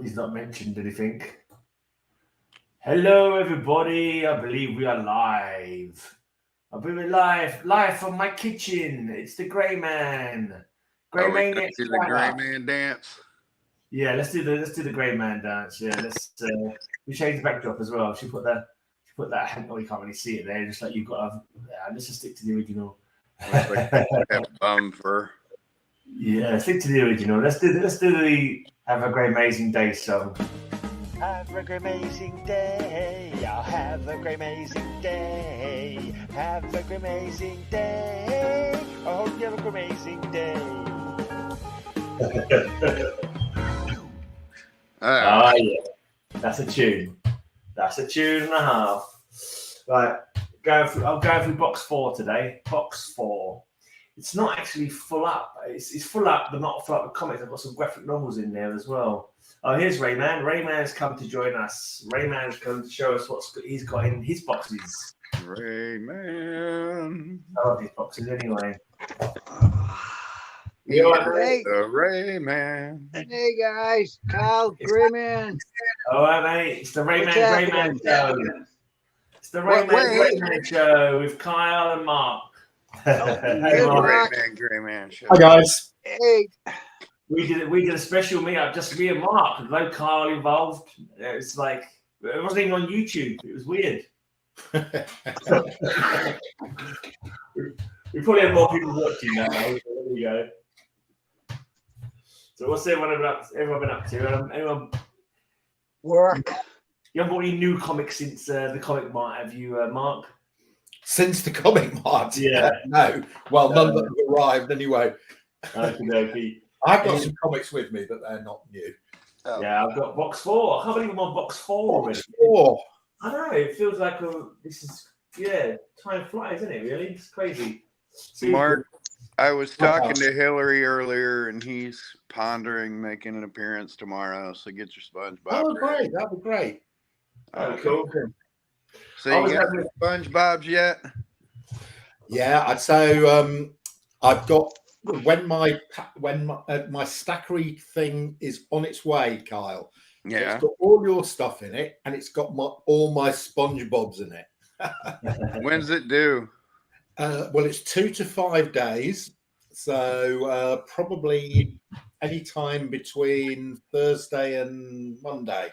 He's not mentioned anything. Hello, everybody. I believe we are live. I'll be live from my kitchen. It's the Grey Man. Grey Man. Do the Grey Man dance. Yeah, let's do the Grey Man dance. Yeah, let's. We change the backdrop as well. She put that. Oh, you can't really see it there. Just like you've got. Let's just stick to the original. Looks like have bum fur. Yeah, stick to the original. Let's do the Have a Great Amazing Day song. Have a great amazing day. I'll have a great amazing day. Have a great amazing day. I hope you have a great amazing day. Yeah. That's a tune. That's a tune and a half. Right, I'm going through box 4 today. Box 4. It's not actually full up. It's full up, but not full up with comics. I've got some graphic novels in there as well. Oh, here's Rayman. Rayman's come to join us. Rayman's come to show us what he's got in his boxes. Rayman. I love these boxes anyway. Hey, the Rayman. Hey guys, Kyle, Greyman. All right, mate. It's the Rayman show. It's the Rayman show with Kyle and Mark. Hey, Rayman show. Hi guys. Hey. We did a special meetup, just me and Mark, no Kyle involved. It's like it wasn't even on YouTube. It was weird. we probably had more people watching now. There we go. So what's everyone been up to? Anyone Work. You haven't bought any new comics since the Comic Mart, have you, Mark? Since the Comic Mart? Yeah. No. Well, none that have arrived anyway. Okay. I've got some comics with me, but they're not new. Oh. Yeah, I've got box 4. I can't believe I'm on box 4 already. Box 4. I know. It feels like this is time flies, isn't it? Really, it's crazy. Mark, I was talking to Hillary earlier, and he's pondering making an appearance tomorrow. So get your SpongeBob. Oh, great! That'd be great. Oh, cool. So you got your SpongeBob's yet? Yeah, so I've got. When my Stackery thing is on its way, Kyle. Yeah, it's got all your stuff in it, and it's got all my SpongeBob's in it. When's it due? Well, it's 2 to 5 days, so probably any time between Thursday and Monday.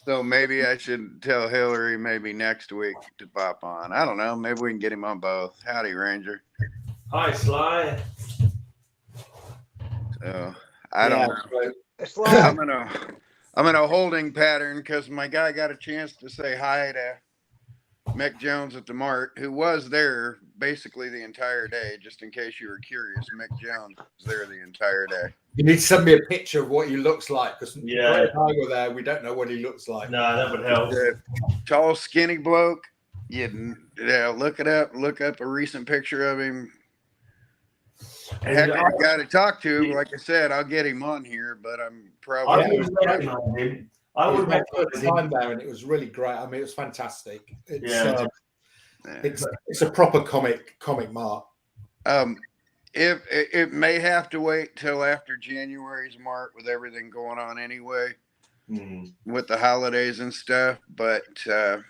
So maybe I should tell Hillary maybe next week to pop on. I don't know. Maybe we can get him on both. Howdy, Ranger. Hi, Sly. So I don't know. I'm in a holding pattern because my guy got a chance to say hi to Mick Jones at the Mart, who was there basically the entire day. Just in case you were curious, Mick Jones was there the entire day. You need to send me a picture of what he looks like, because I go there, we don't know what he looks like. No, that would help. Tall, skinny bloke. Look it up. Look up a recent picture of him. Heck, I got to talk to him. Like I said, I'll get him on here, but I'm probably. I would recognize him. I would recognize time there, and it was really great. I mean, it was fantastic. It's it's a proper comic mart. If it may have to wait till after January's Mart with everything going on anyway, with the holidays and stuff. But if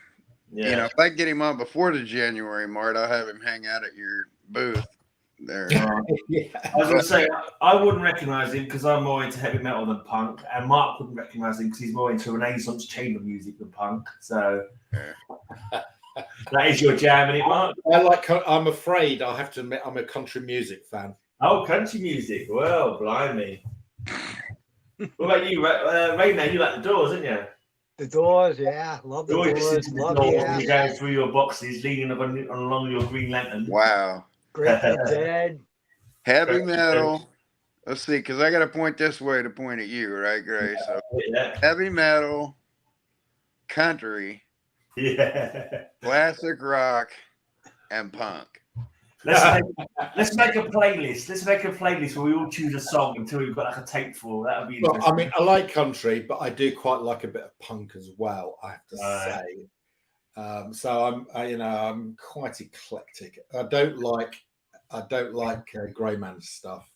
I get him on before the January Mart, I'll have him hang out at your booth. There. I was going to say, I wouldn't recognise him because I'm more into heavy metal than punk, and Mark wouldn't recognise him because he's more into Renaissance chamber music than punk. So that is your jam, isn't it, Mark? I'm afraid I have to admit I'm a country music fan. Oh, country music! Well, blimey. What about you, Rayman? You like the Doors, didn't you? The Doors, yeah, love the Doors. Love the Doors. When you're going through your boxes, leaning along your Green Lantern. Wow. Great Dead. Heavy metal. Let's see, because I got to point this way to point at you, right, Gray? So heavy metal, country, classic rock, and punk. Let's make a playlist. Let's make a playlist where we all choose a song until we've got like a tape full. That would be interesting. Well, I mean, I like country, but I do quite like a bit of punk as well, I have to say. So I'm quite eclectic. I don't like Grey Man stuff.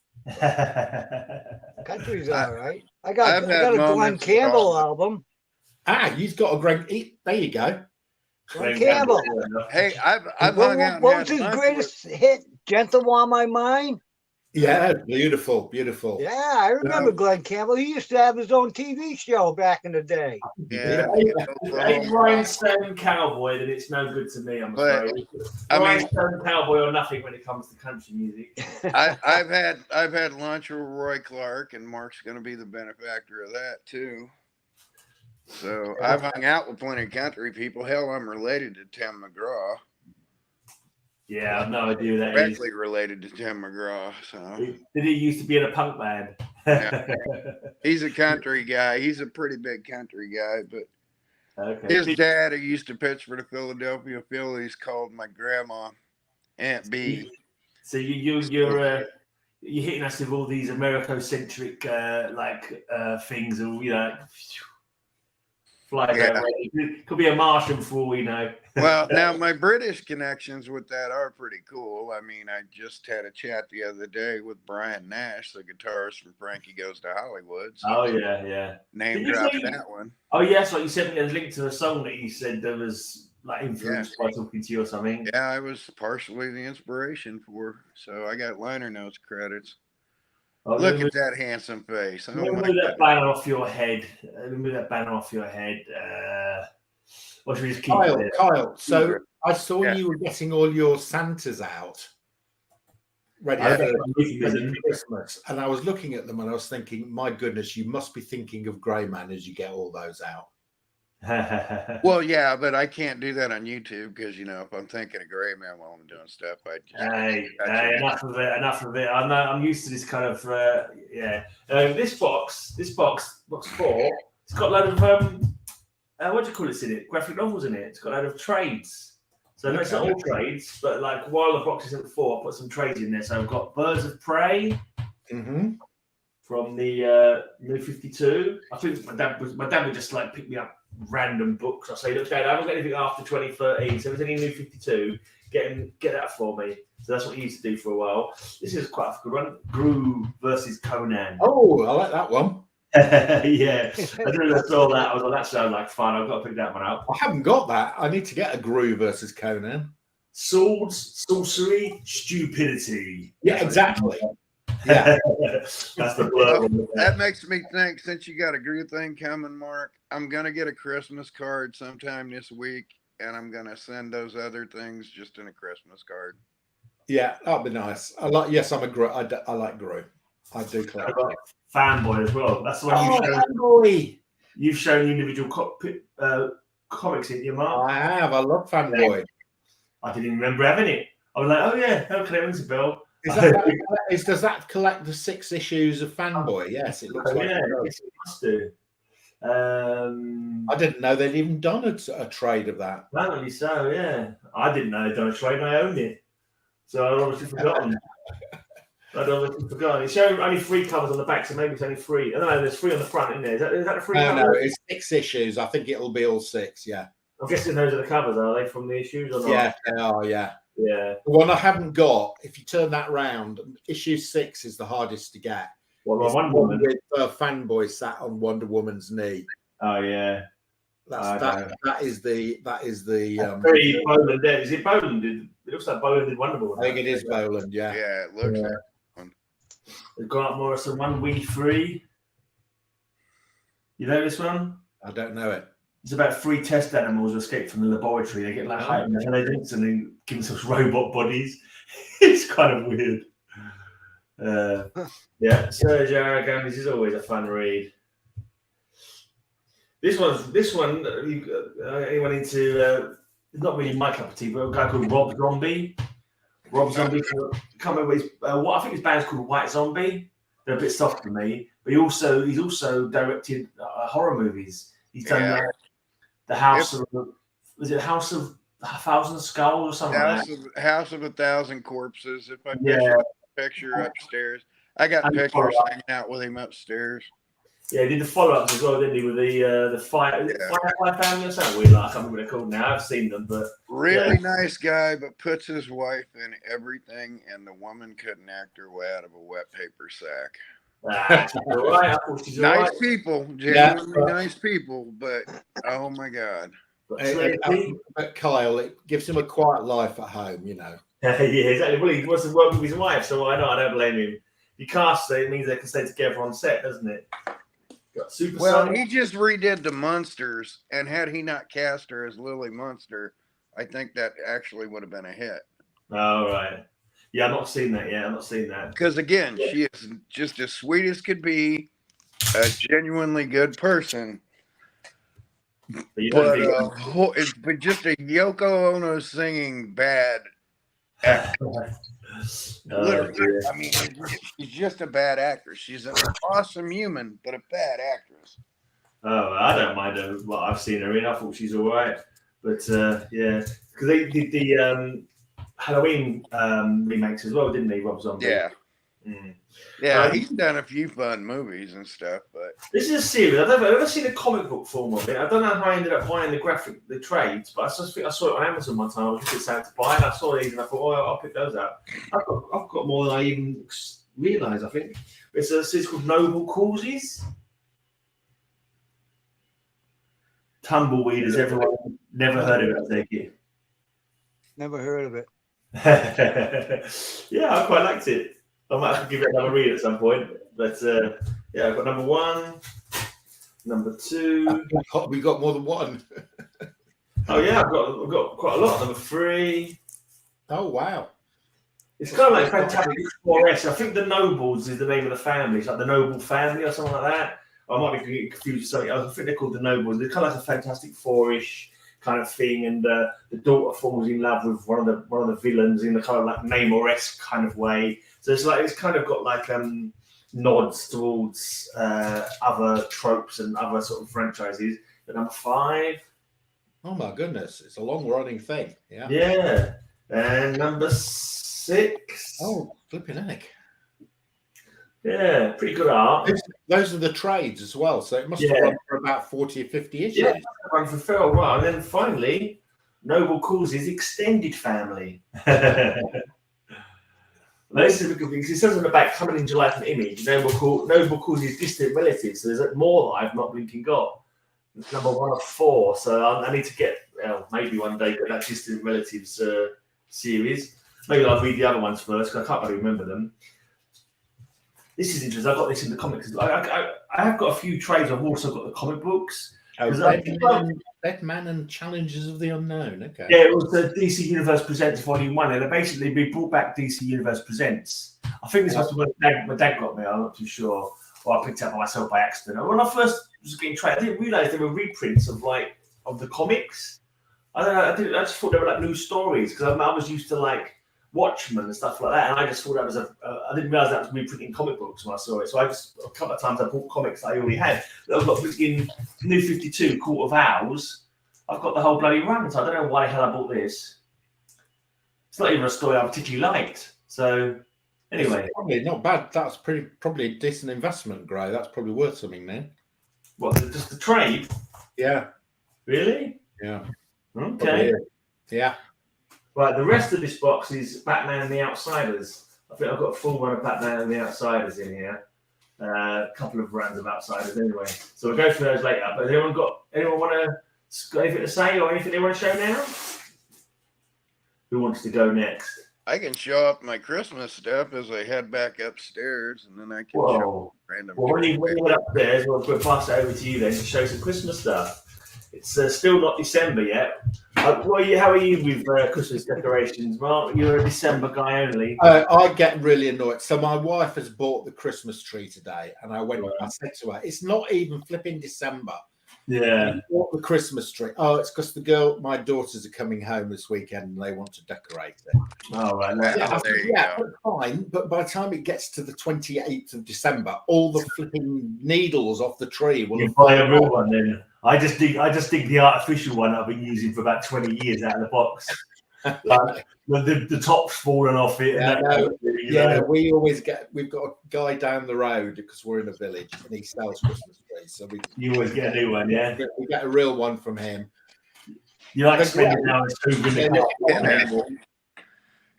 Country's all right. I got a Glenn Campbell album. Ah, you've got a great. There you go. Glenn Campbell. Hey, I've hung out. What was his greatest hit? "Gentle on My Mind"? Yeah, beautiful, beautiful. Yeah, I remember Glenn Campbell. He used to have his own TV show back in the day. Yeah. Ain't Rhinestone Cowboy, then it's no good to me, I'm afraid. Rhinestone Cowboy or nothing when it comes to country music. I've had lunch with Roy Clark, and Mark's going to be the benefactor of that too. So I've hung out with plenty of country people. Hell, I'm related to Tim McGraw. Yeah, I've no idea who that is. Directly related to Tim McGraw. So did he used to be in a punk band? Yeah. He's a country guy. He's a pretty big country guy, but his dad, who used to pitch for the Philadelphia Phillies, called my grandma Aunt B. So you're hitting us with all these Americocentric things, and fly away. It could be a Martian for all we know. Well, now my British connections with that are pretty cool. I mean, I just had a chat the other day with Brian Nash, the guitarist from Frankie Goes to Hollywood. So name dropped that one. Oh yeah, so you sent me a link to a song that you said there was like influenced by talking to you or something. Yeah, I was partially the inspiration for. So I got liner notes credits. Oh, look at that handsome face. Remove that banner off your head. Remove that banner off your head. Or should we just keep Kyle, so I saw you were getting all your Santas out ready for Christmas. And I was looking at them and I was thinking, my goodness, you must be thinking of Greyman as you get all those out. Well, yeah, but I can't do that on YouTube because, if I'm thinking of Greyman while I'm doing stuff, I just... Hey, enough of it. I'm used to this kind of, this box 4, it's got a load of, what do you call it in it? Graphic novels in it. It's got a load of trades. So it's not all trades, but like while the box isn't 4, I put some trades in there. So I've got Birds of Prey from the New 52. I think my dad would just like pick me up random books. I say, look, Dad, I haven't got anything after 2013. So if there's any New 52, get that for me. So that's what he used to do for a while. This is quite a good one. Gru versus Conan. Oh, I like that one. Yeah, as soon as I saw that, I was like, that sounds like fun. I've got to pick that one up. I haven't got that. I need to get a Gru versus Conan. Swords, sorcery, stupidity. Yeah, exactly. Yeah, that's the word. That makes me think. Since you got a Gru thing coming, Mark, I'm gonna get a Christmas card sometime this week, and I'm gonna send those other things just in a Christmas card. Yeah, that'd be nice. I'm a Gru. I like Gru. I do collect. Fanboy as well. That's the one Fanboy. You've shown individual comics in your Mark. I have. I love Fanboy. I didn't remember having it. I was like, oh yeah, okay, rings a bell. Does that collect the 6 issues of Fanboy? Yes, it looks like it does. It must do. I didn't know they'd even done a trade of that. Apparently so, yeah. I didn't know they'd done a trade and I owned it. So I'd obviously forgotten. It's showing only 3 covers on the back, so maybe it's only 3. I don't know, there's 3 on the front, isn't there? Is that the 3 covers? No, it's 6 issues. I think it'll be all 6, yeah. I'm guessing those are the covers, are they, from the issues or not? Yeah, they are, yeah. Yeah. The one I haven't got, if you turn that round, issue 6 is the hardest to get. Well, Wonder Woman. With Fanboy sat on Wonder Woman's knee. Oh yeah. That is the very Boland there. Is it Boland? It looks like Boland did Wonder Woman. I think it is Boland, yeah. Yeah, it looks like one. We've got Morrison 1 We 3. You know this one? I don't know it. It's about 3 test animals who escape from the laboratory. They get like heightened intelligence and they give themselves robot bodies. It's kind of weird. Yeah, Serge Aragon. This is always a fun read. This one. Anyone into? Not really my cup of tea, but a guy called Rob Zombie. Rob Zombie. Can't remember what I think his band's called White Zombie. They're a bit soft for me, but he's also directed horror movies. He's done the House of. Was it House of 1,000 Skulls or something? House of 1,000 Corpses. If I picture upstairs, I got pictures hanging out with him upstairs. Yeah, he did the follow-ups as well, didn't he? With the Firefly family or something weird. I can't remember what they're called now. I've seen them, but really nice guy, but puts his wife in everything, and the woman couldn't act her way out of a wet paper sack. She's all right. I thought she's all Nice right. people, genuinely nice people, but oh my God. But Kyle, it gives him a quiet life at home, you know. yeah, exactly. Well, he wants to work with his wife, so I don't blame him. If you cast it, it means they can stay together on set, doesn't it? He just redid the Munsters, and had he not cast her as Lily Munster, I think that actually would have been a hit. Oh, right. Yeah, I've not seen that yet. I've not seen that. Because, again, she is just as sweet as could be, a genuinely good person. But just a Yoko Ono singing bad actress. Literally. I mean, she's just a bad actress. She's an awesome human, but a bad actress. Oh, I don't mind what I've seen her in. I thought she's all right. But, yeah. Because they did the Halloween remakes as well, didn't they, Rob Zombie? Yeah. Yeah, he's done a few fun movies and stuff, but this is a series. I've never seen a comic book form of it. I don't know how I ended up buying the trades, but I just think I saw it on Amazon one time. I was looking at something to buy, and I saw these, and I thought, oh, I'll pick those up. I've got more than I even realised. I think it's a series called Noble Causes. Tumbleweed, as everyone never heard of it. I take it. Never heard of it. Yeah, I quite liked it. I might have to give it another read at some point. But yeah, I've got number 1, number 2. We got more than one. Oh yeah, I've got quite a lot. Number 3. Oh wow. It's kind of like Fantastic 4S. I think the Nobles is the name of the family. It's like the Noble Family or something like that. I might be confused with something else. I think they're called the Nobles. They're kind of like a Fantastic Four-ish kind of thing, and the daughter falls in love with one of the villains in the kind of like Namor-esque kind of way. So it's kind of got like nods towards other tropes and other sort of franchises. But number 5. Oh my goodness, it's a long running thing. Yeah. Yeah. And number 6. Oh, flipping heck. Yeah, pretty good art. Those are the trades as well, so it must have run for about 40 or 50 issues. Yeah, run for a fair while. And then finally, Noble Causes Extended Family. This is because it says on the back, coming in July from Image, Noble Causes Distant Relatives. So there's more that I've not blinking got. Number 1 of 4. So I need to get, maybe one day, get that Distant Relatives series. Maybe I'll read the other ones first, because I can't really remember them. This is interesting. I've got this in the comics. I have got a few trades. I've also got the comic books. Batman and Challenges of the Unknown. Okay. Yeah, it was the DC Universe Presents Volume 1, and basically we brought back DC Universe Presents. I think this was when my dad got me. I'm not too sure, or I picked it up myself by accident. When I first was getting trades, I didn't realise there were reprints of the comics. I don't know. I just thought they were like new stories because I was used to like Watchmen and stuff like that, and I just thought that was I didn't realise that was reprinting comic books when I saw it. So a couple of times I bought comics that I already had. I've got in New 52, Court of Owls. I've got the whole bloody run, so I don't know why the hell I bought this. It's not even a story I particularly liked. So anyway, probably not bad. That's probably a decent investment, Gray. That's probably worth something now. What? Just the trade? Yeah. Really? Yeah. Okay. Yeah. Right, the rest of this box is Batman and the Outsiders. I think I've got a full run of Batman and the Outsiders in here. A couple of runs of Outsiders anyway. So we'll go through those later. But anyone want anything to say or anything they want to show now? Who wants to go next? I can show off my Christmas stuff as I head back upstairs, and then I can show random. Well, when you get upstairs, we'll pass it over to you then to show some Christmas stuff. It's still not December yet. How are you with Christmas decorations, Mark? You're a December guy only. I get really annoyed. So my wife has bought the Christmas tree today, and I said to her, "It's not even flipping December." Yeah. Bought the Christmas tree. Oh, it's because my daughters are coming home this weekend and they want to decorate it. Oh, right. Yeah, fine. But by the time it gets to the 28th of December, all the flipping needles off the tree will buy a real one then. I just dig the artificial one I've been using for about 20 years out of the box. Like, the top's fallen off it. We've got a guy down the road because we're in a village and he sells Christmas trees. So you always get a new one, yeah? We get a real one from him. You like spending hours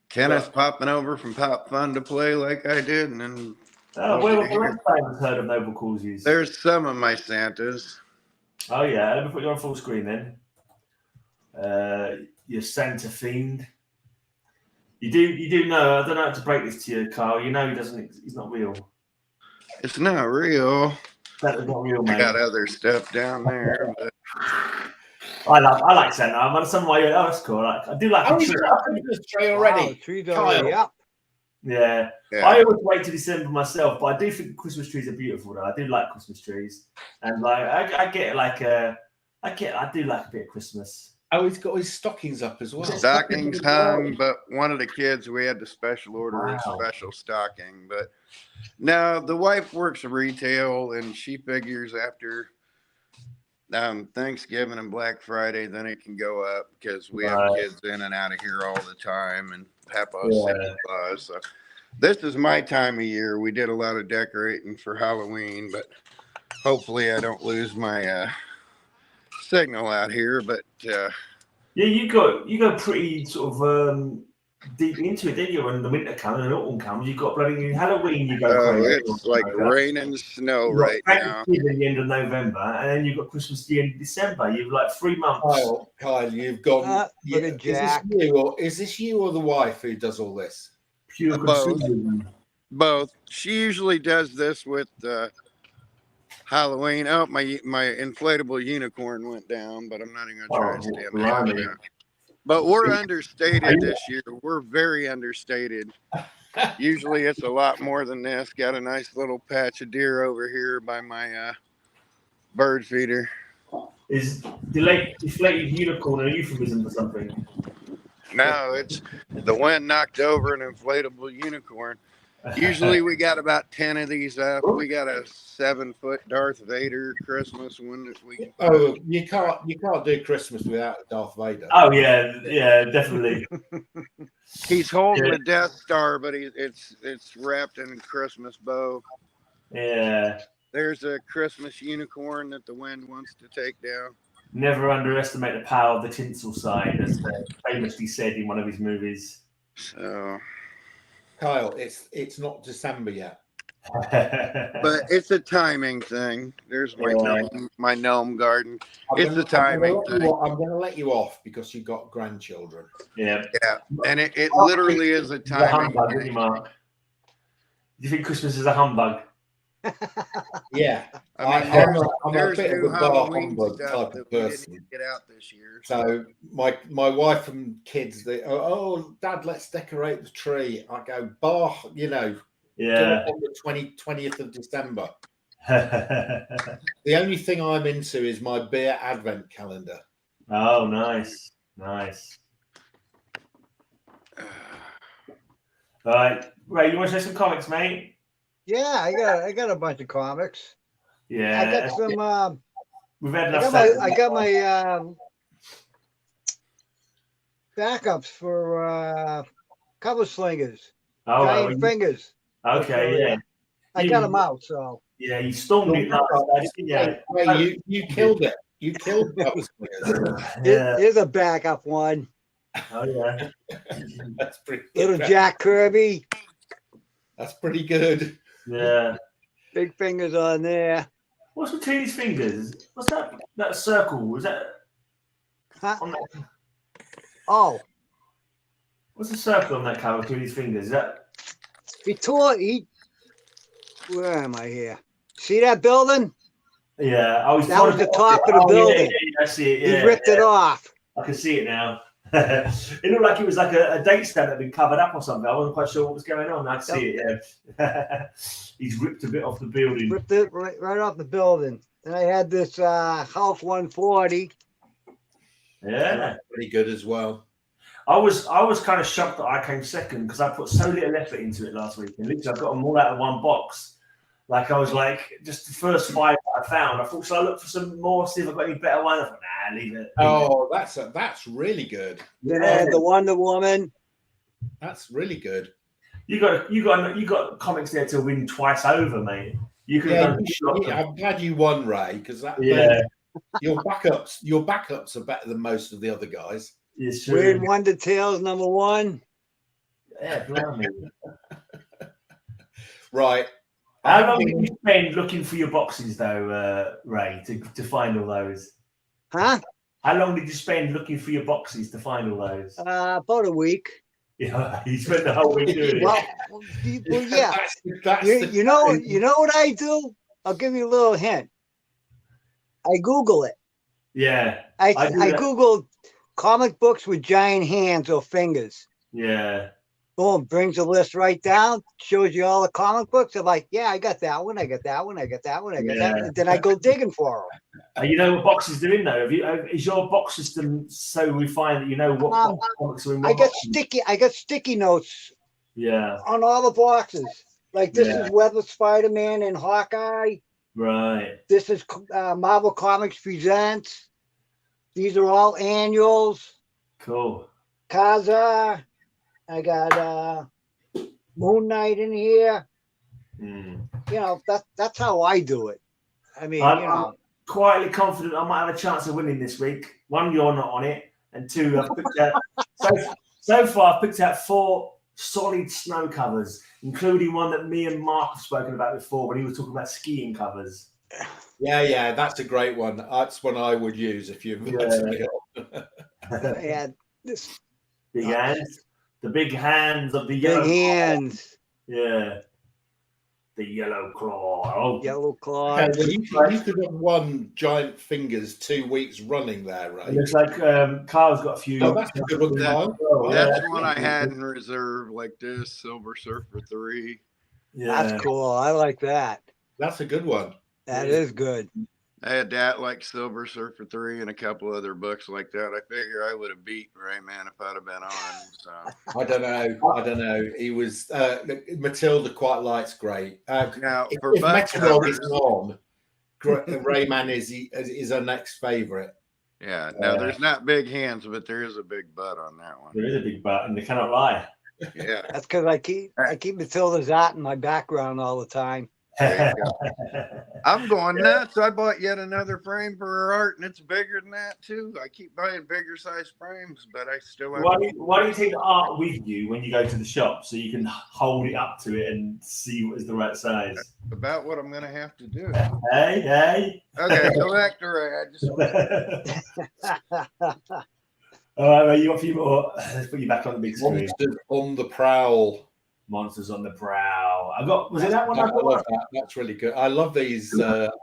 Kenneth popping over from Pop Fun to play like I did, and then Werewolf the Lunchtime has heard of noble causes. There's some of my Santas. Oh yeah, let me put you on full screen then. Your Santa fiend. You do know. I don't know how to break this to you, Carl. You know he's not real. It's not real. Santa's not real, mate. I got other stuff down there. But... I like Santa. I'm on some way. Oh, that's cool. I do like. Oh, he's got a Christmas tree already. Wow, tree's already up. Yeah. I always wait to December myself, but I do think Christmas trees are beautiful. Though I do like Christmas trees, and like I do like a bit of Christmas. Oh, he's got his stockings up as well. Stockings hung, but one of the kids, we had to special order a special stocking. But no, the wife works retail, and she figures after Thanksgiving and Black Friday, then it can go up because we have kids in and out of here all the time, and Papa's Santa Claus. So this is my time of year. We did a lot of decorating for Halloween, but hopefully I don't lose my signal out here. But yeah, you go pretty sort of deep into it, didn't you? When the winter comes and autumn comes, you got bloody Halloween. You go crazy. It's like rain and snow right now. At the end of November, and then you've got Christmas at the end of December. You've like 3 months. Kyle, you've got. Is this you or the wife who does all this? Pure consumerism. Both. She usually does this with Halloween. Oh, my inflatable unicorn went down, but I'm not even going to try to stand it. But we're understated this year. We're very understated. Usually it's a lot more than this. Got a nice little patch of deer over here by my bird feeder. Is deflated unicorn a euphemism for something? No, it's the wind knocked over an inflatable unicorn. Usually we got about 10 of these up. We got a 7-foot Darth Vader Christmas one that we. Oh, you can't do Christmas without Darth Vader. Oh yeah, definitely. He's holding a Death Star, but it's wrapped in a Christmas bow. Yeah. There's a Christmas unicorn that the wind wants to take down. Never underestimate the power of the tinsel side, as famously said in one of his movies. So. Kyle, it's not December yet. But it's a timing thing. There's my gnome garden. It's a timing thing. I'm going to let you off because you've got grandchildren. Yeah. And it literally is a timing thing. Do you think Christmas is a humbug? Yeah. I'm a bit of a bar humbug type of person. Get out this year. So my wife and kids, Dad, let's decorate the tree. I go, bar, on the 20th of December. The only thing I'm into is my beer advent calendar. Oh, nice. All right, Ray, you want to show some comics, mate? Yeah, I got a bunch of comics. Yeah, I got some. We've had enough. I got my backups for cover slingers. Oh, giant fingers. Okay, yeah. I got them out. So yeah, you stormed it last night. Yeah, you killed it. You killed cover slingers. Yeah. Here's a backup one. Oh yeah, that's pretty. Little Jack Kirby. That's pretty good. Yeah. Big fingers on there. What's between his fingers? What's that? That circle? Was that? Huh? That... Oh. What's the circle on that cover between his fingers? Is that? Where am I here? See that building? Yeah. That was the top of the building. Yeah, I see it. Yeah. He ripped it off. I can see it now. It looked like it was like a date stamp that had been covered up or something. I wasn't quite sure what was going on. I see it. Yeah. He's ripped a bit off the building. Ripped it right off the building. And I had this House 140. Yeah, pretty good as well. I was kind of shocked that I came second because I put so little effort into it last week, and literally I got them all out of one box. Like I was like, just the first 5 that I found. I thought, should I look for some more? See if I've got any better ones. I thought, nah, leave it. Oh, that's really good. Yeah, the Wonder Woman. That's really good. You got comics there to win twice over, mate. You could have done I'm glad you won, Ray, because your backups are better than most of the other guys. It's Weird Wonder Tales #1. Yeah, blimey. Right. How long did you spend looking for your boxes, though, Ray, to find all those? Huh? How long did you spend looking for your boxes to find all those? About a week. Yeah, you spent the whole week doing Well, it. well, yeah. That's You know what I do? I'll give you a little hint. I Google it. Yeah. I that. Googled comic books with giant hands or fingers. Yeah. Boom, brings a list right down, shows you all the comic books. I'm like, yeah, I got that one, I got that one, I got that one, I got that one. And then I go digging for them. You know what boxes they're in, though? Is your box system so refined that you know what comics are in what I got sticky notes. Yeah. On all the boxes. Like this is Web of Spider-Man and Hawkeye. Right. This is Marvel Comics Presents. These are all annuals. Cool. Kaza. I got Moon Knight in here. You know, that's how I do it. I mean, I'm quietly confident I might have a chance of winning this week. One, you're not on it, and two, I've picked out so far. I've picked out 4 solid snow covers, including one that me and Mark have spoken about before when he was talking about skiing covers. Yeah, that's a great one. That's one I would use if you invited me on. Yeah, this big hands. The big hands of the yellow hands. Yeah. The yellow claw. Yellow claw. Well, you could have won giant fingers 2 weeks running there, right? It looks like Carl's got a few. Oh, that's a good one, Kyle. That's one I had in reserve, like this Silver Surfer 3. Yeah. That's cool. I like that. That's a good one. That is good. I had that, like Silver Surfer 3 and a couple other books like that. I figure I would have beat Rayman if I'd have been on. So I don't know. He was Matilda quite likes great. now If for butt Metarog covers, is on, Rayman is our next favorite. yeah. Now there's not big hands, but there is a big butt on that one. There is a big butt, and they cannot lie. Yeah. That's because I keep Matilda's art in my background all the time. I'm going nuts. I bought yet another frame for her art, and it's bigger than that too. I keep buying bigger size frames, but I still have. Why do you take the art with you when you go to the shop so you can hold it up to it and see what is the right size? About what I'm going to have to do. Hey. Okay, go back to Ray. All right, you got a few more. Let's put you back on the big screen. Monsters on the Prowl. Monsters on the Prowl. Was it that one? I love that. That's really good. I love these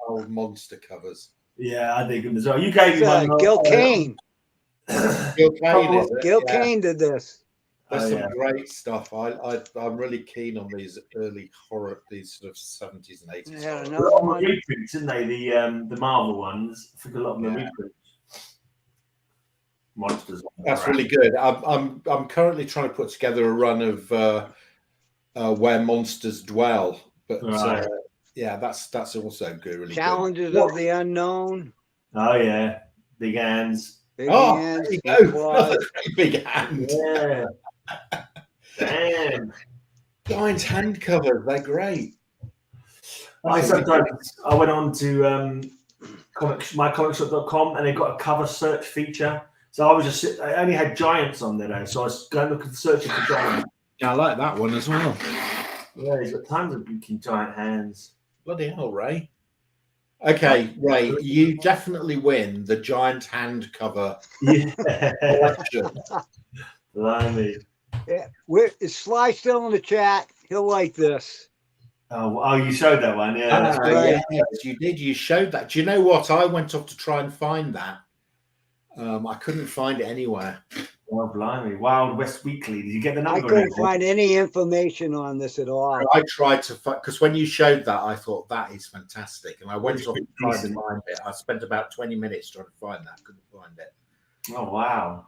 old monster covers. Yeah, I dig them as well. You gave me one. Gil Kane. Gil Kane, is it? Gil Kane did this. There's some great stuff. I'm really keen on these early horror, these sort of 70s and 80s. Yeah, A lot of them reprints, didn't they? The Marvel ones. I think a lot of them are reprints. Monsters. That's really good. I'm currently trying to put together a run of Where Monsters Dwell, but yeah, that's also good. Really Challenges good. of the Unknown. Oh yeah, big hands. Big hands. There you go. Big hand. Yeah. Damn. Giant hand covers. They're great. I went on to mycomicshop.com and they got a cover search feature. So I only had giants on there though, so I was going looking searching for giants. Yeah, I like that one as well. Yeah, he's got tons of giant hands. Bloody hell, Ray. Okay, Ray, you definitely win the giant hand cover collection. Blimey. Yeah, is Sly still in the chat? He'll like this. Oh, you showed that one, yeah. That's right. Yes, you did. You showed that. Do you know what? I went off to try and find that. I couldn't find it anywhere. Oh, blimey. Wild West Weekly. Did you get the number? I couldn't find any information on this at all. I tried to find, because when you showed that, I thought that is fantastic. And I went off to try to find it. I spent about 20 minutes trying to find that. Couldn't find it. Oh, wow.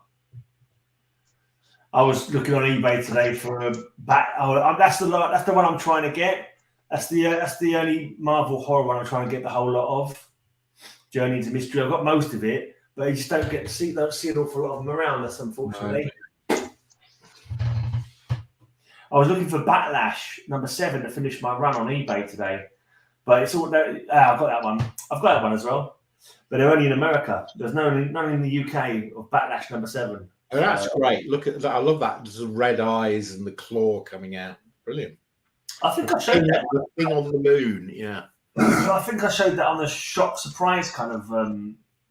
I was looking on eBay today for a back. Oh, that's the one I'm trying to get. That's the only Marvel horror one I'm trying to get the whole lot of. Journey into Mystery. I've got most of it, but you just don't see an awful lot of them around us, unfortunately. No. I was looking for Backlash #7 to finish my run on eBay today, but it's all. I've got that one. I've got that one as well, but they're only in America. There's none in the UK of Backlash #7. Oh, that's great. Look at that. I love that. There's the red eyes and the claw coming out. Brilliant. I think I showed that. The thing on the moon, yeah. I think I showed that on the shock surprise kind of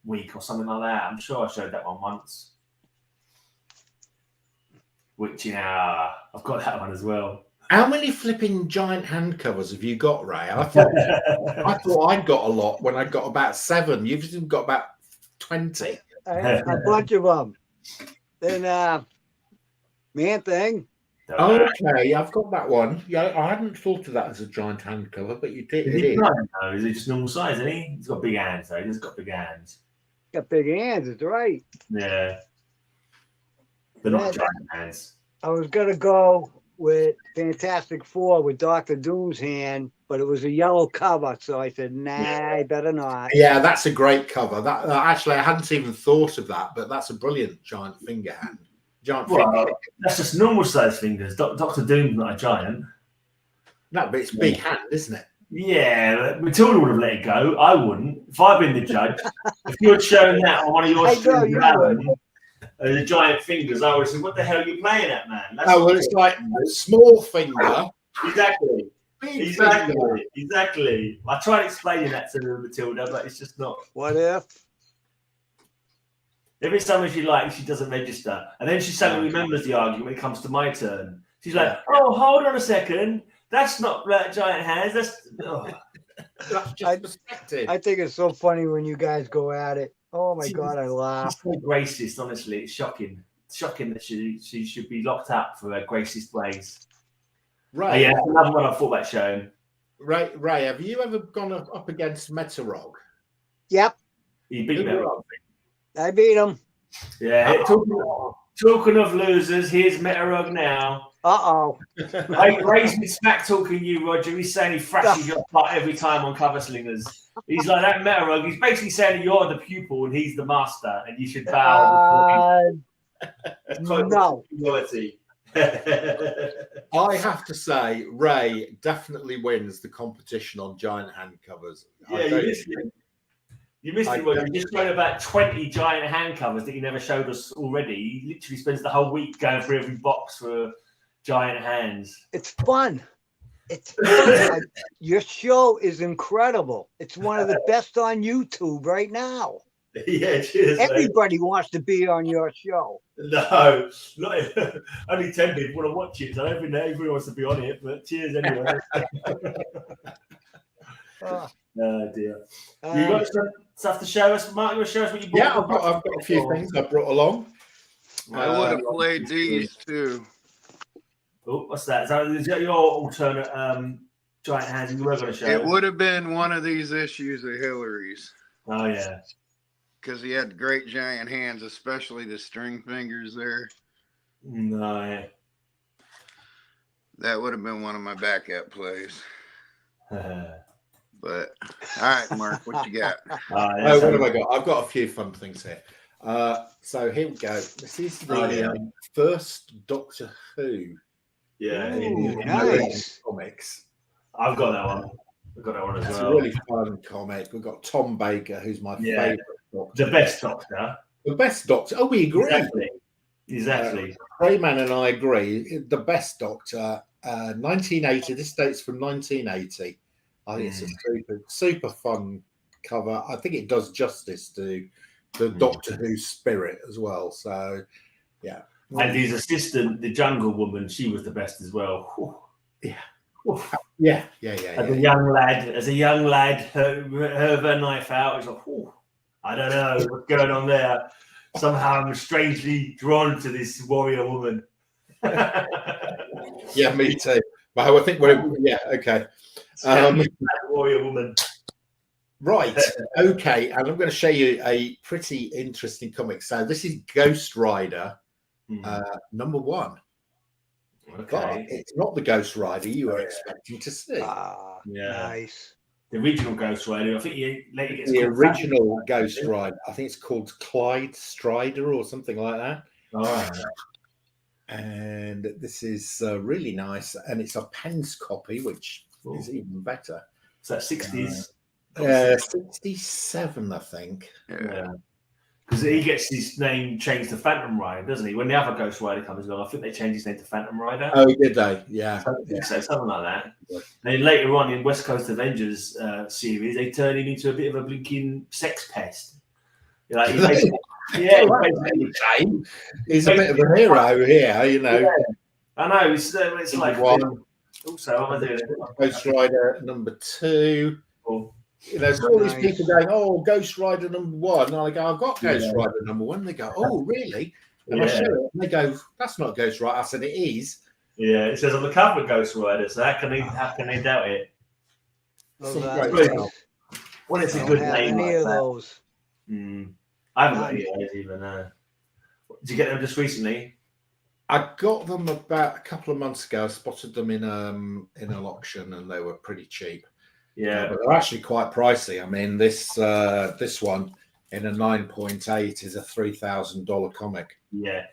week or something like that. I'm sure I showed that one once. Which, I've got that one as well. How many flipping giant hand covers have you got, Ray? I thought I'd got a lot when I got about 7. You've just got about 20. A bunch of them. Then, Man Thing. Okay, I've got that one. Yeah, I hadn't thought of that as a giant hand cover, but you did. Is he giant, though? Is he just normal size, isn't he? He's got big hands, though. He's got big hands. Got big hands, that's right. Yeah. They're not giant hands. I was going to go with Fantastic Four with Dr. Doom's hand, but it was a yellow cover, so I said, nah, I better not. Yeah, that's a great cover. That actually, I hadn't even thought of that, but that's a brilliant giant finger hand. That's just normal size fingers. Dr. Doom's not a giant. No, but it's big hand, isn't it? Yeah, Matilda would have let it go. I wouldn't. If I'd been the judge, if you had shown that on one of your streams, the giant fingers, I would have said, what the hell are you playing at, man? Well, it's like a small finger. Exactly. Big finger. Exactly. I tried explaining that to Matilda, but it's just not. What if? Every time she likes, she doesn't register. And then she suddenly remembers the argument when it comes to my turn. She's like, oh, hold on a second. That's not giant hands. That's just perspective. I think it's so funny when you guys go at it. Oh, my God, I laugh. She's so racist, honestly. It's shocking. It's shocking that she should be locked up for her racist ways. Right. Yeah, another one I thought about showing. Ray, have you ever gone up against Metarog? Yep. You beat Metarog. I beat him. Yeah. Talking of losers, here's Metarog now. Uh-oh. Ray's been smack talking you, Roger. He's saying he thrashes your butt every time on Cover Slingers. He's like that Metarog. He's basically saying that you're the pupil and he's the master and you should bow. No. I have to say, Ray definitely wins the competition on giant hand covers. Yeah, you missed it. You just showed about 20 giant hand covers that you never showed us already. He literally spends the whole week going through every box for giant hands. It's fun. It's fun. Your show is incredible. It's one of the best on YouTube right now. Yeah, cheers. Everybody wants to be on your show. No, only 10 people want to watch it. So I don't think everybody wants to be on it, but cheers anyway. Oh dear. You got some stuff to show us, Mark? You want to show us what you bought? Yeah, I've got a few things I brought along. I would have played these too. Oh, what's that? Is that your alternate giant hands you were going to show? It would have been one of these issues of Hillary's. Oh, yeah. Because he had great giant hands, especially the string fingers there. No, yeah. That would have been one of my backup plays. But, all right, Mark, what you got? What have I got? I've got a few fun things here. So here we go. This is the first Doctor Who. Yeah, nice. Comics. I've got that one. I've got that one as well. It's a really fun comic. We've got Tom Baker, who's my favourite Doctor. The best Doctor. The best Doctor. Oh, we agree. Exactly. Greyman and I agree. The best Doctor, 1980. This dates from 1980. I think it's a super fun cover. I think it does justice to the Doctor Who spirit as well. So, yeah. And his assistant, the Jungle Woman, she was the best as well. Yeah. Yeah. As a young lad, her knife out. It's like, I don't know what's going on there. Somehow I'm strangely drawn to this warrior woman. Yeah, me too. But I think okay. Warrior woman. Right. Okay. And I'm going to show you a pretty interesting comic. So this is Ghost Rider number 1. Okay. But it's not the Ghost Rider you were expecting to see. Nice. The original Ghost Rider. I think the original Ghost Rider. I think it's called Clyde Strider or something like that. All right. And this is really nice. And it's a Pens copy, which is even better. So 60s. 67, I think. Yeah. Because he gets his name changed to Phantom Rider, doesn't he? When the other Ghost Rider comes along, I think they changed his name to Phantom Rider. Oh, did they? Yeah. So something like that. And then later on in West Coast Avengers series, they turn him into a bit of a blinking sex pest. Like, he's a bit of a hero here, you know. Yeah. I know. It's like one. Also, I'm doing Ghost Rider number 2. Cool. You know, so all these people going, "Oh, Ghost Rider number 1." And I go, "I've got Ghost Rider number 1." And they go, "Oh, really?" And I show it, and they go, "That's not Ghost Rider." I said, "It is." Yeah, it says on the cover of Ghost Rider. So how can they doubt it? Well, it's a good name. Any of those? I haven't got any of those even. Did you get them just recently? I got them about a couple of months ago. I spotted them in an auction, and they were pretty cheap. Yeah, but they're actually quite pricey. I mean, this one in a 9.8 is a $3,000 comic. Yeah.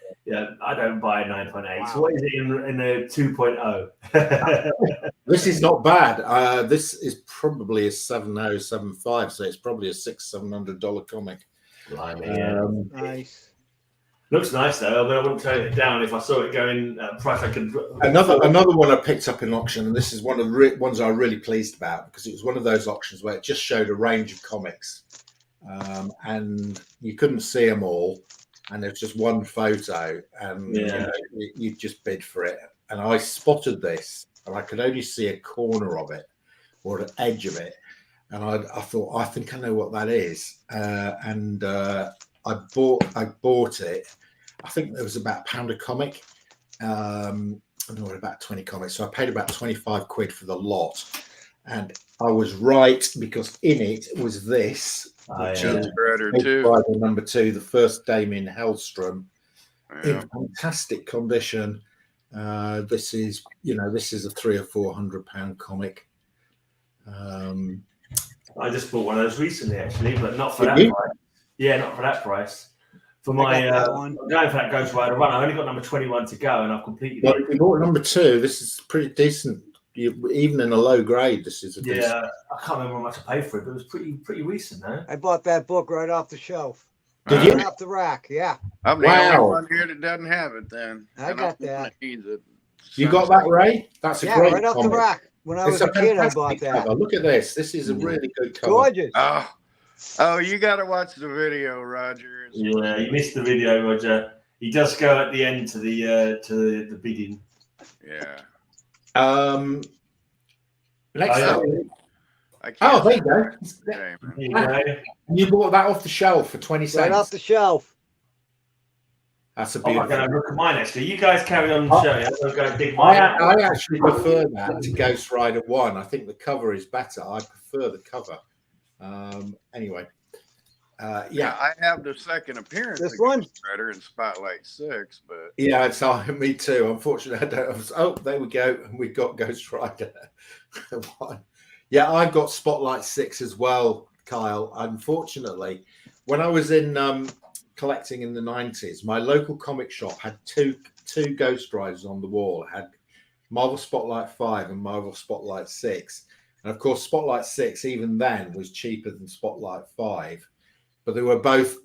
I don't buy a 9.8. Wow. So what is it in a 2.0? This is not bad. This is probably a 7.075, so it's probably a $600-700 comic. Nice. Looks nice though. I mean, I wouldn't turn it down if I saw it going price. I could. Another one I picked up in auction, and this is one of the ones I was really pleased about because it was one of those auctions where it just showed a range of comics, and you couldn't see them all, and there's just one photo, and you just bid for it. And I spotted this, and I could only see a corner of it or the edge of it, and I thought, I think I know what that is, and I bought it. I think there was about £1 a comic. And there were about 20 comics. So I paid about 25 quid for the lot. And I was right because in it was this. Number 2, the first Damien Hellstrom. In fantastic condition. This is a £300 or £400 comic. I just bought one of those recently, actually, but not for that price. Yeah, not for that price. For my I'm going for that Ghost Rider run. I've only got number 21 to go, and I've completed it. If you bought number 2, this is pretty decent. Even in a low grade, this is a decent. I can't remember how much I paid for it, but it was pretty recent, though. I bought that book right off the shelf. Did you? Right off the rack, yeah. I'm the only one here that doesn't have it. Then I got that. You got that, Ray? That's a great right off the rack. When I was a kid, I bought that. Cover. Look at this. This is a really good cover. Gorgeous. Oh, you got to watch the video, Roger. Yeah, you missed the video, Roger. He does go at the end to the bidding. Yeah. Next up. Oh, there you go. You bought that off the shelf for 20 cents. Right off the shelf. That's a beautiful. I'm going to look at mine actually. You guys carry on the show. I'm going to dig mine out. I actually prefer that to Ghost Rider 1. I think the cover is better. I prefer the cover. Anyway. I have the second appearance this of one Ghost Rider in Spotlight 6, but it's me too. Unfortunately, I don't. There we go. We got Ghost Rider 1. Yeah, I got Spotlight 6 as well, Kyle. Unfortunately, when I was in collecting in the 90s, my local comic shop had two Ghost Riders on the wall. It had Marvel Spotlight 5 and Marvel Spotlight 6. And of course, Spotlight 6, even then, was cheaper than Spotlight 5. But they were both,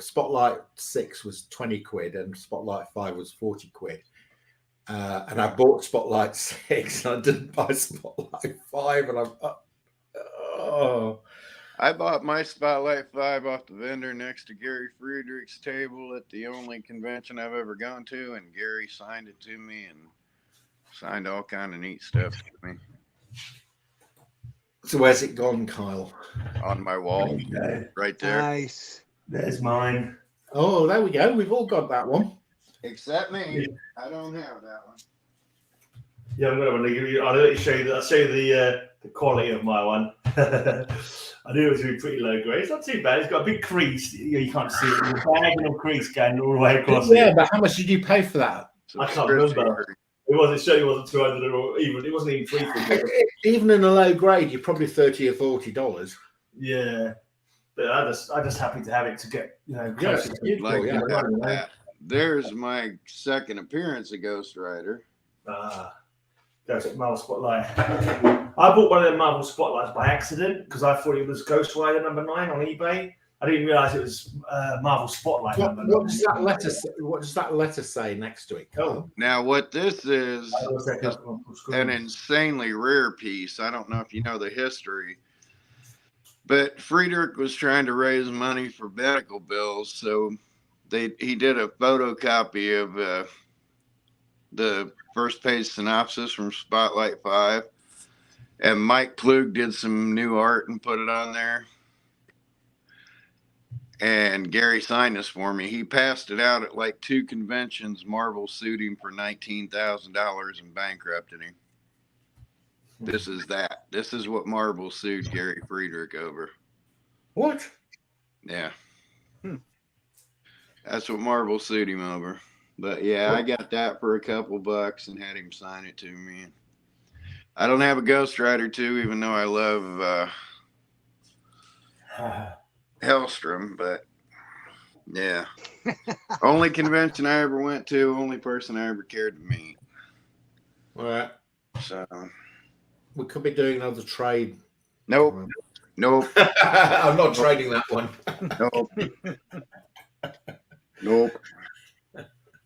Spotlight 6 was 20 quid and Spotlight 5 was 40 quid. And I bought Spotlight 6 and I didn't buy Spotlight 5. And I bought my Spotlight 5 off the vendor next to Gary Friedrich's table at the only convention I've ever gone to. And Gary signed it to me and signed all kind of neat stuff to me. So where's it gone, Kyle? On my wall, right there. Nice. There's mine. Oh, there we go. We've all got that one. Except me. I don't have that one. Yeah, I'm going to give you. I'll let you show you that. I'll show you the quality of my one. I knew it was going to be pretty low grade. It's not too bad. It's got a big crease. You can't see it. It's a diagonal crease going all the way across. Yeah, but how much did you pay for that? I can't remember. It wasn't 200 or even. It wasn't even $300. Even in a low grade, you're probably $30 or $40. Yeah, but I just happy to have it to get closer to like that. There's my second appearance of Ghost Rider. Marvel Spotlight. I bought one of them Marvel Spotlights by accident because I thought it was Ghost Rider number 9 on eBay. I didn't realise it was Marvel Spotlight. What does that letter say? What does that letter say next to it? Oh, Now, what this is an an insanely rare piece. I don't know if you know the history, but Friedrich was trying to raise money for medical bills, so he did a photocopy of the first page synopsis from Spotlight 5, and Mike Plug did some new art and put it on there. And Gary signed this for me. He passed it out at like 2 conventions. Marvel sued him for $19,000 and bankrupted him. This is that. This is what Marvel sued Gary Friedrich over. What? Yeah. That's what Marvel sued him over. But yeah, I got that for a couple bucks and had him sign it to me. I don't have a Ghost Rider 2, even though I love Hellstrom, but yeah. Only convention I ever went to, only person I ever cared to meet. All right. So we could be doing another trade. Nope. I'm not trading that one. Nope.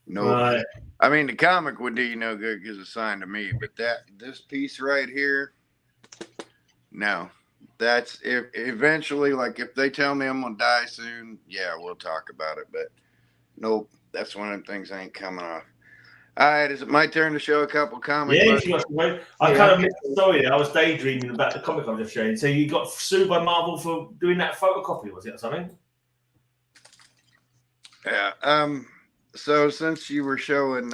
Right. I mean, the comic would do you no good because it's signed to me, but this piece right here, no. That's if eventually, like if they tell me I'm gonna die soon, yeah, we'll talk about it. But nope, that's one of the things I ain't coming off. All right, is it my turn to show a couple comic books? I kind of missed the story. I was daydreaming about the comic I just showed. So you got sued by Marvel for doing that photocopy, was it, or something? Yeah. So since you were showing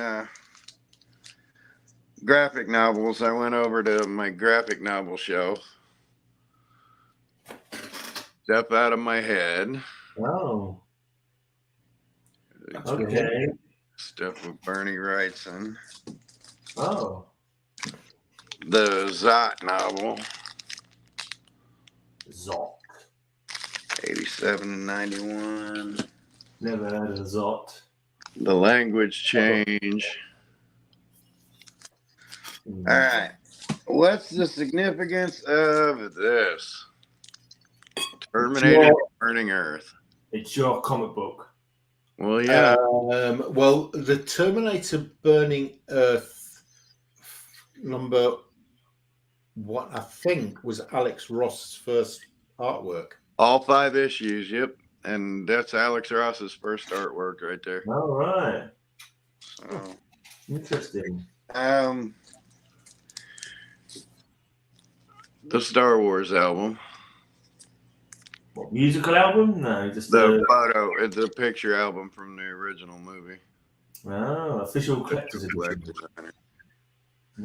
graphic novels, I went over to my graphic novel shelf. Step out of my head. Oh. Okay. Stuff with Bernie Wrightson. Oh. The Zot novel. Zot. 87 and 91. Never heard of Zot. The language change. All right. What's the significance of this? Terminated Burning Earth. It's your comic book. Well, yeah. Well, the Terminator Burning Earth number, what I think was Alex Ross's first artwork. All 5 issues, yep. And that's Alex Ross's first artwork right there. All right. So, interesting. The Star Wars album. What, musical album? No, just the photo. It's a picture album from the original movie. Oh, official collector's edition.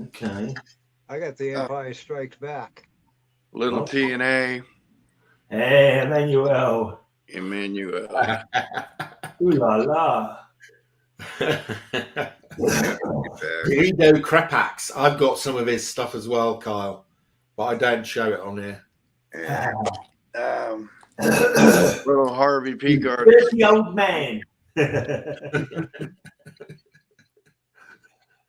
Okay. I got the Empire Strikes Back. Little TNA. Hey, Emmanuel. Ooh la la. Guido Krepax. I've got some of his stuff as well, Kyle, but I don't show it on here. Yeah. Little Harvey Picard. Dirty old man.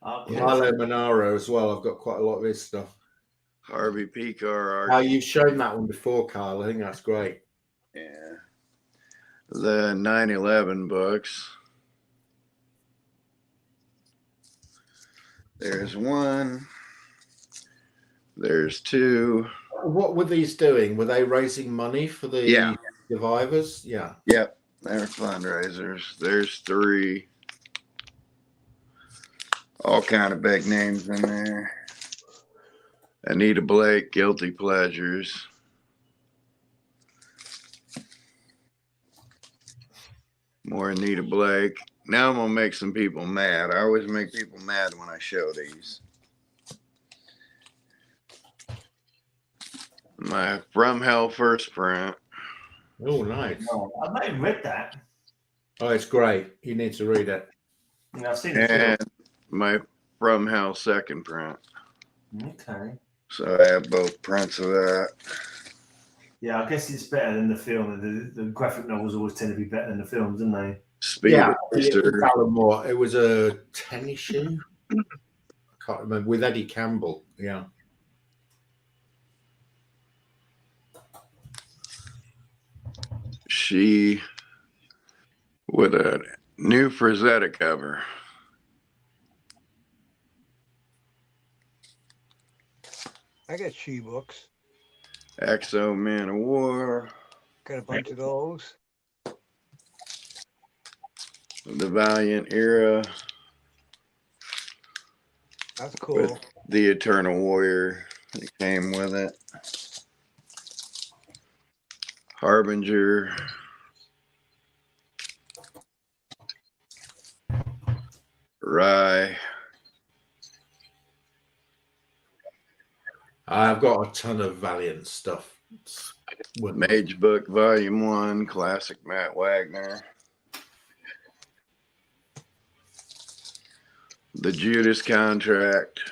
Milo Monaro as well. I've got quite a lot of his stuff. Harvey Picard. Oh, you've shown that one before, Kyle. I think that's great. Yeah. The 9/11 books. There's 1. There's 2. What were these doing? Were they raising money for the survivors? Yeah. Yep. They're fundraisers. There's 3. All kind of big names in there. Anita Blake, Guilty Pleasures. More Anita Blake. Now I'm going to make some people mad. I always make people mad when I show these. My From Hell first print. Oh, nice. Oh, I've not even read that. Oh, it's great. You need to read it. Yeah, I've seen it. And my From Hell second print. Okay. So I have both prints of that. Yeah, I guess it's better than the film. The graphic novels always tend to be better than the films, don't they? Speed It was a 10 issue. I can't remember, with Eddie Campbell. Yeah. She with a new Frazetta cover. I got She books. Exo Man of War. Got a bunch of those. The Valiant era. That's cool. With the Eternal Warrior that came with it. Harbinger. Rye. I've got a ton of Valiant stuff. Mage Book Volume 1, classic Matt Wagner. The Judas Contract.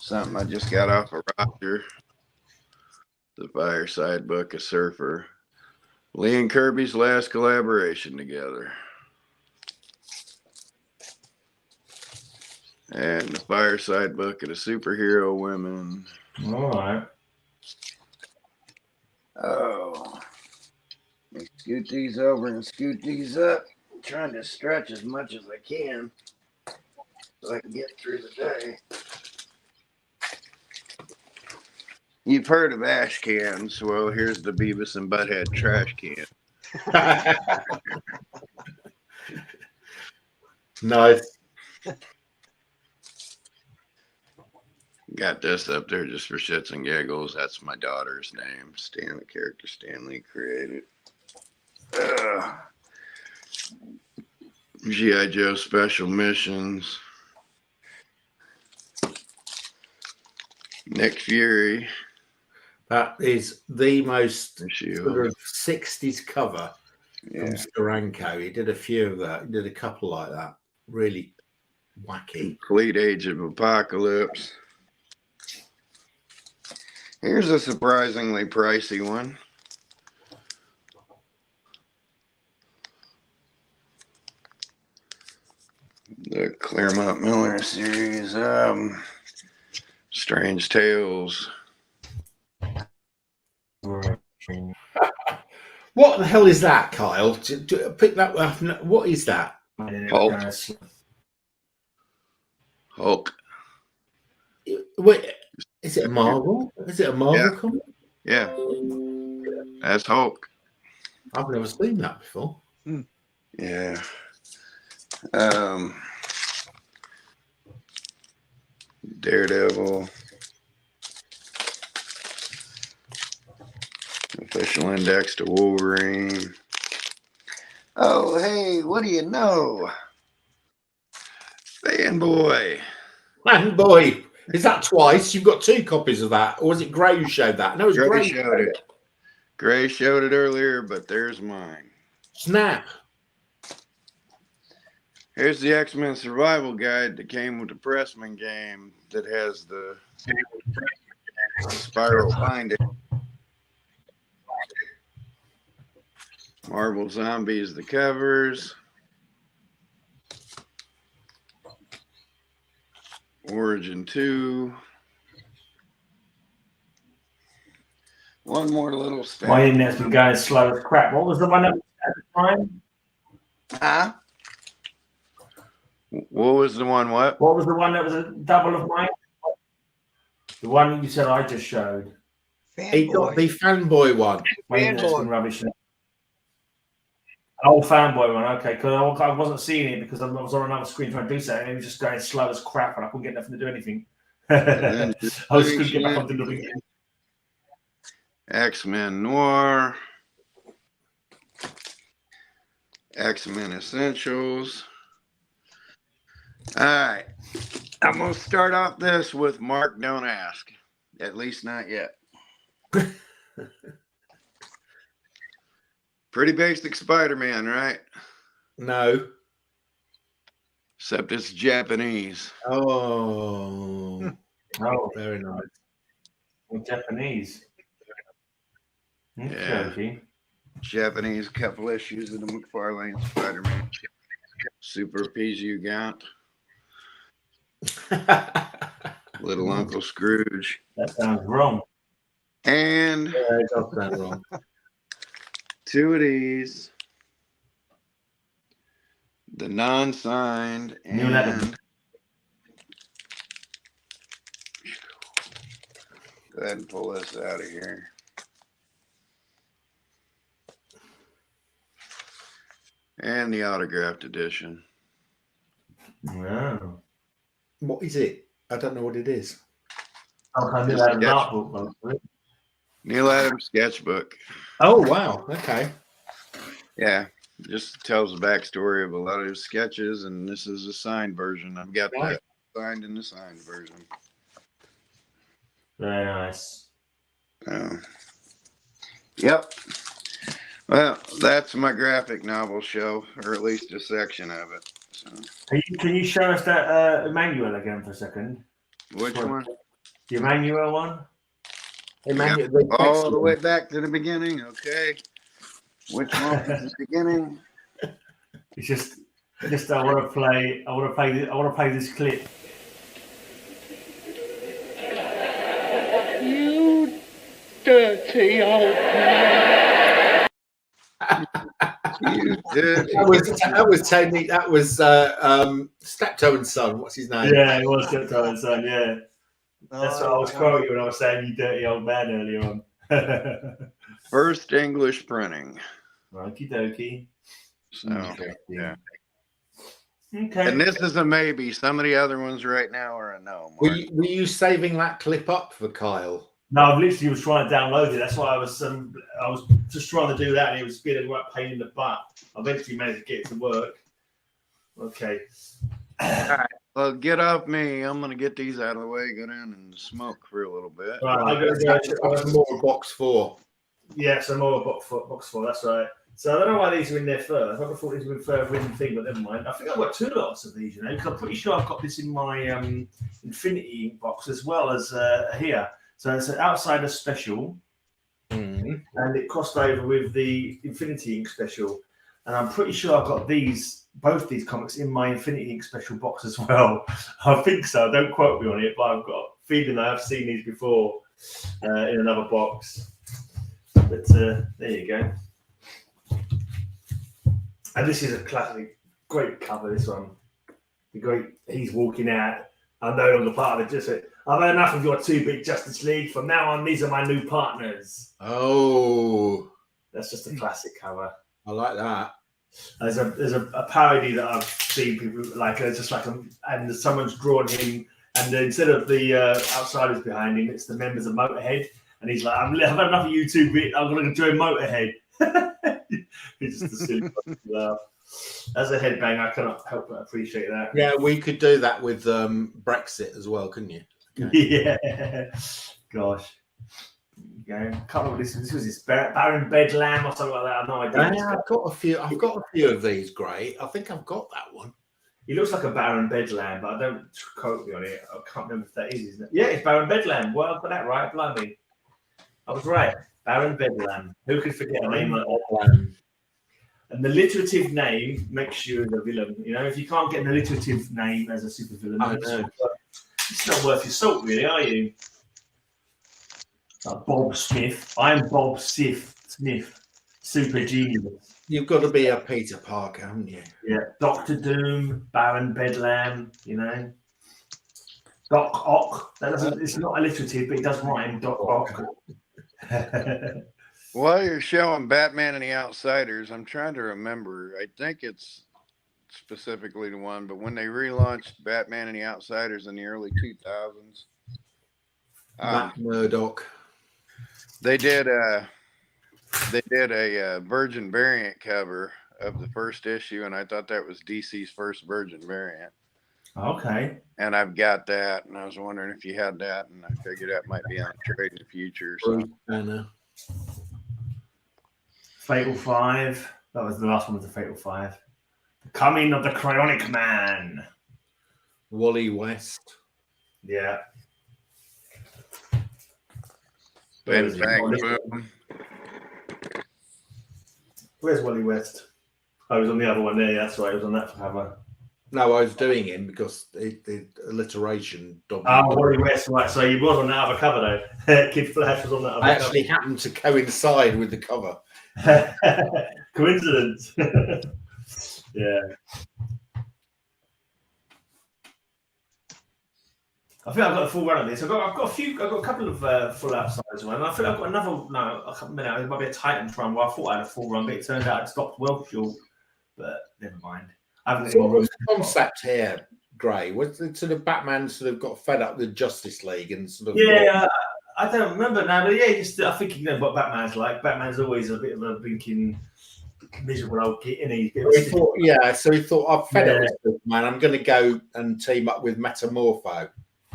Something I just got off of Roger. The Fireside Book of Surfer. Lee and Kirby's last collaboration together. And the Fireside Book of the Superhero Women. All right. Oh. Let me scoot these over and scoot these up. I'm trying to stretch as much as I can so I can get through the day. You've heard of ash cans. Well, here's the Beavis and Butthead trash can. Nice. Got this up there just for shits and giggles. That's my daughter's name. The character Stanley created. G.I. Joe Special Missions. Nick Fury. That is the most Shield. sort of 60s cover from Steranko. He did a few of that. He did a couple like that. Really wacky. Complete Age of Apocalypse. Here's a surprisingly pricey one. The Claremont Miller series. Strange Tales. What the hell is that, Kyle? Pick that up. What is that? Hulk. Wait, is it a Marvel? Is it a Marvel comic? Yeah. That's Hulk. I've never seen that before. Yeah. Daredevil. Official index to Wolverine. Oh, hey, what do you know? Fanboy. Fanboy. Is that twice? You've got two copies of that. Or was it Gray who showed that? No, it was Gray Gray showed it. Gray showed it earlier, but there's mine. Snap. Here's the X-Men Survival Guide that came with the Pressman game that has the Spiral Binder. Marvel Zombies, the covers. Origin 2. One more little step. My internet's been going slow as crap. What was the one that was at the time? Huh? What was the one? What was the one that was a double of mine? The one you said I just showed. He got the Fanboy one. My internet's been rubbish. An old Fanboy one, okay. Because I wasn't seeing it because I was on another screen trying to do something. And it was just going slow as crap, and I couldn't get nothing to do anything. I was just couldn't get back onto the again. X-Men Noir. X-Men Essentials. All right. I'm going to start off this with Mark Don't Ask. At least not yet. Pretty basic Spider-Man, right? No. Except it's Japanese. Oh. Oh, very nice. Well, Japanese. Yeah. Okay. Japanese, couple issues of the McFarlane Spider-Man. Super PG Gaunt. Little Uncle Scrooge. That sounds wrong. And Yeah, it does sound wrong. 2 of these. The non-signed Neil Adams. and go ahead and pull this out of here. And the autographed edition. Wow. What is it? I don't know what it is. Neil Adams art book, folks. Neil Adams sketchbook. Oh, wow. Okay. Yeah. Just tells the backstory of a lot of his sketches, and this is a signed version. I've got that signed in the signed version. Very nice. Yep. Well, that's my graphic novel show, or at least a section of it. So. Can you show us that Emmanuel again for a second? Which one? The Emmanuel one? Emmanuel, All the way back to the beginning. Okay. Which one is the beginning? It's just I want to play this clip. You dirty old man. That was Tony. That was Steptoe and Son. What's his name? Yeah, it was Steptoe and Son. Yeah, that's what I was quoting when I was saying "you dirty old man" earlier on. First English printing. Okie dokie. So yeah. Okay. And this is a maybe. Some of the other ones right now are a no. Were you saving that clip up for Kyle? No, I literally was trying to download it. That's why I was just trying to do that, and it was being a right pain in the butt. I eventually managed to get it to work. Okay. All right. Well, get off me. I'm gonna get these out of the way. Go down and smoke for a little bit. Right, I'm gonna go more box 4. Yeah, some more box 4. That's right. So I don't know why these are in there first. I thought these were in further in the thing, but never mind. I think I've got 2 lots of these, because I'm pretty sure I've got this in my Infinity Ink box as well as here. So it's an Outsider special, and it crossed over with the Infinity Ink special. And I'm pretty sure I've got both these comics in my Infinity Ink special box as well. I think so. Don't quote me on it, but I've got a feeling I've seen these before in another box. But there you go. And this is a classic, great cover, this one. The great, he's walking out. I'm no longer part of it. I've had enough of your 2-bit Justice League. From now on, these are my new partners. Oh. That's just a classic cover. I like that. There's a parody that I've seen people like, and someone's drawn him, and instead of the Outsiders behind him, it's the members of Motorhead. And he's like, I've had enough of you 2-bit. I'm going to join Motorhead. It's just a silly laugh. As a headbang, I cannot help but appreciate that. Yeah, we could do that with Brexit as well, couldn't you? Okay. Yeah. Gosh. Okay. Can't remember this was his Baron Bedlam or something like that. I have no idea. Yeah, I've got a few of these. Great. I think I've got that one. He looks like a Baron Bedlam, but I don't quote me on it. I can't remember if that is, isn't it? Yeah, it's Baron Bedlam. Well, I've got that right. Blimey. I was right. Baron Bedlam. Who could forget a name like that? And the alliterative name makes you a villain. You know, if you can't get an alliterative name as a supervillain, it's not worth your salt, really, are you? Like Bob Smith. I'm Bob Smith. Super genius. You've got to be a Peter Parker, haven't you? Yeah. Doctor Doom, Baron Bedlam, you know. Doc Ock. It's not alliterative, but it does rhyme. Doc Ock. While you're showing Batman and the Outsiders, I'm trying to remember. I think it's specifically the one, but when they relaunched Batman and the Outsiders in the early 2000s, Matt Murdock. They did a Virgin variant cover of the first issue, and I thought that was DC's first Virgin variant. Okay. And I've got that, and I was wondering if you had that, and I figured that might be on trade in the future. So. Fatal 5. That was the last one with the Fatal 5. The Coming of the Cryonic Man. Wally West. Yeah. Where's Wally West? Oh, he was on the other one there. That's right. He was on that cover. No, I was doing him because the alliteration. Wally West, right? So he was on that other cover though. Kid Flash was on that other I actually happened to coincide with the cover. Coincidence. Yeah. I think I've got a full run of this. I've got a couple of full outsides one. And I think I've got another. No, I can't remember. It might be a Titans run where I thought I had a full run, but it turned out it stopped well short. But never mind. I haven't So what's the concept here, Gray? Was it sort of Batman sort of got fed up with Justice League and sort of I don't remember now, but yeah, I think you know what Batman's like. Batman's always a bit of a blinking miserable old kid, isn't he? So he thought, I've fed up with Superman. I'm going to go and team up with Metamorpho.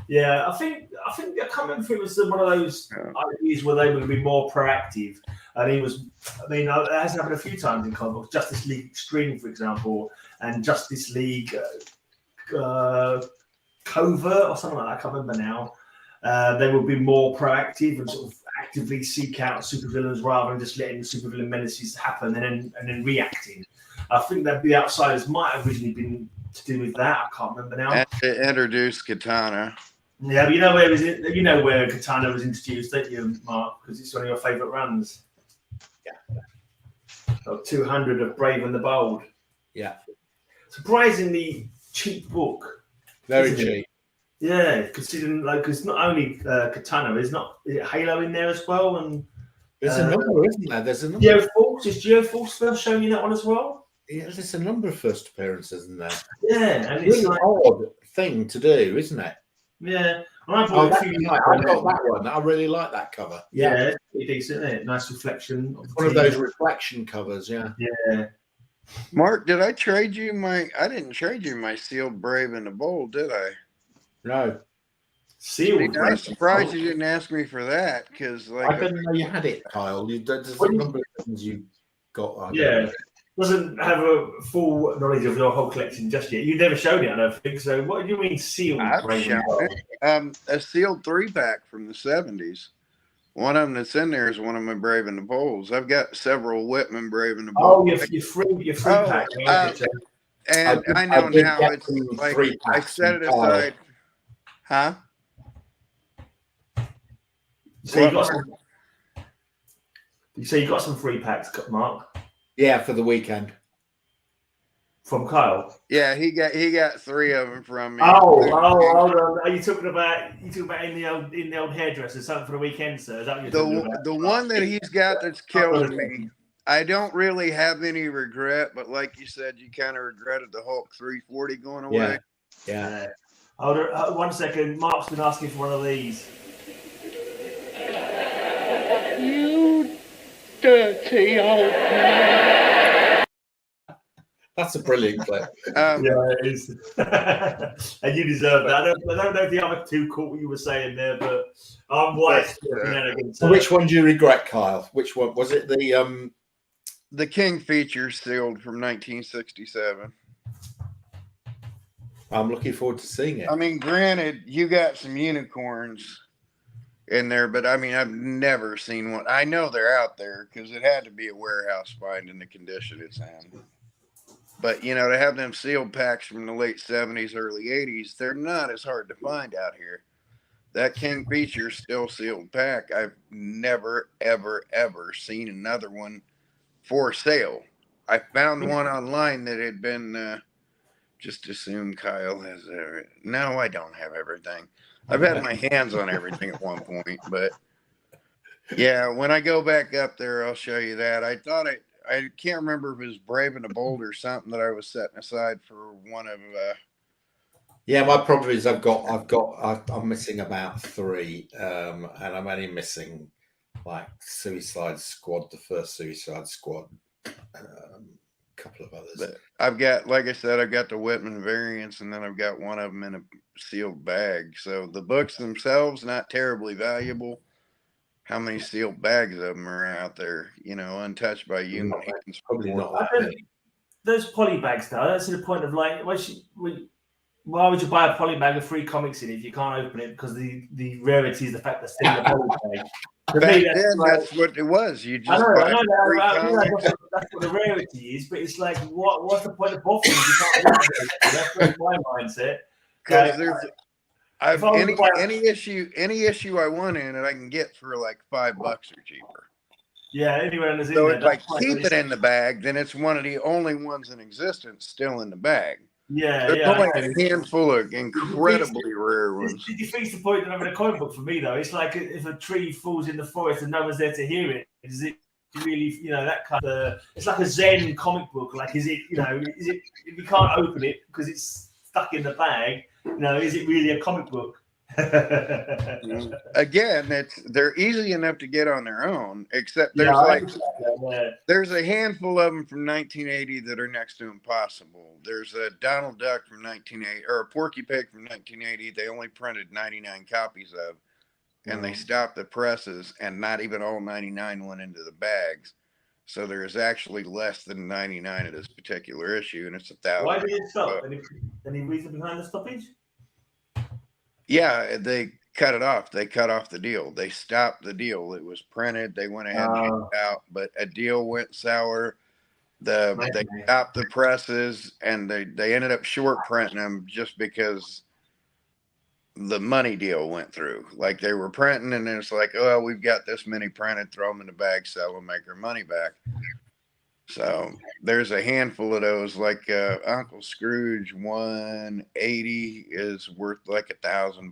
Yeah, I think I can't remember if it was one of those ideas where they would be more proactive. And he was, I mean, it has happened a few times in comic books. Justice League Extreme, for example, and Justice League Covert or something like that. I can't remember now. They would be more proactive and sort of actively seek out supervillains rather than just letting the supervillain menaces happen and then reacting. I think that the Outsiders might have originally been to do with that. I can't remember now. And to introduce Katana. Yeah, but you know where Katana was introduced, don't you, Mark? Because it's one of your favourite runs. Yeah. 200 of Brave and the Bold. Yeah. Surprisingly cheap book. Very cheap. Yeah, considering because not only Katana, is Halo in there as well, and there's a number, isn't there? There's a number. Geoforce, is Geoforce first showing you that one as well? Yeah, there's a number of first appearances in there. Yeah, and it's really odd thing to do, isn't it? Yeah, I got that one. I really like that cover. Yeah, it's pretty decent, isn't it? Nice reflection. One of those reflection covers. Yeah. Yeah. Mark, did I trade you I didn't trade you my sealed Brave and the Bold, did I? No. Sealed. I'm surprised you didn't ask me for that because I didn't know you had it, Kyle. There's a number of things you got. Doesn't have a full knowledge of your whole collection just yet. You never showed it, I don't think. So what do you mean sealed? A sealed 3-pack from the 70s. One of them that's in there is one of my Brave and the Bolds. I've got several Whitman Brave and the Bolds. Oh, your free pack. And I know now it's like I set it aside. Huh? So you got some free packs, Mark? Yeah, for the weekend. From Kyle? Yeah, he got 3 of them from me. Hold on. Are you talking about in the old hairdresser, something for the weekend, sir? Is that what you're talking about? The one that he's got that's killed me. I don't really have any regret, but like you said, you kind of regretted the Hulk 340 going away. Yeah. Hold on, 1 second. Mark's been asking for one of these. You dirty old man. That's a brilliant clip. Yeah, it is. And you deserve that. I don't know if the other two caught what you were saying there, but I'm white. So which one do you regret, Kyle? Which one was it? The King feature sealed from 1967. I'm looking forward to seeing it. I mean, granted, you got some unicorns in there, but I mean, I've never seen one. I know they're out there because it had to be a warehouse find in the condition it's in. But, to have them sealed packs from the late 70s, early 80s, they're not as hard to find out here. That King feature still sealed pack. I've never, ever, ever seen another one for sale. I found one online that had been, just assume Kyle has no, I don't have everything. I've had my hands on everything at one point, but yeah, when I go back up there, I'll show you that. I can't remember if it was Brave and the Bold or something that I was setting aside for one of. Yeah, my problem is I'm missing about 3, and I'm only missing like Suicide Squad, the first Suicide Squad, couple of others. But I've got, like I said, I've got the Whitman variants, and then I've got one of them in a sealed bag. So the books themselves not terribly valuable. How many sealed bags of them are out there, untouched by human hands? Probably not that many. Those poly bags, though, that's to the point of like, why would you buy a poly bag with 3 comics in it if you can't open it? Because the rarity is the fact that it's still in the poly bag. Back then, that's what it was. You just buy free comics. That's what the rarity is, but it's like, what's the point of bothering? You can't open it. That's really my mindset. Because any issue I want in it, I can get for like $5 or cheaper. Yeah, anywhere in the So if I keep it in the bag, then it's one of the only ones in existence still in the bag. Yeah, There's only a handful of incredibly rare ones. It defeats the point of having a comic book for me, though. It's like if a tree falls in the forest and no one's there to hear it. Is it really, that kind of? It's like a Zen comic book. Like, is it if you can't open it because it's stuck in the bag? Is it really a comic book? Again, they're easy enough to get on their own, except there's there's a handful of them from 1980 that are next to impossible. There's a Donald Duck from 1980 or a Porky Pig from 1980. They only printed 99 copies of, and they stopped the presses, and not even all 99 went into the bags. So there's actually less than 99 of this particular issue, and it's 1,000. Why did it stop? Any reason behind the stoppage? Yeah, they cut it off. They cut off the deal. They stopped the deal. It was printed. They went ahead and shipped it out, but a deal went sour. They stopped the presses, and they ended up short printing them just because the money deal went through. Like, they were printing, and then it's like, oh, we've got this many printed, throw them in the bag, sell them, make our money back. So there's a handful of those, like Uncle Scrooge 180 is worth like $1,000.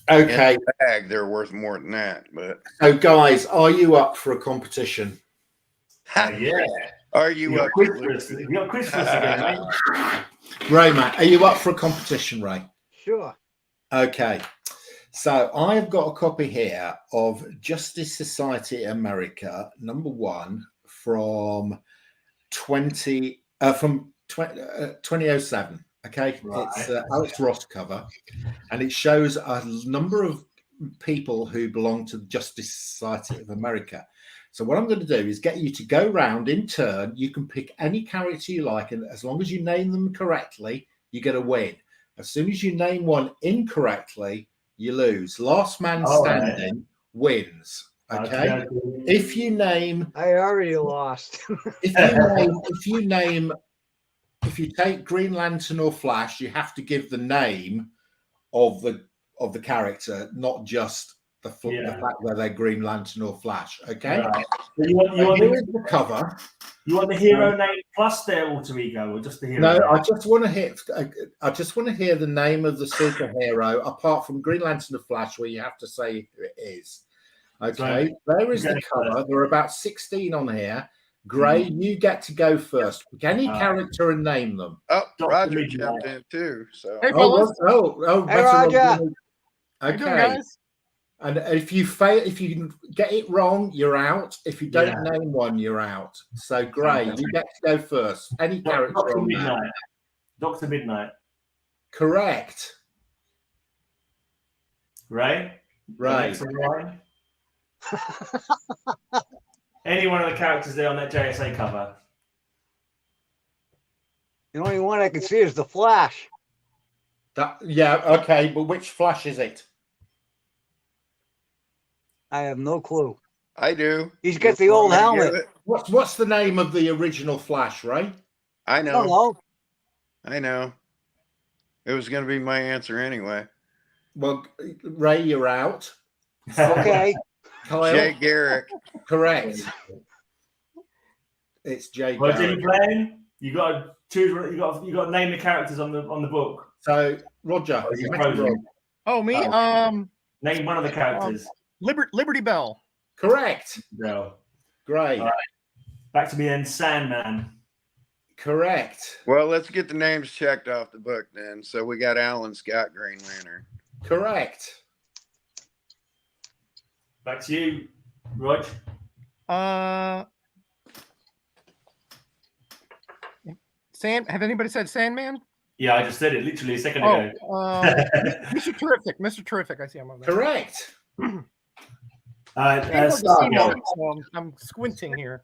Okay. In the bag, they're worth more than that. But so, guys, are you up for a competition? Yeah. Are you up? Christmas? You got Christmas again, mate. Ray, Matt, are you up for a competition, Ray? Sure. Okay. So I've got a copy here of Justice Society America #1 from 2007. Okay, right. It's Alex Ross cover, and it shows a number of people who belong to the Justice Society of America. So what I'm going to do is get you to go round in turn. You can pick any character you like, and as long as you name them correctly, you get a win. As soon as you name one incorrectly, you lose. Last man standing wins. Okay. If you name, I already lost. if you take Green Lantern or Flash, you have to give the name of the character, not just the fact that they're Green Lantern or Flash. Okay. Right. So you want the cover. You want the hero name plus their alter ego, or just the hero? No, name? I just want to hear the name of the superhero, apart from Green Lantern or Flash, where you have to say who it is. Okay, so, there is the cover. There are about 16 on here. Gray, you get to go first. Pick any character and name them. Oh, Roger jumped in too. So. Hey, fellas. Hey, Roger. Okay. Doing, guys? And if you get it wrong, you're out. If you don't name one, you're out. So, Gray, you get to go first. Any character Dr. on Midnight. that. Dr. Midnight. Correct. Ray? Right. Any one of the characters there on that JSA cover? The only one I can see is the Flash. Okay, but which Flash is it? I have no clue. I do. He's got the old helmet. What's the name of the original Flash, Ray? I know. Hello. I know. It was going to be my answer anyway. Well, Ray, you're out. Okay. Kal-El? Jay Garrick. Correct. It's Jay What are Garrick. you playing? You got to choose. You got to name the characters on the book. So, Roger. Oh, me? Name one of the characters. Liberty Bell. Correct. No. Great. All right. Back to me then. Sandman. Correct. Well, let's get the names checked off the book then. So we got Alan Scott, Green Lantern. Correct. Back to you, Rog. Have anybody said Sandman? Yeah, I just said it literally a second ago. Mr. Terrific. Mr. Terrific. I see him on there. Correct. Stargirl. I'm squinting here.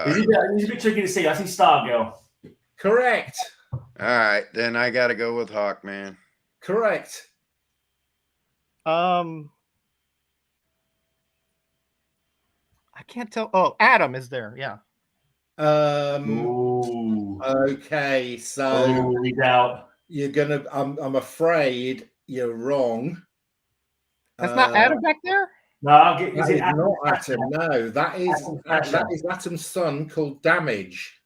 He's a bit tricky to see. I see Stargirl. Correct. All right, then I got to go with Hawkman. Correct. I can't tell. Oh, Adam is there. Yeah. Ooh. Okay, so He's out. you're gonna. I'm afraid you're wrong. That's not Adam back there. No, I'll get. That is not Atom. No, that is Atom's son called Damage.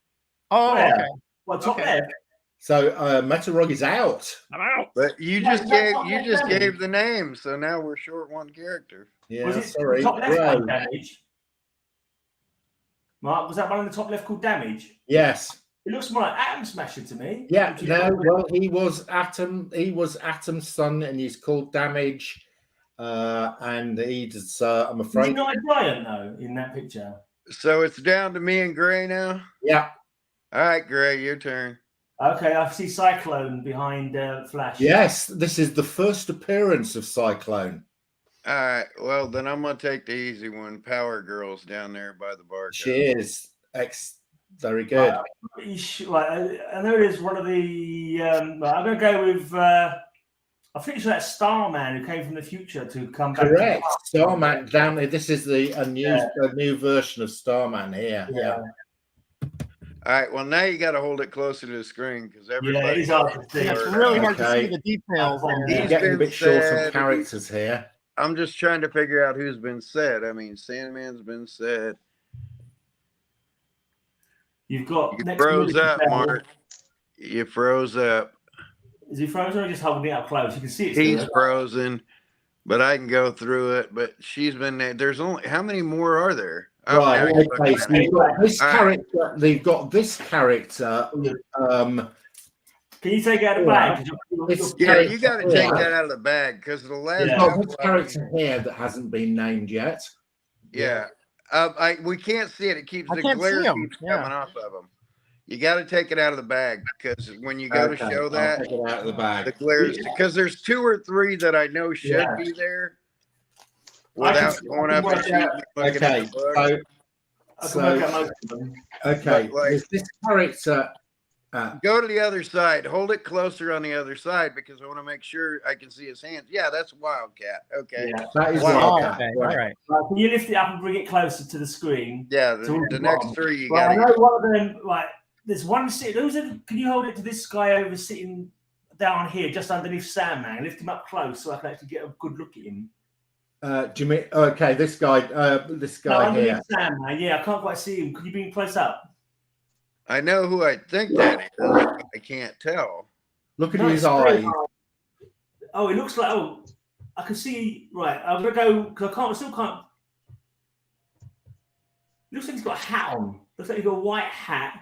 Oh, Where? okay. What, top Okay. left? So Metarog is out. I'm out. But you Yeah, just that's gave the name, so now we're short one character. Yeah, Was it sorry. top left Bro. called Damage? Mark, was that one in the top left called Damage? Yes. It looks more like Atom Smasher to me. Yeah. No. Well, he was Atom. He was Atom's son, and he's called Damage. And he's. I'm Is he afraid. not a giant though in that picture? So it's down to me and Gray now. Yeah. All right, Gray, your turn. Okay, I see Cyclone behind Flash. Yes. This is the first appearance of Cyclone. All right, well then I'm gonna take the easy one. Power Girl's down there by the bar. She is. Very good. I know it is one of the. I'm going to go with. I think it's that Starman who came from the future to come back. Correct. Starman down there. This is a new version of Starman here. Yeah. All right, well now you got to hold it closer to the screen because everybody. it's hard to see. Yeah, it's really hard to Okay. see the details. He's there. You're getting a bit short said- on characters here. I'm just trying to figure out who's been said. I mean, Sandman's been said. You've got. You next froze minute, up, Mark. You froze up. Is he frozen or just holding it up close? You can see it. He's Still. frozen, but I can go through it. But she's been there. There's only how many more are there? Oh, Right. now you're Okay. looking So at it. you've got this All right. character. They've got this character. Can you take it out of the bag? This Yeah, you got to character take here. that out of the bag because the last. You've Yeah. got couple this of character them- here that hasn't been named yet. Yeah. We can't see it. It keeps I the can't glare see 'em. keeps Yeah. coming off of them. You got to take it out of the bag because when you go to Okay, show I'll that, take it out of the bag. the glares because there's 2 or 3 that I know should Yeah. be there I without can- going I up can and work shooting, out- looking Okay. at the book. I can So work out most of them. okay. But, like- There's this character. Go to the other side. Hold it closer on the other side because I want to make sure I can see his hands. Yeah, that's Wildcat. Okay. Yeah. That is Wow. Oh, Wildcat. okay. All right. Right, can you lift it up and bring it closer to the screen? Yeah, So the we'll next bottom. 3 you Well, I got know to one of them. Like, there's one sitting. Can you hold it to this guy over sitting down here, just underneath Sandman? Lift him up close so I can actually get a good look at him. Do you mean okay? This guy No, here. underneath Sandman. Yeah, I can't quite see him. Could you bring him close up? I know who I think that is. But I can't tell. Look at No, his it's very eyes. hard. Oh, it looks like. Oh, I can see. Right, I'm gonna go because I still can't. Looks like he's got a hat on. Looks like he's got a white hat.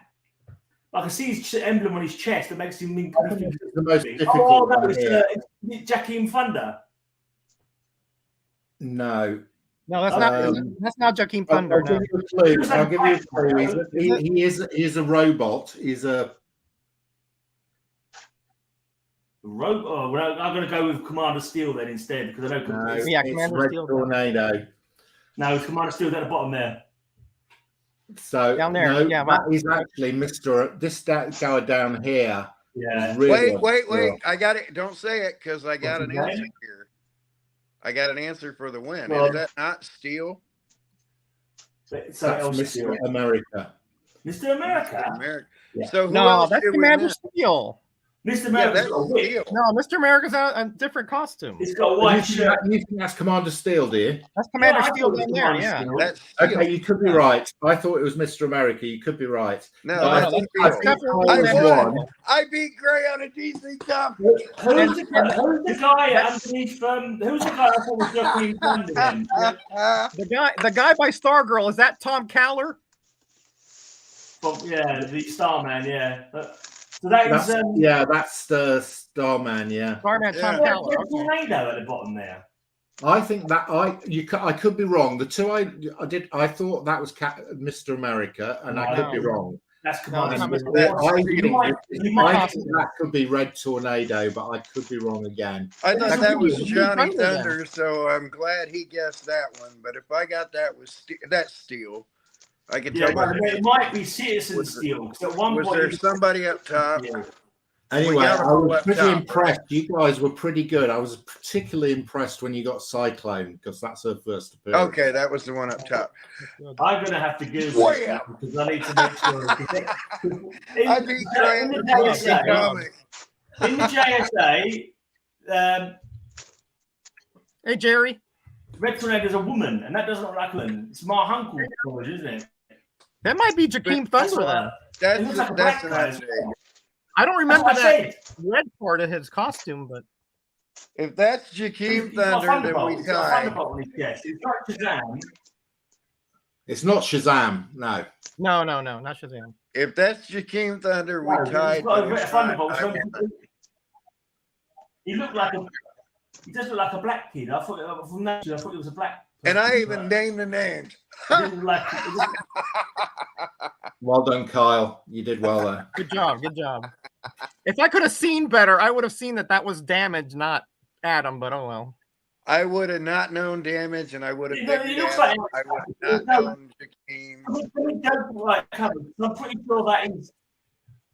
I can see his emblem on his chest that makes him. I think this is the most Oh, difficult no, one here. it's Jackie and Thunder. No. No, that's Um, not Joaquin I'll Thunder. give No. you a clue. I'll give you a clue. He's a robot. He's a Oh, well, I'm going to go with Commander Steel then instead because I know. no, Yeah, it's Commander Red Steel. Tornado. No, it's Commander Steel's at the bottom there. So Down there, no, yeah, that is actually Mr. This guy down here. Yeah. is really Wait. I got it. Don't say it because I got an What's his answer name? here. I got an answer for the win. Well- Is that not Steel? It's That's Mr. Mr. America. Mr. America. America. Yeah. So who No, else that's did we Commander miss? Steel. Mr. Yeah, America's that's got a whip. Steel. No, Mr. America's a different costume. It's got a You white think shirt. that's Commander Steel, do you? That's Commander Yeah, I Steel thought it was down there. Commander Yeah. Steel. That's Steel. Okay, you could be right. I thought it was Mr. America. You could be right. No, But I that's think Steel. I think Definitely I was Commander one. I beat Gray on a DC Cup. Who's the guy underneath? Who's the guy I thought was Jackie and Thunder then? The guy by Stargirl, is that Tom Caller? Yeah, the Starman. Yeah. So that is That's the Starman. Yeah, Starman Tom Yeah. Caller. there's a Okay. tornado at the bottom there. I think that I could be wrong. The two I thought that was Mr. America, and I could be No. wrong. That's No, Commander it's Steel. not I You might think that could be Red Tornado, but I could be wrong again. I thought That that could was be Johnny Thunder then. Thunder, so I'm glad he guessed that one. But if I got that that's Steel. I can Yeah, tell but you. it might be Citizen Was Steel. 'Cause at one Was point there he was somebody up top? Steel. Anyway, got 'em I all was up pretty top, impressed. You guys were pretty good. I was particularly impressed when you got Cyclone because that's her first appearance. Okay, that was the one up top. I'm going to have to Google it Wham! because I need to make sure. I beat Grant in the comic. In the JSA, Hey, Jerry. Red Tornado's a woman, and that doesn't look like one. It's my uncle, isn't it? That might be Jakeem Thunder then. That's an idea. I don't remember That's what I that red part of his costume, but If that's Jakeem Thunder, then we tie. Yes, it's not Shazam. It's not Shazam, no. no, not Shazam. If that's Jakeem Thunder, we No, tied. he's got a but red it's not. Thunderbolt. He looked like a. He does look like a black kid. I thought from nature, I thought he was a black. And I even named the names. He didn't like. Well done, Kyle. You did well there. Good job. If I could have seen better, I would have seen that was Damage, not Adam. But oh well. I would have not known Damage, and I would have. He looks like. I would have not known Jakeem. I'm pretty sure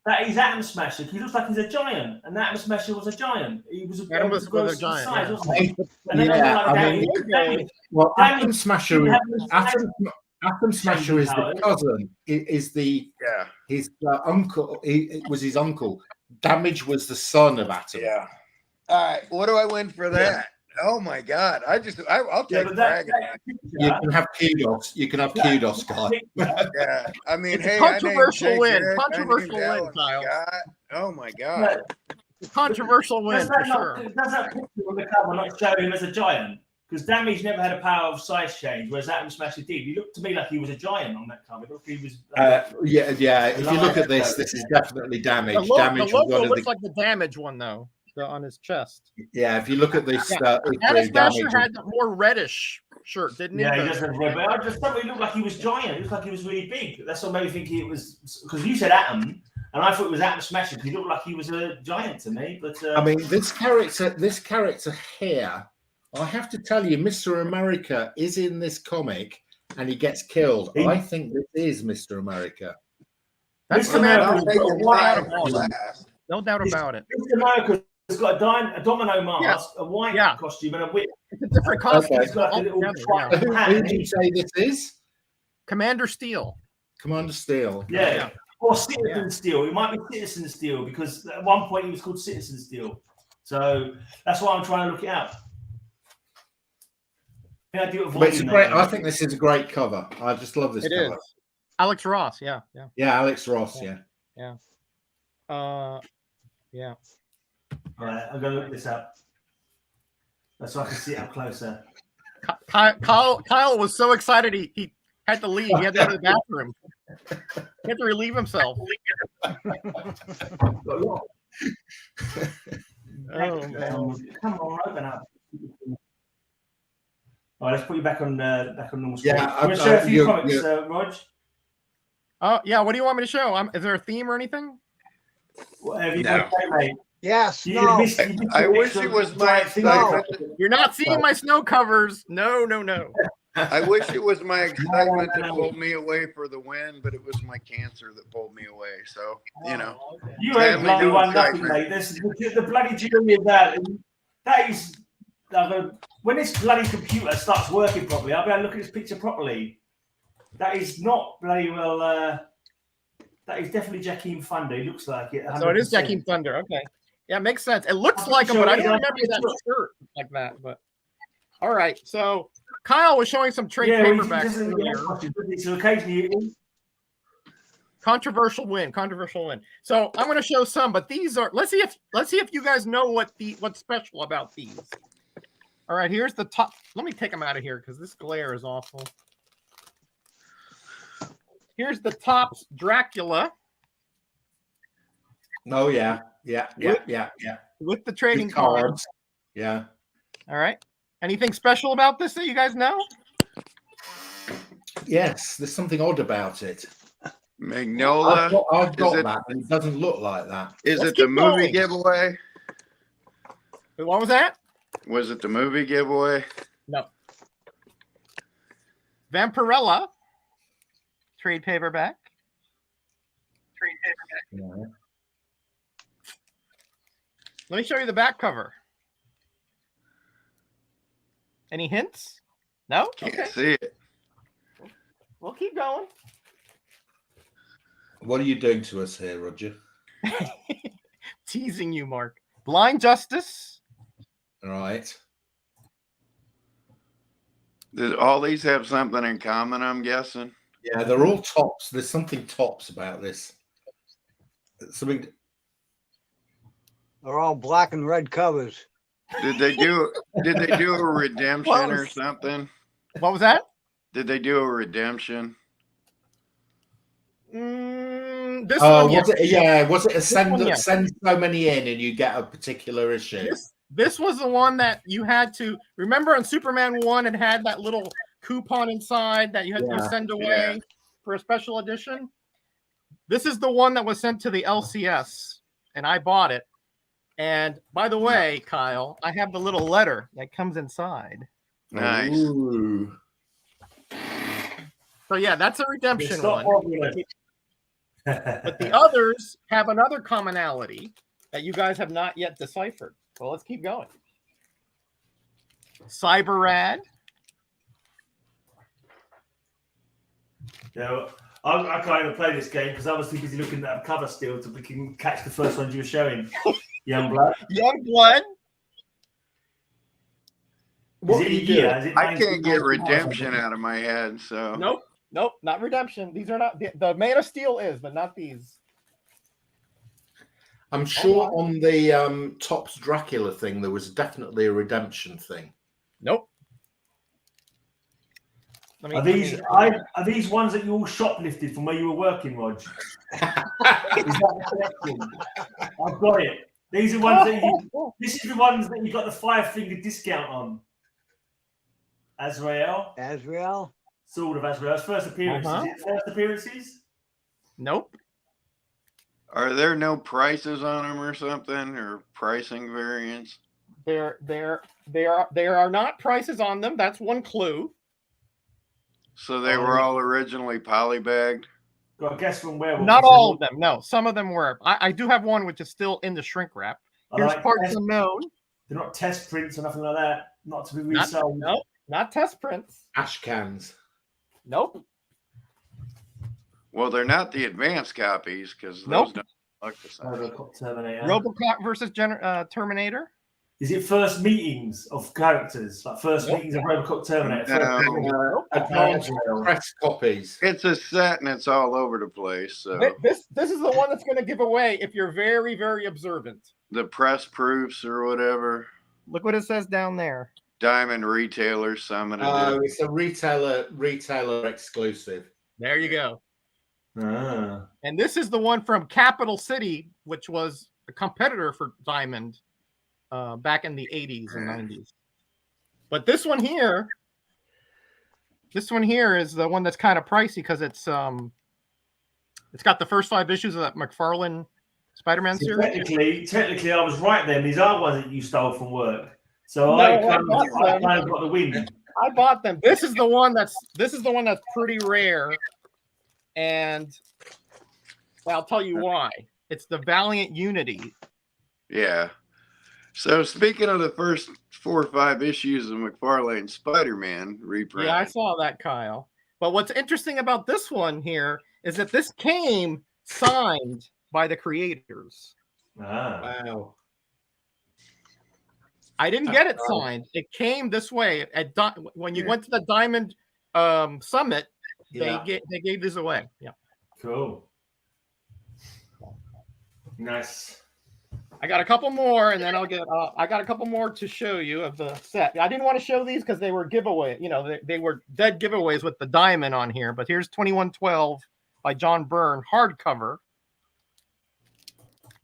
that is Atom Smasher. He looks like he's a giant, and Atom Smasher was a giant. He was a Adam was a giant, size, yeah. wasn't he? And then Yeah, like I mean, Damage. well, Damage- Atom Smasher, Atom Smasher is the cousin. Is the Yeah. his uncle? It was his uncle. Damage was the son of Atom. Yeah. All right. What do I win for that? Oh my God! I'll take but Dragon. You can have kudos. You can have kudos, Kyle. Yeah. I mean, It's hey, a controversial win. I named Controversial Alan win, Kyle. Scott. Oh my God! Controversial win Does for that, sure. does that picture on the cover not show him as a giant? Because Damage never had a power of size change, whereas Atom Smasher did. He looked to me like he was a giant on that cover. It looked like he was. Yeah. If you look at this is definitely Damage. The Damage logo was one of looks the. like the Damage one though, on his chest. Yeah, if you look at this, Adam Smasher had the more reddish shirt, didn't he? Yeah, he does have red, but I just thought he looked like he was giant. He looked like he was really big. That's what made me think it was because you said Atom, and I thought it was Atom Smasher. He looked like he was a giant to me. But I mean, this character here, I have to tell you, Mr. America is in this comic, and he gets killed. I think this is Mr. America. That's Mr. America, no doubt about it. Mr. America's got a domino mask, a white costume, and a whip. It's a different costume. He's got like a little Who did you say this is? Commander Steel. Commander Steel. Yeah. Or Citizen Steel. It might be Citizen Steel because at one point he was called Citizen Steel. So that's why I'm trying to look it up. But it's I think this is a great cover. I just love this cover. Is. Alex Ross, yeah. Yeah, Alex Ross, yeah. All right, I'm gonna look this up. That's so I can see it up closer. Kyle was so excited he had to leave. He had to go to the bathroom. He had to relieve himself. Come on, open up. All right, let's put you back on normal screen. Yeah, I'm going to show a few comics, Rog. Oh yeah, what do you want me to show? Is there a theme or anything? Whatever you want to say, mate. Yes, I wish it was my excitement. You're not seeing my snow covers. No. I wish it was my excitement that pulled me away for the win, but it was my cancer that pulled me away. So, You ain't bloody won nothing, mate. The bloody jury of that is when this bloody computer starts working properly, I'll be able to look at this picture properly. That is not bloody well. That is definitely Jakeem Thunder. It looks like it. 100%. So it is Jakeem Thunder. Okay. Yeah, makes sense. It looks like him, but I don't remember that shirt like that. But all right. So Kyle was showing some trade paperbacks earlier. So occasionally, Controversial win. So I'm going to show some, but these are. Let's see if you guys know what's special about these. All right. Here's the top. Let me take them out of here because this glare is awful. Here's the Topps Dracula. Oh yeah. With the trading cards. Yeah. All right. Anything special about this that you guys know? Yes, there's something odd about it. Magnolia. I've got that, and it doesn't look like that. Is it the movie giveaway? What was that? Was it the movie giveaway? No. Vampirella. Trade paperback. Yeah. Let me show you the back cover. Any hints? No? Can't see it. We'll keep going. What are you doing to us here, Roger? Teasing you, Mark. Blind Justice. All right. Did all these have something in common, I'm guessing? Yeah, they're all tops. There's something tops about this. Something. They're all black and red covers. Did they do a redemption or something? What was that? Did they do a redemption? This Oh, one, was it? Yeah, was it a send one, yeah. send so many in and you get a particular issue? This was the one that you had to remember on Superman 1. It had that little coupon inside that you had to send away for a special edition. This is the one that was sent to the LCS, and I bought it. And by the way, Kyle, I have the little letter that comes inside. Nice. Ooh. So yeah, that's a redemption one. But But the others have another commonality that you guys have not yet deciphered. So let's keep going. Cyberrad. Yeah, I can't even play this game because I was too busy looking at the cover still to we can catch the first ones you were showing. Youngblood. Youngblood. What Is it are you a year? doing? Is it I can't get 1995? redemption out of my head, so Nope, not redemption. These are not the Man of Steel is, but not these. I'm sure on the Topps Dracula thing there was definitely a redemption thing. Nope. Are these ones that you all shoplifted from where you were working, Rog? Is that the collection? I've got it. These are ones that you. This is the ones that you got the 5-finger discount on. Azrael. Sword of Azrael's first appearances. Is it first appearances? Nope. are there no prices on them or something, or pricing variants? There are not prices on them. That's one clue. So they were all originally polybagged? Got a guess from Werewolf. Not all of them. No, some of them were. I do have one which is still in the shrink wrap. Here's parts unknown. They're not test prints or nothing like that. Not to be resold. Nope, not test prints. Ash cans. Nope. Well, they're not the advanced copies because those don't look the same. Robocop Terminator. RoboCop versus Terminator. Is it first meetings of characters? Like first meetings of RoboCop Terminator? No. Advanced press copies. It's a set and it's all over the place. So This is the one that's going to give away if you're very, very observant. the press proofs or whatever. Look what it says down there. Diamond Retailer Summit. Oh, it's a retailer exclusive. There you go. Ah. And this is the one from Capital City, which was a competitor for Diamond back in the 80s and 90s. But this one here is the one that's kind of pricey because it's got the first 5 issues of that McFarlane Spider-Man series. Technically, I was right then. These are ones that you stole from work. So I kind of got the win. I bought them. This is the one that's pretty rare, and I'll tell you why. It's the Valiant Unity. Yeah. So speaking of the first 4 or 5 issues of McFarlane Spider-Man reprint. Yeah, I saw that, Kyle. But what's interesting about this one here is that this came signed by the creators. Ah. Wow. I didn't get it signed. It came this way when you went to the Diamond Summit. They gave this away. Yeah. Cool. Nice. I got a couple more, and then I'll get. I got a couple more to show you of the set. I didn't want to show these because they were giveaway. You know, they were dead giveaways with the diamond on here. But here's 2112 by John Byrne hardcover,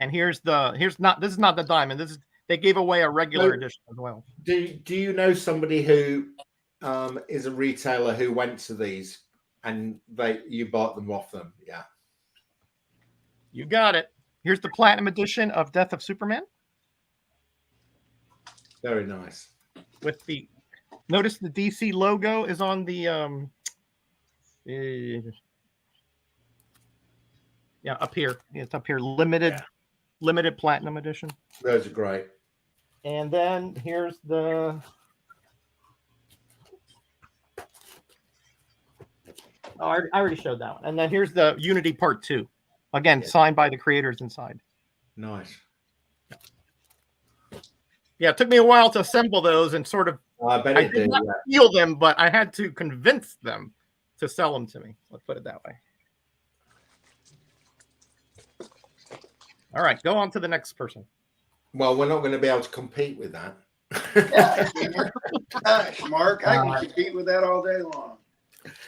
and this is not the diamond. They gave away a regular edition as well. Do you know somebody who is a retailer who went to these and you bought them off them? Yeah. You got it. Here's the platinum edition of Death of Superman. Very nice. With notice the DC logo is on the up here. It's up here. Limited limited platinum edition. Those are great. And then here's the. Oh, I already showed that one. And then here's the Unity Part 2. Again, signed by the creators inside. Nice. Yeah, it took me a while to assemble those and sort of. I bet I it did did. not Yeah. steal them, but I had to convince them to sell them to me. Let's put it that way. All right, go on to the next person. Well, we're not going to be able to compete with that. Gosh, Mark, I can compete with that all day long.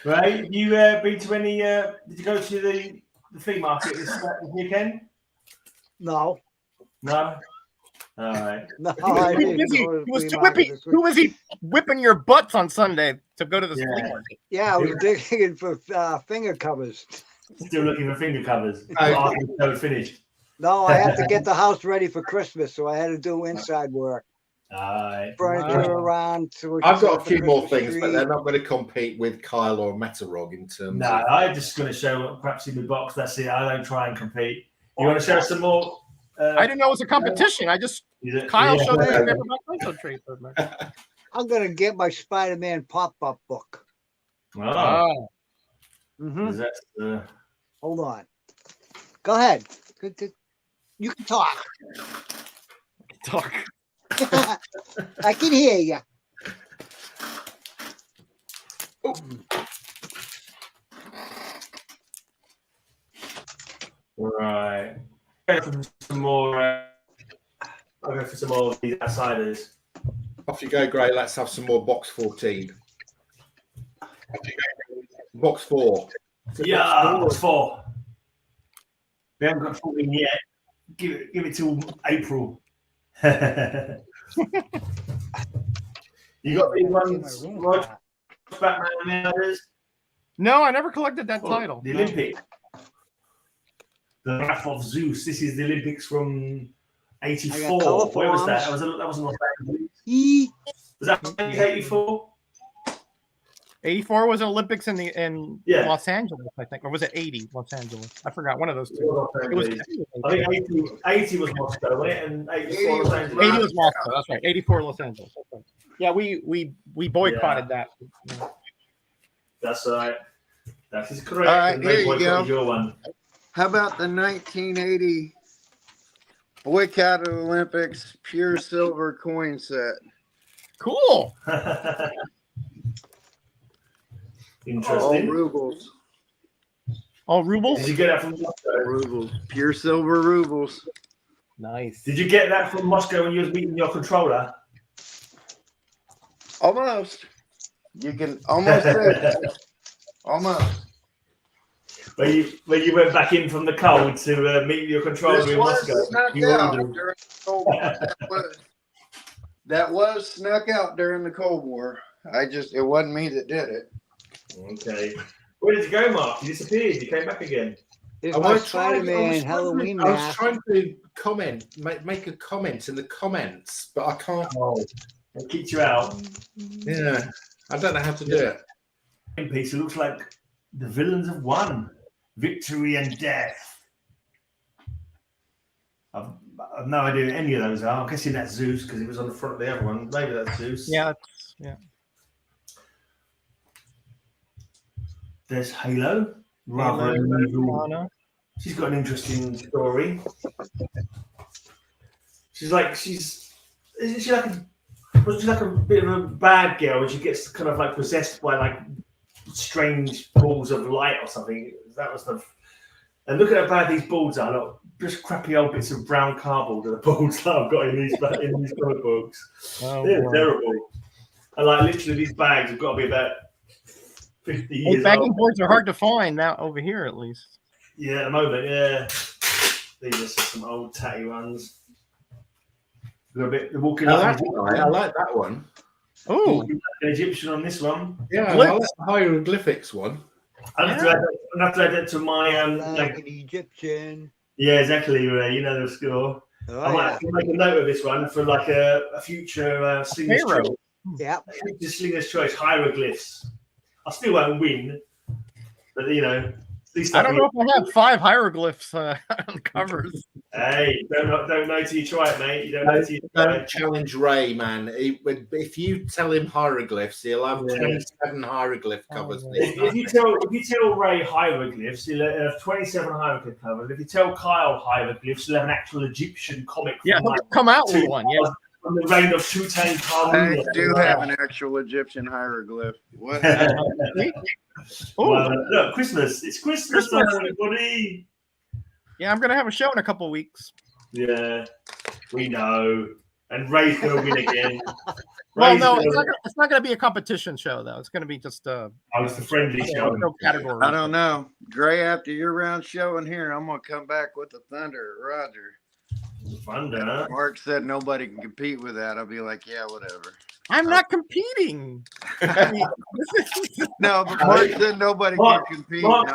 Right? You been to any? Did you go to the flea market this weekend? No. No. All right. No, He was too busy. He was too whippy. Who was he whipping your butts on Sunday to go to the flea market? Yeah, I was digging for finger covers. Still looking for finger covers. Okay. After the show finished. No, I had to get the house ready for Christmas, so I had to do inside work. Furniture around. So I've got a few more things, but they're not going to compete with Kal-El or Metarog in terms No, of... I'm just going to show perhaps in the box. That's it. I don't try and compete. You want to show some more? I didn't know it was a competition. I just Kyle showed me a trade. I'm gonna get my Spider-Man pop-up book. Oh. Mm-hmm. That's, Hold on. Go ahead. You can talk. Talk. I can hear you. Right. Go for some more. I'll go for some more of these outsiders. Off you go, Gray. Let's have some more box 14. Box 4. Yeah, box 4. We haven't got 14 yet. Give it till April. You got these ones, Rod, Batman and the others? No, I never collected that title. The Olympic. The Wrath of Zeus. This is the Olympics from '84. Where was that? That was Los Angeles. Was that 84? 84 was Olympics in Yeah. Los Angeles, I think, or was it 80 Los Angeles? I forgot one of those two. It was, I think 80 was Moscow, wasn't it? And 84 Los Angeles. 80 was Moscow. That's right. 84 Los Angeles. That's right. Yeah, we boycotted that. That's right. That is correct. All right, here you go. Your one. How about the 1980 boycotted Olympics pure silver coin set? Cool. Interesting. All rubles. All rubles? Did you get that from Moscow? Rubles. Pure silver rubles. Nice. Did you get that from Moscow when you was meeting your controller? Almost. You can almost say that. Almost. When you went back in from the cold to meet your controller in Moscow. That was snuck out during the Cold War. It wasn't me that did it. Okay. Where did you go, Mark? You disappeared. You came back again. It's my Spider-Man Halloween mask. I was trying to comment, make a comment in the comments, but I can't. Oh, it kicked you out. Yeah, I don't know how to do it. Piece. It looks like the villains have won. Victory and death. I've no idea who any of those are. I'm guessing that's Zeus because it was on the front of the other one. Maybe that's Zeus. Yeah. There's Halo. Rather unusual. She's got an interesting story. Isn't she like a bit of a bad girl when she gets kind of like possessed by like strange balls of light or something? That was the. And look at how bad these boards are. Look, just crappy old bits of brown cardboard are the boards that I've got in these comic books. They're terrible. And like literally these bags have got to be about 50 years old. Bagging boards are hard to find now over here, at least. Yeah, at the moment, yeah. These are some old tatty ones. They're a bit walking up. I like that one. Oh, an Egyptian on this one. Yeah, I like the hieroglyphics one. I'll have to add that to my like an Egyptian. Yeah, exactly. You know the score. Oh, I might have to make a note of this one for like a future slinger's choice. Yeah. Future slinger's choice hieroglyphs. I still won't win, but you know, at least I don't know if I have 5 hieroglyphs on covers. Hey, don't know till you try it, mate. You don't know till you try Don't it. challenge Ray, man. If you tell him hieroglyphs, he'll have 27 hieroglyph covers. If you tell Ray hieroglyphs, he'll have 27 hieroglyph covers. If you tell Kyle hieroglyphs, he'll have an actual Egyptian comic. Yeah, he'll come out with one. Yeah. From the reign of Tutankhamun. I do have an actual Egyptian hieroglyph. What? Well, look, Christmas. It's Christmas time, everybody. Yeah, I'm gonna have a show in a couple of weeks. Yeah, we know. And Ray's gonna win again. Well, no, it's not gonna be a competition show though. It's gonna be just it's the friendly show. Category. I don't know. Gray, after your round show in here, I'm gonna come back with the Thunder, Roger. Thunder. Mark said nobody can compete with that. I'll be like, yeah, whatever. I'm not competing. No, but Mark said nobody can compete. Mark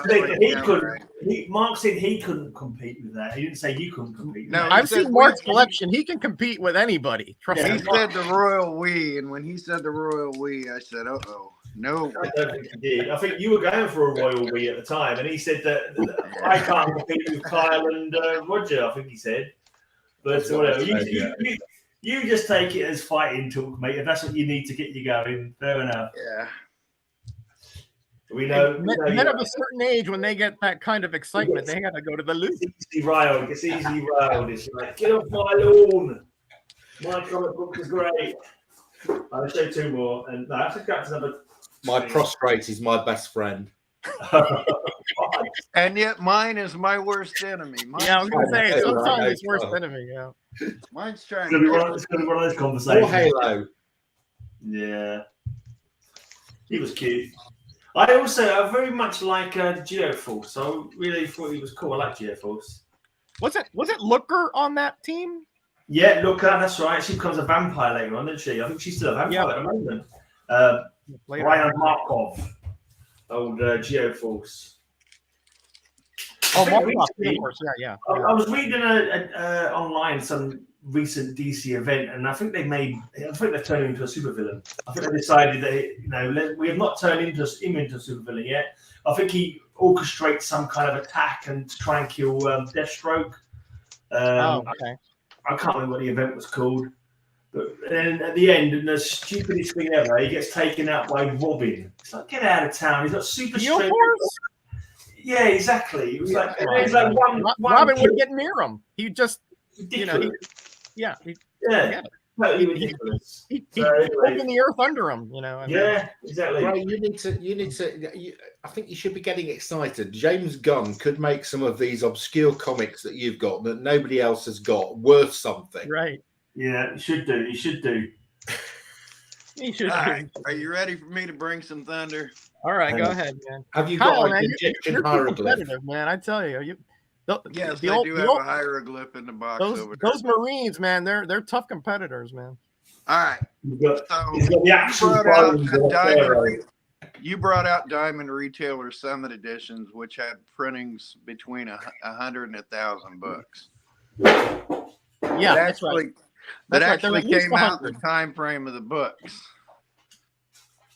said he couldn't compete with that. He didn't say you couldn't compete. No, I've seen Mark's collection. He can compete with anybody. Trust me. He said the Royal We, and when he said the Royal We, I said, uh-oh. No. I don't think he did. I think you were going for a Royal We at the time, and he said that I can't compete with Kyle and Roger, I think he said. But whatever. You just take it as fighting talk, mate. If that's what you need to get you going, fair enough. Yeah. We know. Men of a certain age, when they get that kind of excitement, they got to go to the loop. It's easily riled. It's like, get off my lawn. My comic book is great. I'll show you two more. And no, I think that's number. My prostrate is my best friend. And yet mine is my worst enemy. I was going to say, sometimes it's worst enemy. Yeah. Mine's trying it's going to be one of those conversations. Or Halo. Yeah. He was cute. I very much like Geoforce, so I really thought he was cool. I like Geoforce. Was it Looker on that team? Yeah, Looker, that's right. She becomes a vampire later on, doesn't she? I think she's still a vampire at the moment. Ryan Markov, old Geoforce. Oh, Geoforce, yeah. I was reading online some recent DC event, and I think they've turned him into a supervillain. I think they decided that we have not turned him into a supervillain yet. I think he orchestrates some kind of attack and to try and kill Deathstroke. Okay. I can't remember what the event was called, but then at the end, and the stupidest thing ever, he gets taken out by Robin. It's like, get out of town. He's got super strength. Yeah, exactly. It was like one Robin wouldn't get near him. He just, ridiculous. Totally ridiculous. He'd open the earth under him, Yeah, exactly. Right, you need to. I think you should be getting excited. James Gunn could make some of these obscure comics that you've got that nobody else has got worth something. Right. Yeah, he should do. All right. Are you ready for me to bring some thunder? All right, go ahead, man. Have you got an Egyptian hieroglyph? Man, I tell you. Yes, I do have a hieroglyph in the box over there. Those Marines, man, they're tough competitors, man. All right. You brought out Diamond Retailer Summit Editions, which had printings between 100 and 1,000 books. Yeah, that's right. That actually came out in the time frame of the books.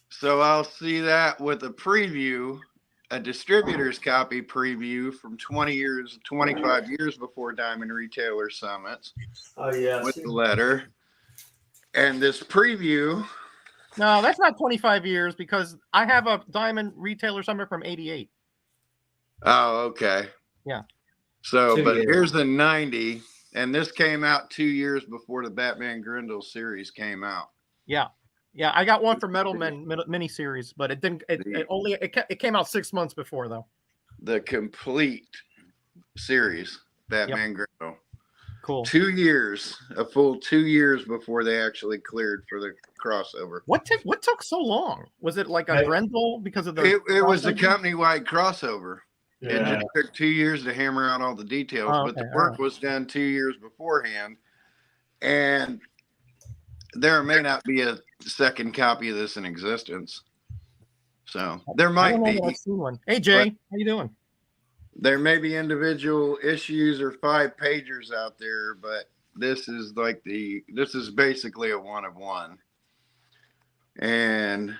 So I'll see that with a preview, a distributor's copy preview from 25 years before Diamond Retailer Summits. Oh, yeah. With the letter. And this preview. No, that's not 25 years because I have a Diamond Retailer Summit from 88. Oh, okay. Yeah. So, but here's the 90. And this came out 2 years before the Batman Grindel series came out. Yeah. Yeah, I got one for Metal Men miniseries, but it didn't. It came out 6 months before though. The complete series, Batman Grindel. Cool. 2 years, a full 2 years before they actually cleared for the crossover. What took so long? Was it like a Grendel because of the? It was a company-wide crossover. Yeah. It just took 2 years to hammer out all the details, but the work was done 2 years beforehand, and there may not be a second copy of this in existence. So there might be. I've seen one. Hey Jay, how you doing? There may be individual issues or 5-pagers out there, but this is basically a one of one. And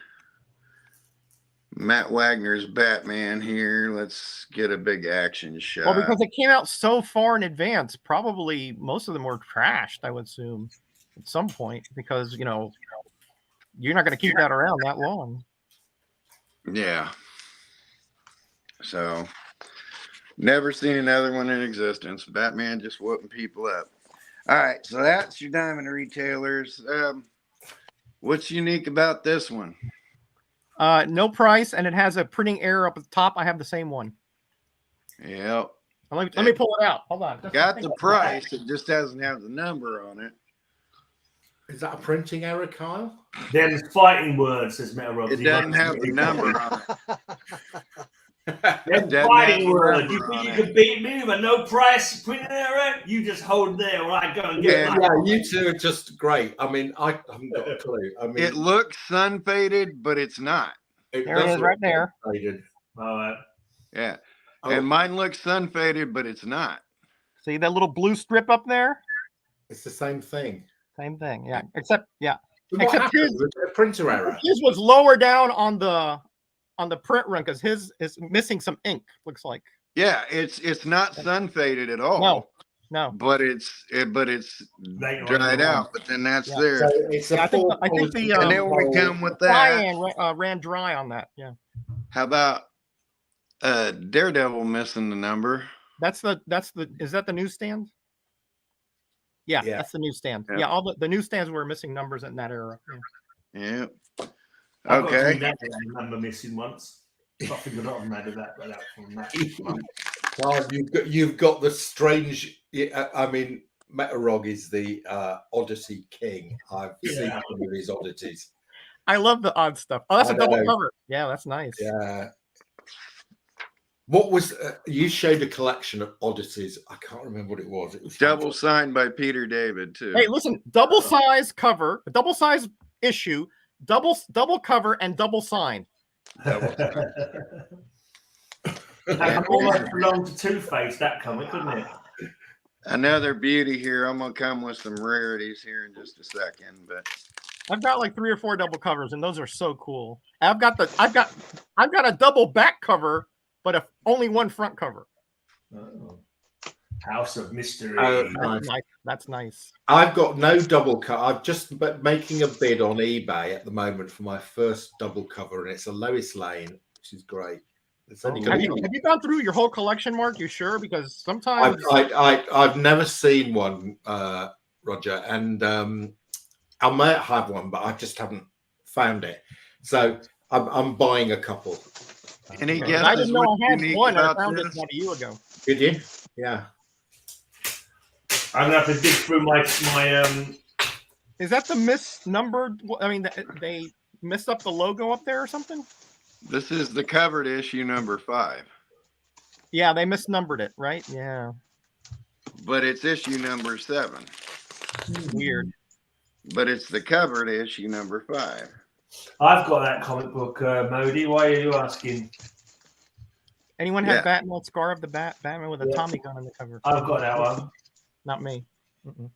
Matt Wagner's Batman here. Let's get a big action shot. Well, because it came out so far in advance, probably most of them were trashed, I would assume, at some point, because, you know, you're not going to keep that around that long. Yeah. So, never seen another one in existence. Batman just whooping people up. All right, so that's your diamond retailers. What's unique about this one? No price, and it has a printing error up at the top. I have the same one. Yep. Let me pull it out. Hold on. Got the price. It just doesn't have the number on it. Is that a printing error, Kyle? Then fighting words, says Metarog. It doesn't have the number on it. Then fighting words. You think you can beat me with a no price printing error? You just hold there while I go and get Yeah, you two are just great. I mean, I haven't got a clue. I mean, it looks sun faded, but it's not. There it is, right there. Faded. All right. Yeah. Oh. And mine looks sun faded, but it's not. See that little blue strip up there? It's the same thing. Same thing, yeah. Except What Except happened with the printer error? his was lower down on the print run because his is missing some ink. Looks like. Yeah, it's not sun faded at all. No. But it's dried out. But then that's there. So it's a I think the and then we come with that. cyan ran dry on that. Yeah. How about Daredevil missing the number? Is that the newsstand? Yeah, Yeah. that's the newsstand. Yeah. Yeah, all the newsstands were missing numbers in that era. Yeah. Yeah. I've got Okay. that number missing once. I think a lot of them added that from that. Well, you've got the strange. I mean, Metarog is the Odyssey king. I've seen some of his oddities. I love the odd stuff. Oh, that's I a double know. cover. Yeah, that's nice. Yeah. What was you showed a collection of oddities? I can't remember what it was. It was Double signed by Peter David too. Hey, listen, double size cover, double size issue, double cover, and double sign. That almost belonged to Two-Face, that comic, couldn't it? Another beauty here. I'm gonna come with some rarities here in just a second, but I've got like 3 or 4 double covers, and those are so cool. I've got a double back cover, but only one front cover. Oh. House of Mystery. That's nice. I've got no double cut. I'm just making a bid on eBay at the moment for my first double cover, and it's a Lois Lane, which is great. Have you gone through your whole collection, Mark? You sure? Because sometimes I've never seen one, Roger, and I might have one, but I just haven't found it. So I'm buying a couple. any I guesses didn't know what's I had unique one. I about found it this? about a year ago. Did you? Yeah. I'm gonna have to dig through my Is that the misnumbered? I mean, they messed up the logo up there or something? This is the covered issue number 5, Yeah, they misnumbered it, right? Yeah. but it's issue number 7. Weird. But it's the covered issue number 5. I've got that comic book, Modi. Why are you asking? Anyone Yeah. have Batman Scar of the Batman with a Tommy gun on the cover? I've got that one. Not me. Mm-mm.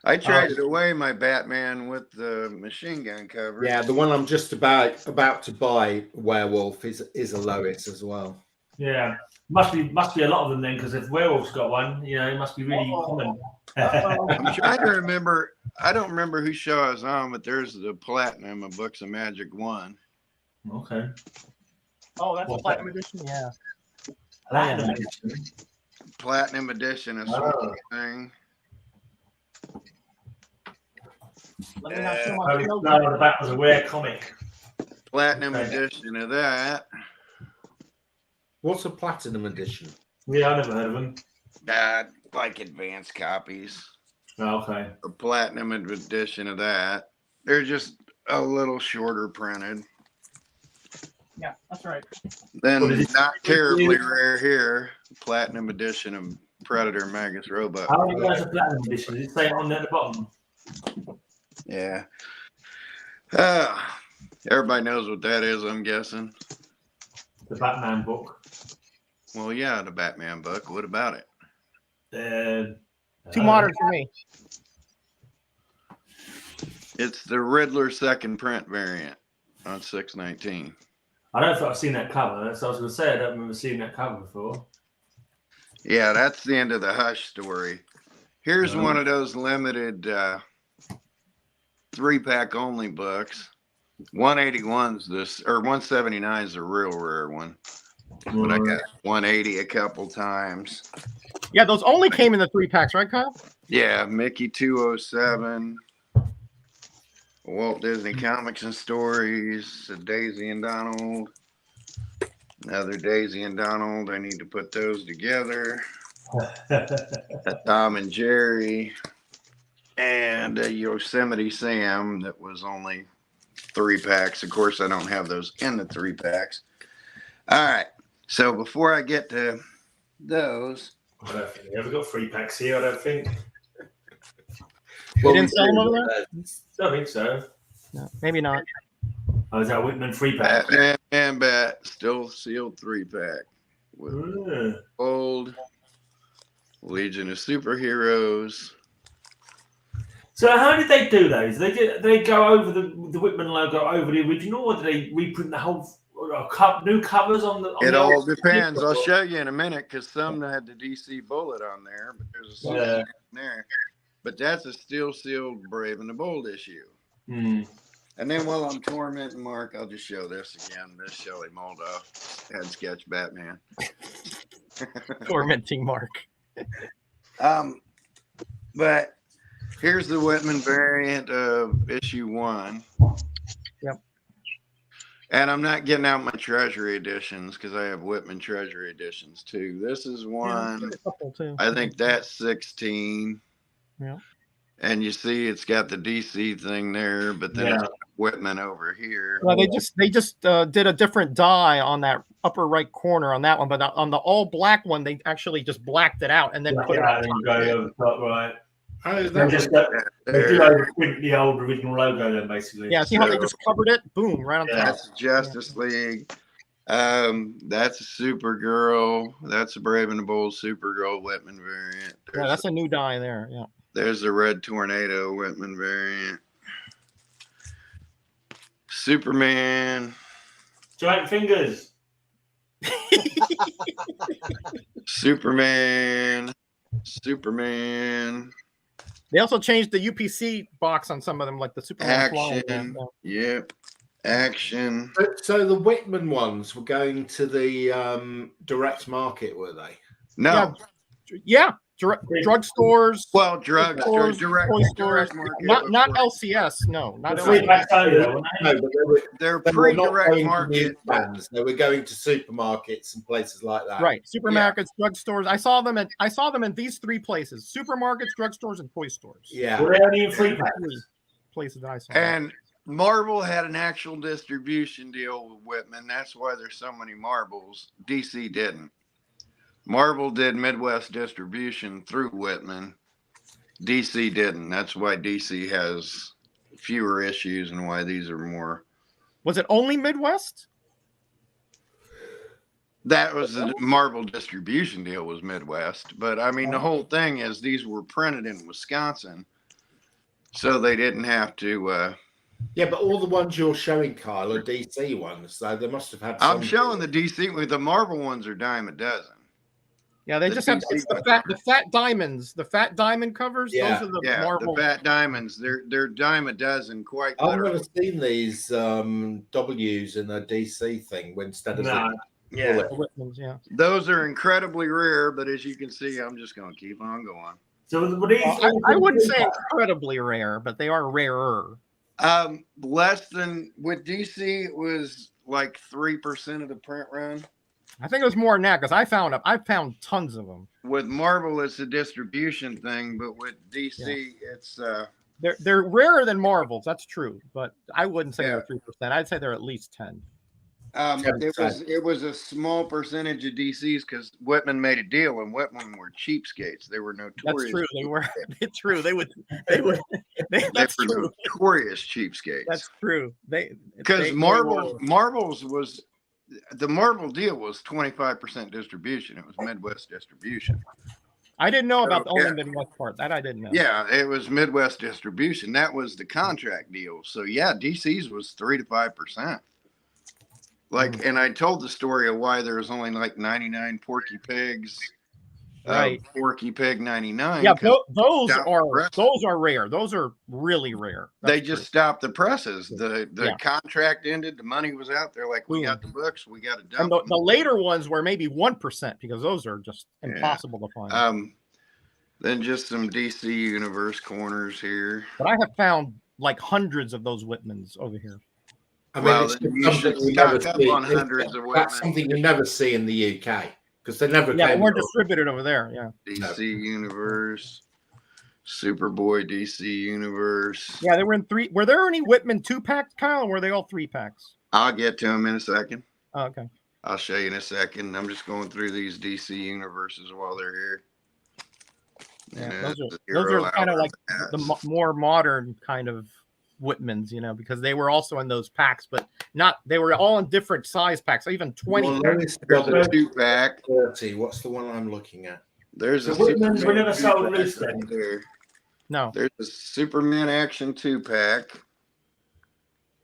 I traded away my Batman with the machine gun cover. Yeah, the one I'm just about to buy, Werewolf, is a Lois as well. Yeah, must be a lot of them then, because if Werewolf's got one, you know, it must be really common. I'm trying to remember. I don't remember who show I was on, but there's the Platinum of Books of Magic 1. Okay. Oh, that's a What's platinum edition. Yeah. Platinum edition. Platinum edition of Oh. thing. Let me not show my Probably photo. Flower on the back was a rare comic. Platinum Okay. edition of that. What's a platinum edition? Yeah, I never heard of them. Like advanced copies. Oh, okay. A platinum edition of that. They're just a little shorter printed. Yeah, that's right. Then What is it? not terribly rare here. Platinum edition of Predator Magus Robot. How do you guys a platinum edition? Does it say it on there at the bottom? Yeah. Everybody knows what that is, I'm guessing. The Batman book. Well, yeah, the Batman book. What about it? Too modern for me. It's the Riddler second print variant on 619. I don't think I've seen that cover. That's what I was going to say. I don't remember seeing that cover before. Yeah, that's the end of the Hush story. Here's one of those limited 3-pack only books. 181's this, or 179 is a real rare one. But I got 180 a couple times. Yeah, those only came in the 3-packs, right, Kyle? Yeah, Mickey 207. Walt Disney Comics and Stories, Daisy and Donald. Another Daisy and Donald. I need to put those together. Tom and Jerry. And a Yosemite Sam that was only 3-packs. Of course, I don't have those in the 3-packs. All right. So before I get to those. I don't think we ever got 3-packs here, I don't think. They didn't sell them over there? I don't think so. No, maybe not. Oh, is that Whitman 3-pack? Batman and Bat, still sealed 3-pack. With old Legion of Superheroes. So how did they do those? They go over the Whitman logo over the original, or do they reprint the whole new covers on the? It all depends. I'll show you in a minute because some had the DC bullet on there, but there's a Superman in there. But that's a still sealed Brave and the Bold issue. And then while I'm tormenting Mark, I'll just show this again. This Shelley Moldoff head sketch Batman. Tormenting Mark. But here's the Whitman variant of issue 1. Yep. And I'm not getting out my Treasury editions because I have Whitman Treasury editions too. This is one. A couple too. I think that's 16. Yeah. And you see it's got the DC thing there, but then it's Whitman over here. Well, they just did a different dye on that upper right corner on that one, but on the all black one, they actually just blacked it out and then put it on top, right. Oh, They did overprint the old original logo then, basically. Yeah, see how they just covered it? Boom, right on top. That's Justice League. That's a Supergirl. That's a Brave and the Bold Supergirl Whitman variant. Yeah, that's a new dye there. Yeah. There's the Red Tornado Whitman variant. Superman. Giant fingers. Superman. They also changed the UPC box on some of them, like the Superman. Action. Yep. Action. So the Whitman ones were going to the direct market, were they? No. Yeah. Drugstores. Well, drugstores, direct market. Not LCS. No, not LCS. No, but they're pre-direct market. They were going to supermarkets and places like that. Right, supermarkets, drugstores. I saw them in these 3 places: supermarkets, drugstores, and toy stores. Yeah, were they only in 3-packs? Places that I saw. And Marvel had an actual distribution deal with Whitman. That's why there's so many Marvels. DC didn't. Marvel did Midwest distribution through Whitman. DC didn't. That's why DC has fewer issues and why these are more. Was it only Midwest? That was the Marvel distribution deal was Midwest. But I mean, the whole thing is these were printed in Wisconsin. So they didn't have to. Yeah, but all the ones you're showing, Kyle, are DC ones. So they must have had. I'm showing the DC. The Marvel ones are dime a dozen. Yeah, they just have the fat diamonds, the fat diamond covers. Yeah. Those are the Marvel. The fat diamonds. They're dime a dozen. Quite. I've never seen these W's in a DC thing instead of yeah. Those are incredibly rare, but as you can see, I'm just going to keep on going. So I wouldn't say incredibly rare, but they are rarer. Less than with DC, it was like 3% of the print run. I think it was more than that because I found tons of them. With Marvel, it's a distribution thing, but with DC, it's they're rarer than Marvels. That's true, but I wouldn't say they're 3%. I'd say they're at least 10. It was a small percentage of DCs because Whitman made a deal, and Whitman were cheapskates. They were notorious. That's true. They were. It's true. They were notorious cheapskates. That's true. Because Marvel's was. The Marvel deal was 25% distribution. It was Midwest distribution. I didn't know about the only Midwest part. That I didn't know. Yeah, it was Midwest distribution. That was the contract deal. So yeah, DC's was 3 to 5%. Like, and I told the story of why there was only like 99 Porky Pigs. Right. Porky Pig 99. Yeah, those are rare. Those are really rare. They just stopped the presses. The contract ended. The money was out there. Like, we got the books. We got to dump them. The later ones were maybe 1% because those are just impossible to find. Then just some DC Universe corners here. But I have found like hundreds of those Whitmans over here. I mean, you should stock up on hundreds of Whitmans. That's something you never see in the UK. Because they never they weren't distributed over there. Yeah. DC Universe, Superboy DC Universe. Yeah, they were in 3. Were there any Whitman 2-packs, Kyle, or were they all 3-packs? I'll get to them in a second. Oh, okay. I'll show you in a second. I'm just going through these DC Universes while they're here. Yeah, those are kind of like the more modern kind of Whitmans, you know, because they were also in those packs, but they were all in different size packs, even 20. Well, there's a 2-pack. 30. What's the one I'm looking at? There's a Whitmans were never sold loose then. No. There's a Superman Action 2-pack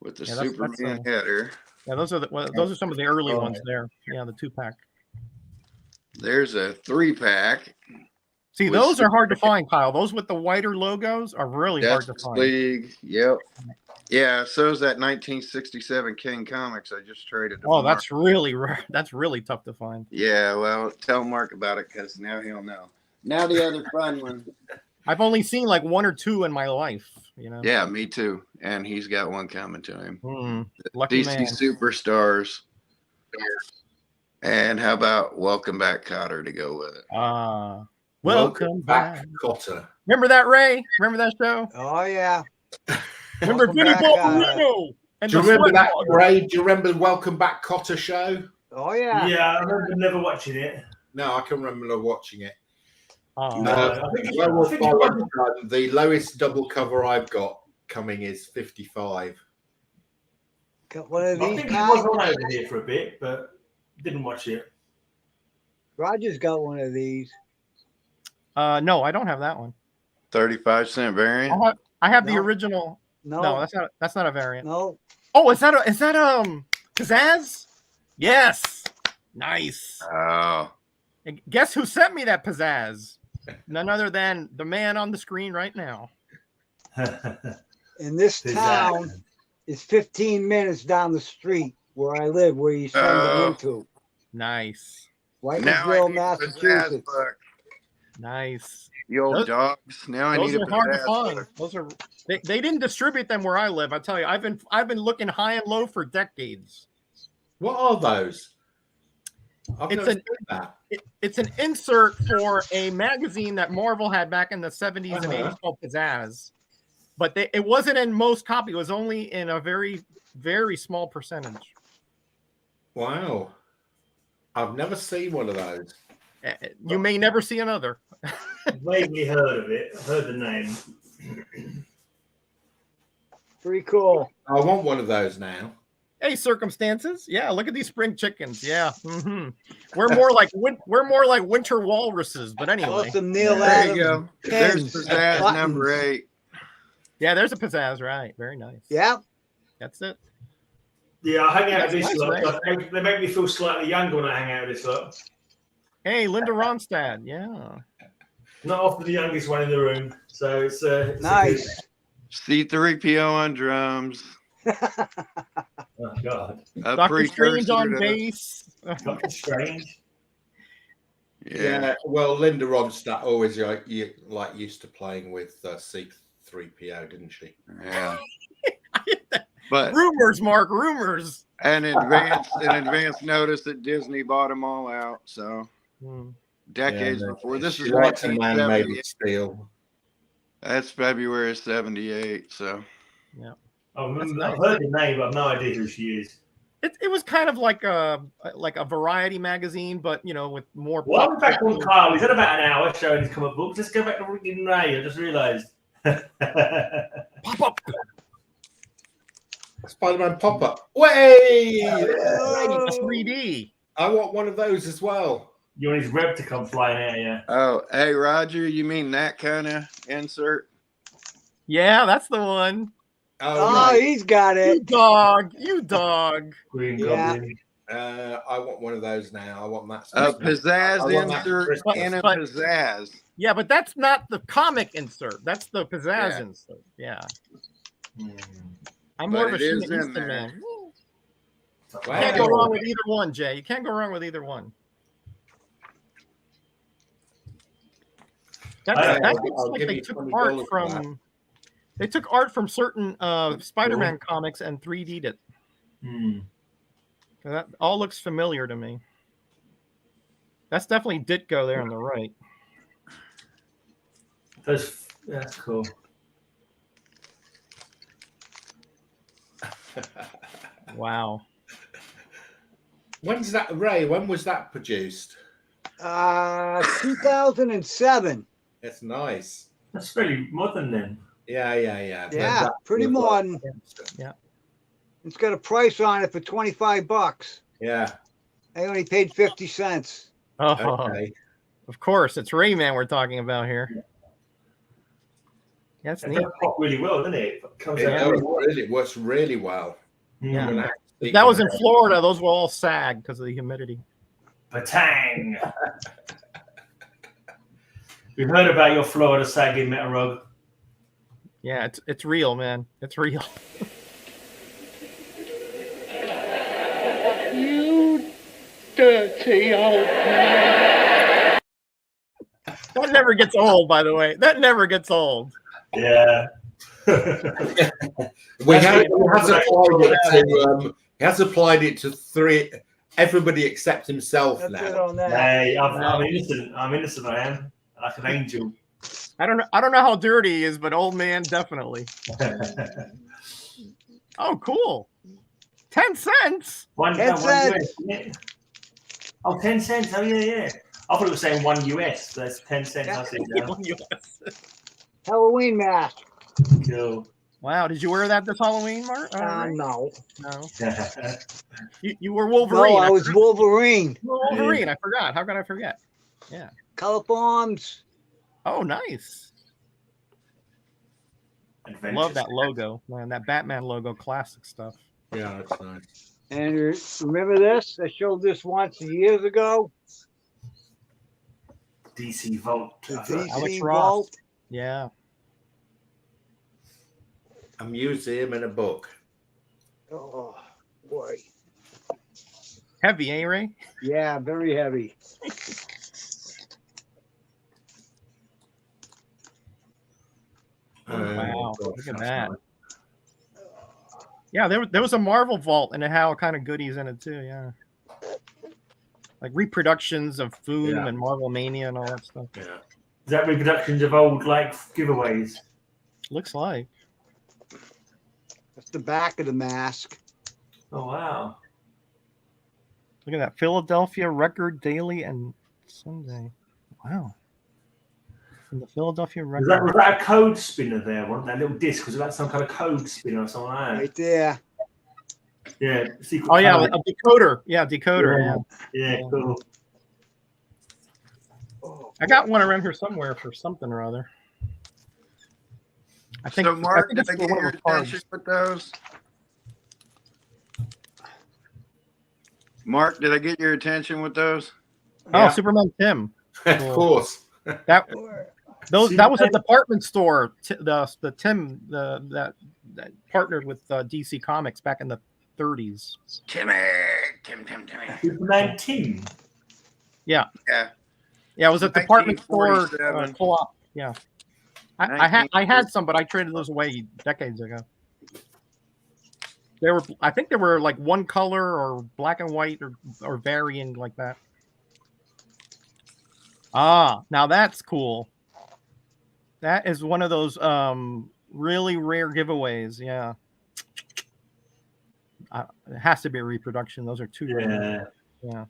with the Superman header. Yeah, those are some of the early ones there. Yeah, the 2-pack. There's a 3-pack. See, those are hard to find, Kyle. Those with the whiter logos are really hard to find. League, yep. Yeah, so is that 1967 King Comics I just traded. Oh, that's really rare. That's really tough to find. Yeah, well, tell Mark about it because now he'll know. Now the other fun one. I've only seen like 1 or 2 in my life, you know. Yeah, me too. And he's got one coming to him. Lucky DC man. Superstars. And how about Welcome Back, Cotter, to go with it? Welcome back, Cotter. Remember that, Ray? Remember that show? Oh yeah. Remember Vinny Ballerino? Do you remember that, Ray? Do you remember the Welcome Back Cotter show? Oh yeah. Yeah, I remember never watching it. No, I can remember watching it. I think the lowest double cover I've got coming is 55. Got one of these. I think it was on over here for a bit, but didn't watch it. Roger's got one of these. No, I don't have that one. 35-cent variant. I have the original. No, that's not a variant. No. Oh, is that Pizzazz? Yes. Nice. Oh. And guess who sent me that Pizzazz? None other than the man on the screen right now. In this town is 15 minutes down the street where I live, where you send them into. Nice. Whitensville, Massachusetts. Nice. The old dogs. Now I need a hard to find. Those are they didn't distribute them where I live. I tell you, I've been looking high and low for decades. What are those? It's an insert for a magazine that Marvel had back in the 70s and 80s called Pizzazz. But it wasn't in most copies. It was only in a very, very small percentage. Wow. I've never seen one of those. You may never see another. Vaguely heard of it. Heard the name. Pretty cool. I want one of those now. Hey, circumstances. Yeah, look at these spring chickens. Yeah, we're more like winter walruses. But anyway, there you go. There's Pizzazz number 8. Yeah, there's a Pizzazz. Right, very nice. Yeah, that's it. Yeah, I hang out with this nice, lot. Right? They make me feel slightly younger when I hang out with this lot. Hey, Linda Ronstadt. Yeah. Not often the youngest one in the room, so it's nice. C3PO on drums. Oh God. Dr. Strange on bass. Dr. Strange. Yeah. Well, Linda Ronstadt always used to playing with C3PO, didn't she? Yeah. But rumors, Mark. Rumors. And advance notice that Disney bought them all out. So decades before. This is like a man-made steel. That's February 78. So yeah. I've heard the name, but I've no idea who she is. It was kind of like a variety magazine, but with more. Well, I'm back on Carl. He's had about an hour showing his comic books. Let's go back to freaking Ray. I just realised. Pop up. Spider-Man pop-up. Way! That's 3D. I want one of those as well. You want his web to come flying out, yeah. Oh, hey, Roger, you mean that kind of insert? Yeah, that's the one. Oh, he's got You it. dog. You dog. Green Yeah. Goblin. I want one of those now. I want that. A I pizzazz want that insert Christmas. and a But- pizzazz. Yeah, but that's not the comic insert. That's the pizzazz Yeah. insert. Yeah. Mm. I'm But more of a it is Sheena in Easton there. man. Wow. You can't go wrong with either one, Jay. You can't go wrong with either one. That looks I'll like give they you took $20 art for that. from. They took art from certain Spider-Man comics and 3D'd it. Mm. That all looks familiar to me. That's definitely Ditko there on the right. That's cool. Wow. When's that, Ray? When was that produced? 2007. It's nice. That's very modern then. Yeah. Yeah, pretty modern. Yeah. It's got a price on it for $25. Yeah. I only paid 50 cents. Oh, Okay. of course, it's Rayman we're talking about here. Yeah, that's It neat. does pop really well, doesn't it? It comes It, out really, it works really well. Yeah. I'm gonna have to If speak that was in about it. Florida, those will all sag because of the humidity. Batang! We've heard about your Florida sagging, Metarog. Yeah, it's real, man. It's real. You dirty old man. That never gets old, by the way. That never gets old. Yeah. He has applied it to three. Everybody except himself That's it now. on that. Hey, I'm innocent. I'm innocent. I am like an angel. I don't know how dirty he is, but old man definitely. Oh, cool. 10 cents. 10 cents. US, isn't it? Oh, 10 cents. Oh, yeah. I thought it was saying 1 US. So that's 10 cents. I see now. Halloween mask. Cool. Wow, did you wear that this Halloween, Mark? No. No. You were Wolverine. No, I was Wolverine. You were Wolverine. I forgot. How could I forget? Yeah. Colorful arms. Oh, nice. Love that logo, man. That Batman logo, classic stuff. Yeah, that's nice. And remember this? I showed this once years ago. DC Vault. The Alex DC Ross. Vault. Yeah. A museum and a book. Oh, boy. Heavy, eh, Ray? Yeah, very heavy. Wow, gosh, look at that's that. nice. Yeah, there was a Marvel vault and it had all kind of goodies in it too. Yeah, like reproductions of Foom Yeah. and Marvel Mania and all that stuff. Yeah. Is that reproductions of old like giveaways? Looks like. That's the back of the mask. Oh wow. Look at that. Philadelphia Record Daily and Sunday. Wow. From the Philadelphia Was Record. that a code spinner there? Wasn't that little disc? Was that some kind of code spinner or something like that? Right there. Yeah. Secret Oh yeah, code. a decoder. Yeah, decoder. Yeah. Yeah, cool. Oh, I got one around here somewhere for something or other. I think. So, Mark, I think did it's I for get one your of the cards. attention with those? Mark, did I get your attention with those? Oh, Yeah. Superman Tim. Of course. That that was a department store. The Tim that partnered with DC Comics back in the 30s. Tim. Superman Tim. Yeah. Yeah. Yeah, it was a department store 1947. co-op. Yeah. I had some, but I traded those away decades ago. I think they were like one color or black and white or varying like that. Ah, now that's cool. That is one of those really rare giveaways. Yeah. It has to be a reproduction. Those are two. Yeah. Yeah.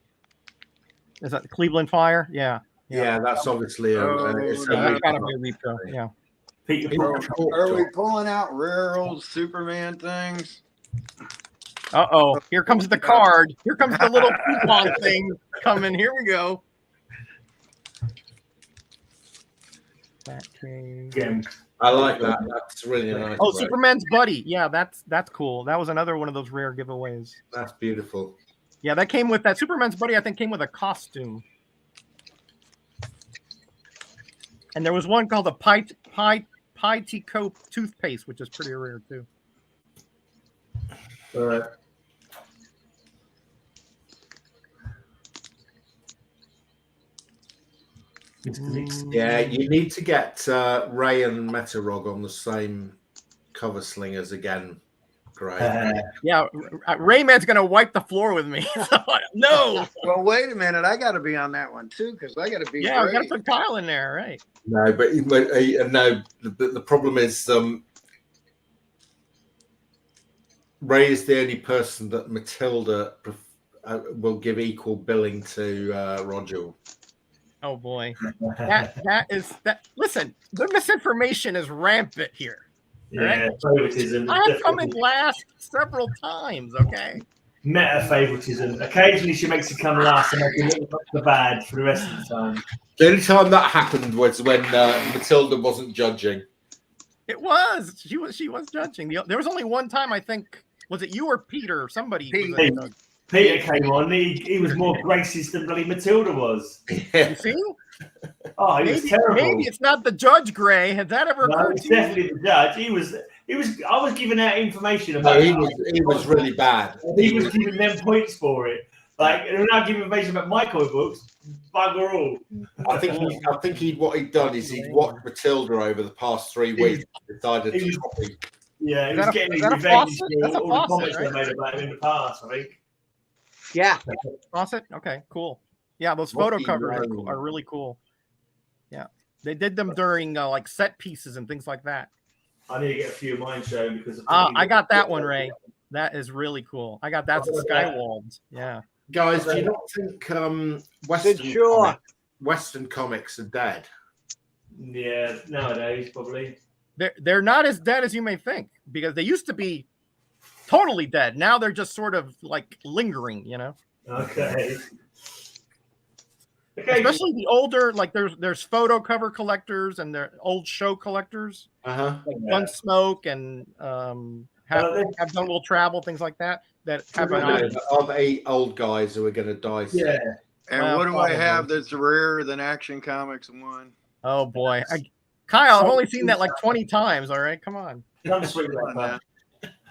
Is that the Cleveland Fire? Yeah. Yeah, that's obviously it's a That's gotta repro. be a repro. Yeah. Peter Are we pulling out rare old Superman things? Uh-oh. Here comes the card. Here comes the little coupon thing coming. Here we go. Game. I like that. That's really nice. Oh, Ray. Superman's buddy. Yeah, that's cool. That was another one of those rare giveaways. That's beautiful. Yeah, that came with that Superman's buddy. I think came with a costume. And there was one called the Pie Tico toothpaste, which is pretty rare too. All right. Yeah, you need to get Ray and Metarog on the same cover slingers again. Great. Yeah, Rayman's gonna wipe the floor with me. No. Well, wait a minute. I got to be on that one too because I got to be. Yeah, we got to great. put Kyle in there, right? No, but no. The problem is Ray is the only person that Matilda will give equal billing to Roger. Oh boy, that is that. Listen, the misinformation is rampant here. Yeah, favoritism. I have come in last several times. Okay. Meta favoritism. Occasionally, she makes you come last and make you look the bad for the rest of the time. The only time that happened was when Matilda wasn't judging. It was. She was judging. There was only one time, I think. Was it you or Peter? Or somebody. Peter came on. He was more racist than bloody Matilda was. You see? Oh, he was terrible. Maybe it's not the judge, Gray. Has that ever No, occurred it's to you? definitely the judge. He was. I was giving out information about. No, he was really bad. He was giving them points for it. Like, they're not giving information about my comic books. Bugger all. I think what he'd done is he'd watched Matilda over the past 3 weeks. Decided to copy. Yeah, he was getting his revenge for all the comments they made about him in the past. I think. Yeah. Fawcett? Okay, cool. Yeah, those photo covers are really cool. Yeah, they did them during like set pieces and things like that. I need to get a few of mine shown because. I got that one, Ray. That is really cool. I got that to Skywald. Yeah. Guys, do you not think Western comics are dead? Yeah, nowadays probably. They're not as dead as you may think because they used to be totally dead. Now they're just sort of like lingering, you know. Okay. Especially the older, like there's photo cover collectors and they're old show collectors, like Gunsmoke and have done will travel, things like that. That have of 8 old guys who are going to die soon. Yeah. And what do I have that's rarer than Action Comics 1? Oh boy, Kyle, I've only seen that like 20 times. All right, come on. I'm sweet like that.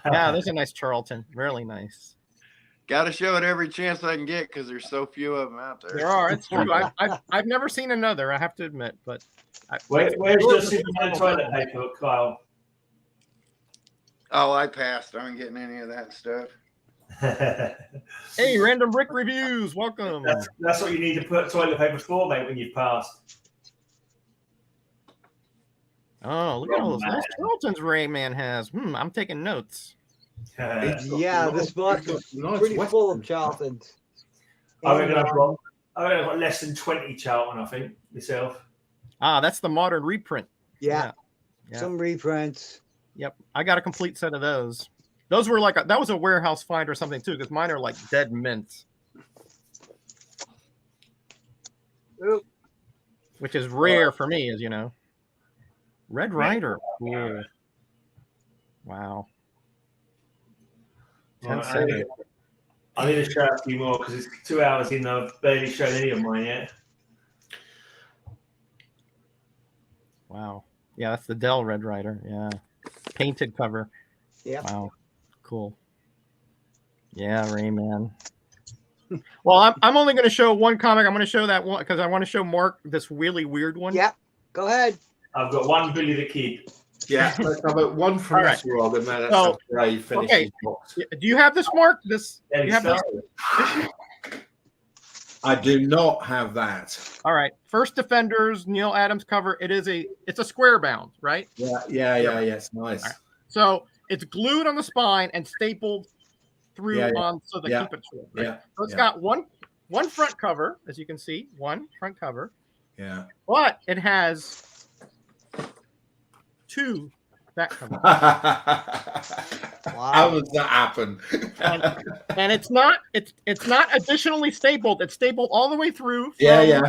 Yeah, there's a nice Charlton. Really nice. Got to show it every chance I can get because there's so few of them out there. There are. It's true. I've never seen another. I have to admit, but where's the Superman toilet paper, Kyle? Oh, I passed on getting any of that stuff. Hey, Random Brick Reviews, welcome. That's what you need to put toilet paper for, mate, when you've passed. Oh, look at all those nice Charltons Rayman has. I'm taking notes. Yeah, this box is pretty full of Charltons. I reckon I've got less than 20 Charlton, I think, myself. Ah, that's the modern reprint. Yeah. Some reprints. Yep, I got a complete set of those. Those were like that was a warehouse find or something too, because mine are like dead mint, which is rare for me, as you know. Red Rider, cool. Wow. I need to show a few more because it's 2 hours in. I've barely shown any of mine yet. Wow. Yeah, that's the Dell Red Rider. Yeah. Painted cover. Yeah. Wow. Cool. Yeah, Rayman. Well, I'm only going to show one comic. I'm going to show that one because I want to show Mark this really weird one. Yeah. Go ahead. I've got one Billy the Kid. Yeah, let's have one from right. Metarog, and then So, Ray finishes okay. box. Do you have this, Mark? This? Yeah, you have this? I do not have that. All right. First Defenders, Neil Adams cover. It's a square bound, right? Yeah. It's nice. Right. So it's glued on the spine and stapled through on so they keep it short. Right? Yeah. So it's got one front cover, as you can see, one front cover. Yeah. But it has 2 back covers. How does that happen? and it's not additionally stapled. It's stapled all the way through. Yeah.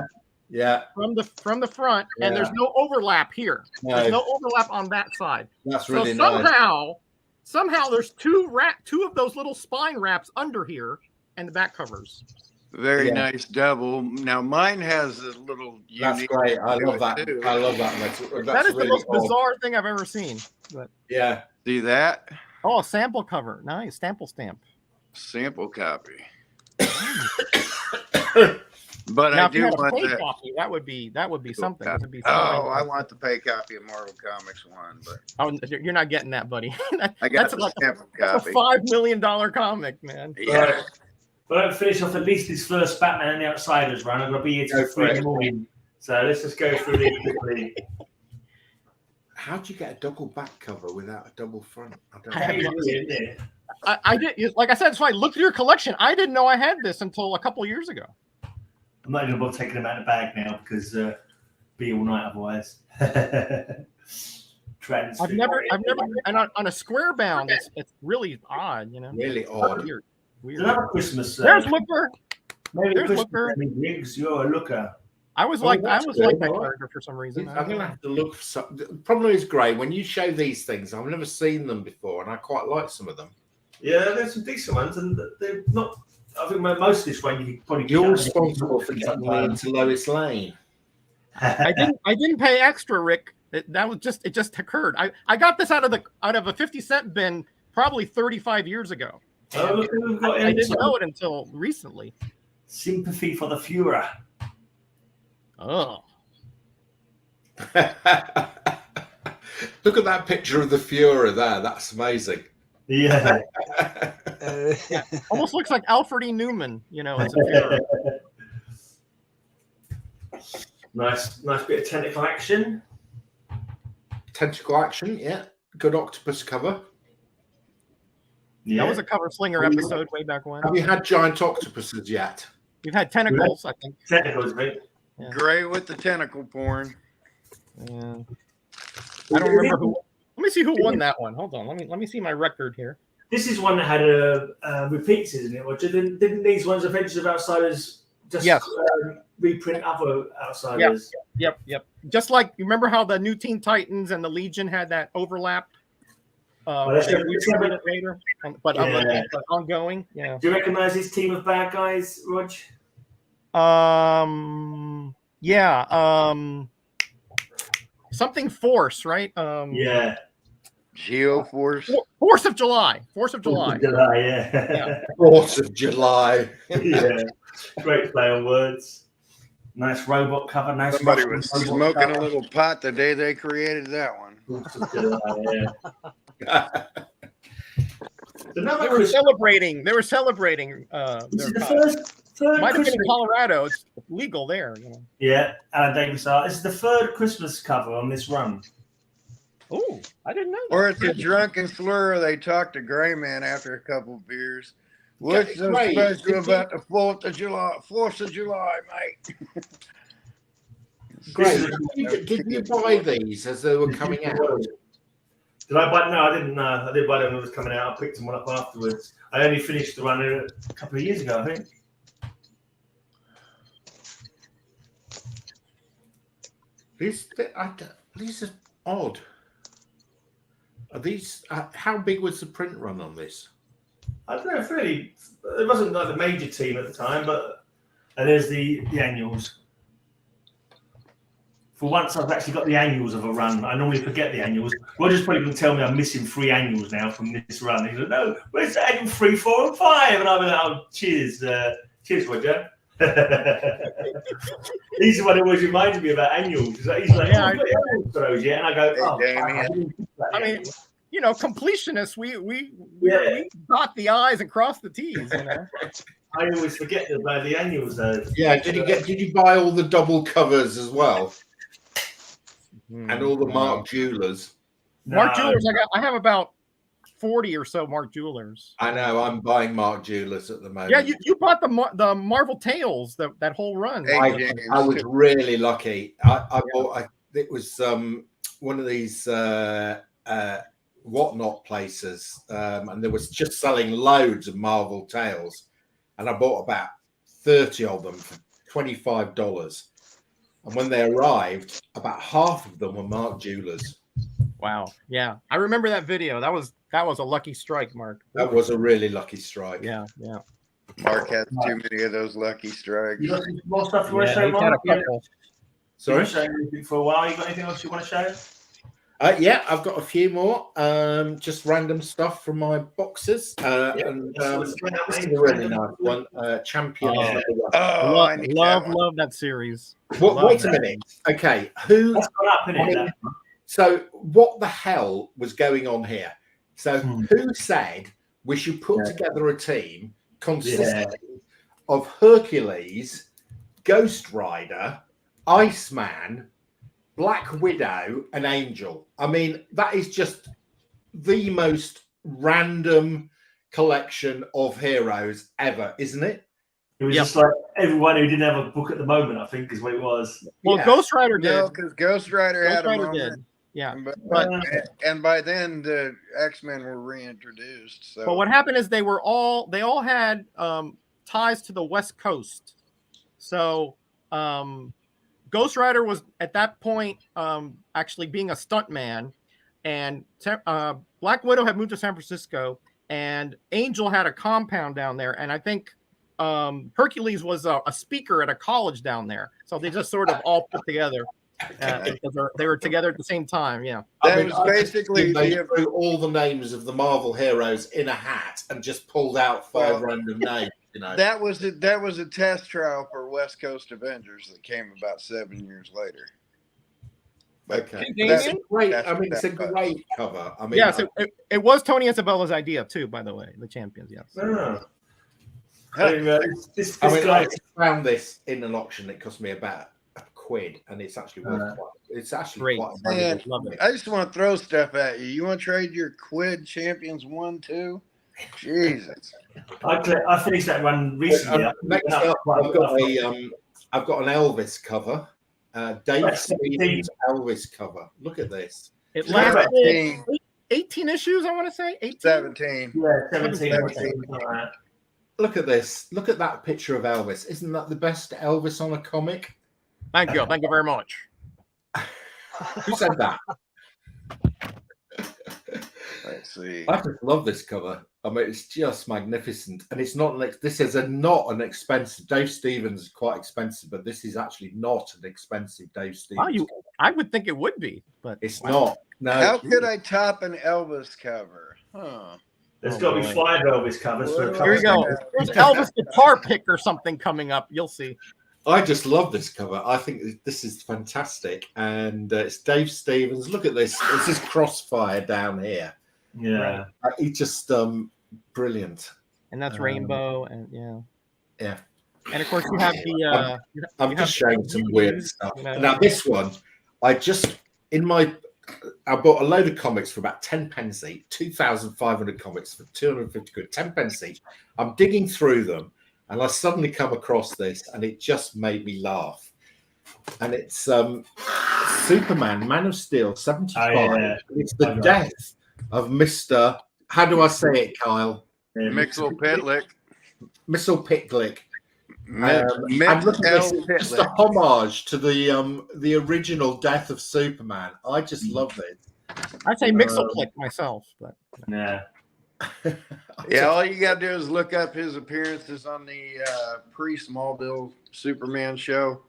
Yeah. From the front, and there's no overlap here. No. There's no overlap on that side. That's really so nice. somehow there's two of those little spine wraps under here and the back covers. Very nice double. Now mine has a little. That's great. I love that. Too. I love that. That is really the most bizarre thing I've ever seen. But yeah. See that? Oh, sample cover. Nice. Stamp. Sample copy. But now, I do want that. Copy, that would be something. I want the pay copy of Marvel Comics 1, but you're not getting that, buddy. that's like sample copy. That's a $5 million comic, man. Yeah. Right. But I'll finish off at least this first Batman and the Outsiders run. I'm going to be here till 3 in the morning. So let's just go through these quickly. How do you get a double back cover without a double front? I did. Like I said, so I looked at your collection. I didn't know I had this until a couple of years ago. I'm not even about taking them out of the bag now because be all night otherwise. I've never, and on a square bound, it's really odd, you know. Really odd. Weird. Another Christmas. There's Looker. Maybe There's Christmas Looker. Riggs, you're a looker. I was like that character for some reason. I'm gonna have to look for some. The problem is, Gray, when you show these things, I've never seen them before, and I quite like some of them. Yeah, there's some decent ones, and they're not. I think most of this one you probably. You're responsible for getting me into Lois Lane. I didn't pay extra, Rick. It just occurred. I got this out of a 50-cent bin probably 35 years ago. Oh, look, I didn't know it until recently. Sympathy for the Führer. Oh. Look at that picture of the Führer there. That's amazing. Yeah. Yeah. Almost looks like Alfred E. Newman, you know. It's a Führer. Nice bit of tentacle action. Tentacle action, yeah. Good octopus cover. Yeah. That was a cover slinger episode way back when. Have you had giant octopuses yet? We've had tentacles, I think. Tentacles, mate. Yeah. Gray with the tentacle porn. Yeah. I don't remember who. Let me see who won that one. Hold on. Let me see my record here. This is one that had repeats, isn't it? Or didn't these ones, Adventures of Outsiders, just reprint other Outsiders? Yep. Just like, you remember how the New Teen Titans and the Legion had that overlap? But ongoing. Yeah. Do you recognize this team of bad guys, Rog? Something Force, right? Yeah. Geoforce. Force of July. Yeah. Force of July. Yeah. Great play on words. Nice robot cover. Nice. Somebody was smoking a little pot the day they created that one. They were celebrating. This is the third might have been in Colorado. It's legal there. You know. Yeah, Alan Davis. This is the third Christmas cover on this run. Oh, I didn't know that. Or it's a drunken slur. They talk to Gray Man after a couple of beers. What's so special about the 4th of July, mate? Great. Did you buy these as they were coming out? Did I buy? No, I didn't. I didn't buy them when it was coming out. I picked them up afterwards. I only finished the run a couple of years ago, I think. These are odd. Are these? How big was the print run on this? I don't know. Really, it wasn't like the major team at the time, but there's the annuals. For once, I've actually got the annuals of a run. I normally forget the annuals. Roger's probably going to tell me I'm missing 3 annuals now from this run. He's like, no, where's annual 3, 4, and 5? And I'm like, oh, cheers, Roger. He's the one who always reminds me about annuals. He's like, yeah, annuals for those, yeah. And I go, I mean, you know, completionists, we dot the I's and cross the T's. You know? I always forget about the annuals, though. Yeah, did you buy all the double covers as well? And all the Mark Jewelers. Mark Jewelers, I have about 40 or so Mark Jewelers. I know, I'm buying Mark Jewelers at the moment. Yeah, you bought the Marvel Tales, that whole run. I was really lucky. I bought it was one of these whatnot places, and there was just selling loads of Marvel Tales, and I bought about 30 of them for $25. And when they arrived, about half of them were Mark Jewelers. Wow. Yeah. I remember that video. That was a lucky strike, Mark. That was a really lucky strike. Yeah. Yeah. Mark has too many of those lucky strikes. You got some more stuff you want to Yeah, show, he's had Mark? a couple. Sorry? You've shown anything for a while. You got anything else you want to show? Yeah, I've got a few more. Just random stuff from my boxes. And this is a really nice one. Champions. Number one. Oh, I need that one. Love that series. Wait a minute. Okay, who? That's gone up, isn't it? So, what the hell was going on here? So, who said we should put together a team consisting of Hercules, Ghost Rider, Iceman, Black Widow, and Angel? I mean, that is just the most random collection of heroes ever, isn't it? It was just like everyone who didn't have a book at the moment, I think, is what it was. Well, Yeah. Ghost Rider did. No, because Ghost Rider had a moment. did. Yeah. And by then the X-Men were reintroduced. So But what happened is they all had ties to the West Coast. So Ghost Rider was at that point actually being a stuntman, and Black Widow had moved to San Francisco, and Angel had a compound down there, and I think Hercules was a speaker at a college down there. So they just sort of all put together. Because they were together at the same time, yeah. that was basically they threw all the names of the Marvel heroes in a hat and just pulled out five random names. You know, that was a test trial for West Coast Avengers that came about 7 years later. okay. That's It's a great. that's I mean, what it's a that was. great cover. I mean, Yes, it was Tony Isabella's idea too, by the way. The Champions, yes. Oh. Huh. This I guy. found this in an auction. It cost me about £1, and it's actually worth quite. It's actually Great. quite. Man, Love it. I just want to throw stuff at you. You want to trade your Quid Champions 1, 2? Jesus. I finished that one recently. Next up, I've got an Elvis cover. Dave That's 17. Stevens Elvis cover. Look at this. It lasted 17. 18 issues, I want to say. 18? 17. Yeah, 17. 17. Look at this. Look at that picture of Elvis. Isn't that the best Elvis on a comic? Thank you. Thank you very much. Who said that? Let's see. I just love this cover. I mean, it's just magnificent, and it's not this is not an expensive. Dave Stevens is quite expensive, but this is actually not an expensive Dave Stevens. I would think it would be, but It's not. No. How could I top an Elvis cover? Huh. There's got to be 5 Elvis covers. For a Here we couple go. of There's Elvis guitar pick or something coming up. You'll see. I just love this cover. I think this is fantastic, and it's Dave Stevens. Look at this. This is Crossfire down here. Yeah. He's just brilliant. And that's Rainbow, and Yeah. and of course you have the. I'm just showing some weird stuff. you know. Now this one, I bought a load of comics for about 10 pence each, 2,500 comics for 250 quid, 10 pence each. I'm digging through them, and I suddenly come across this, and it just made me laugh. And it's Superman, Man of Steel, 75. Oh, yeah. It's the death of Mr. How do I say it, Kyle? Mixel Pitlick. Missile Pitlick. Mix And look at this, L. it's just a Pitlick. homage to the original Death of Superman. I just love it. I'd say Mixelplick myself, but Yeah. Yeah, all you got to do is look up his appearances on the pre-Smallville Superman show.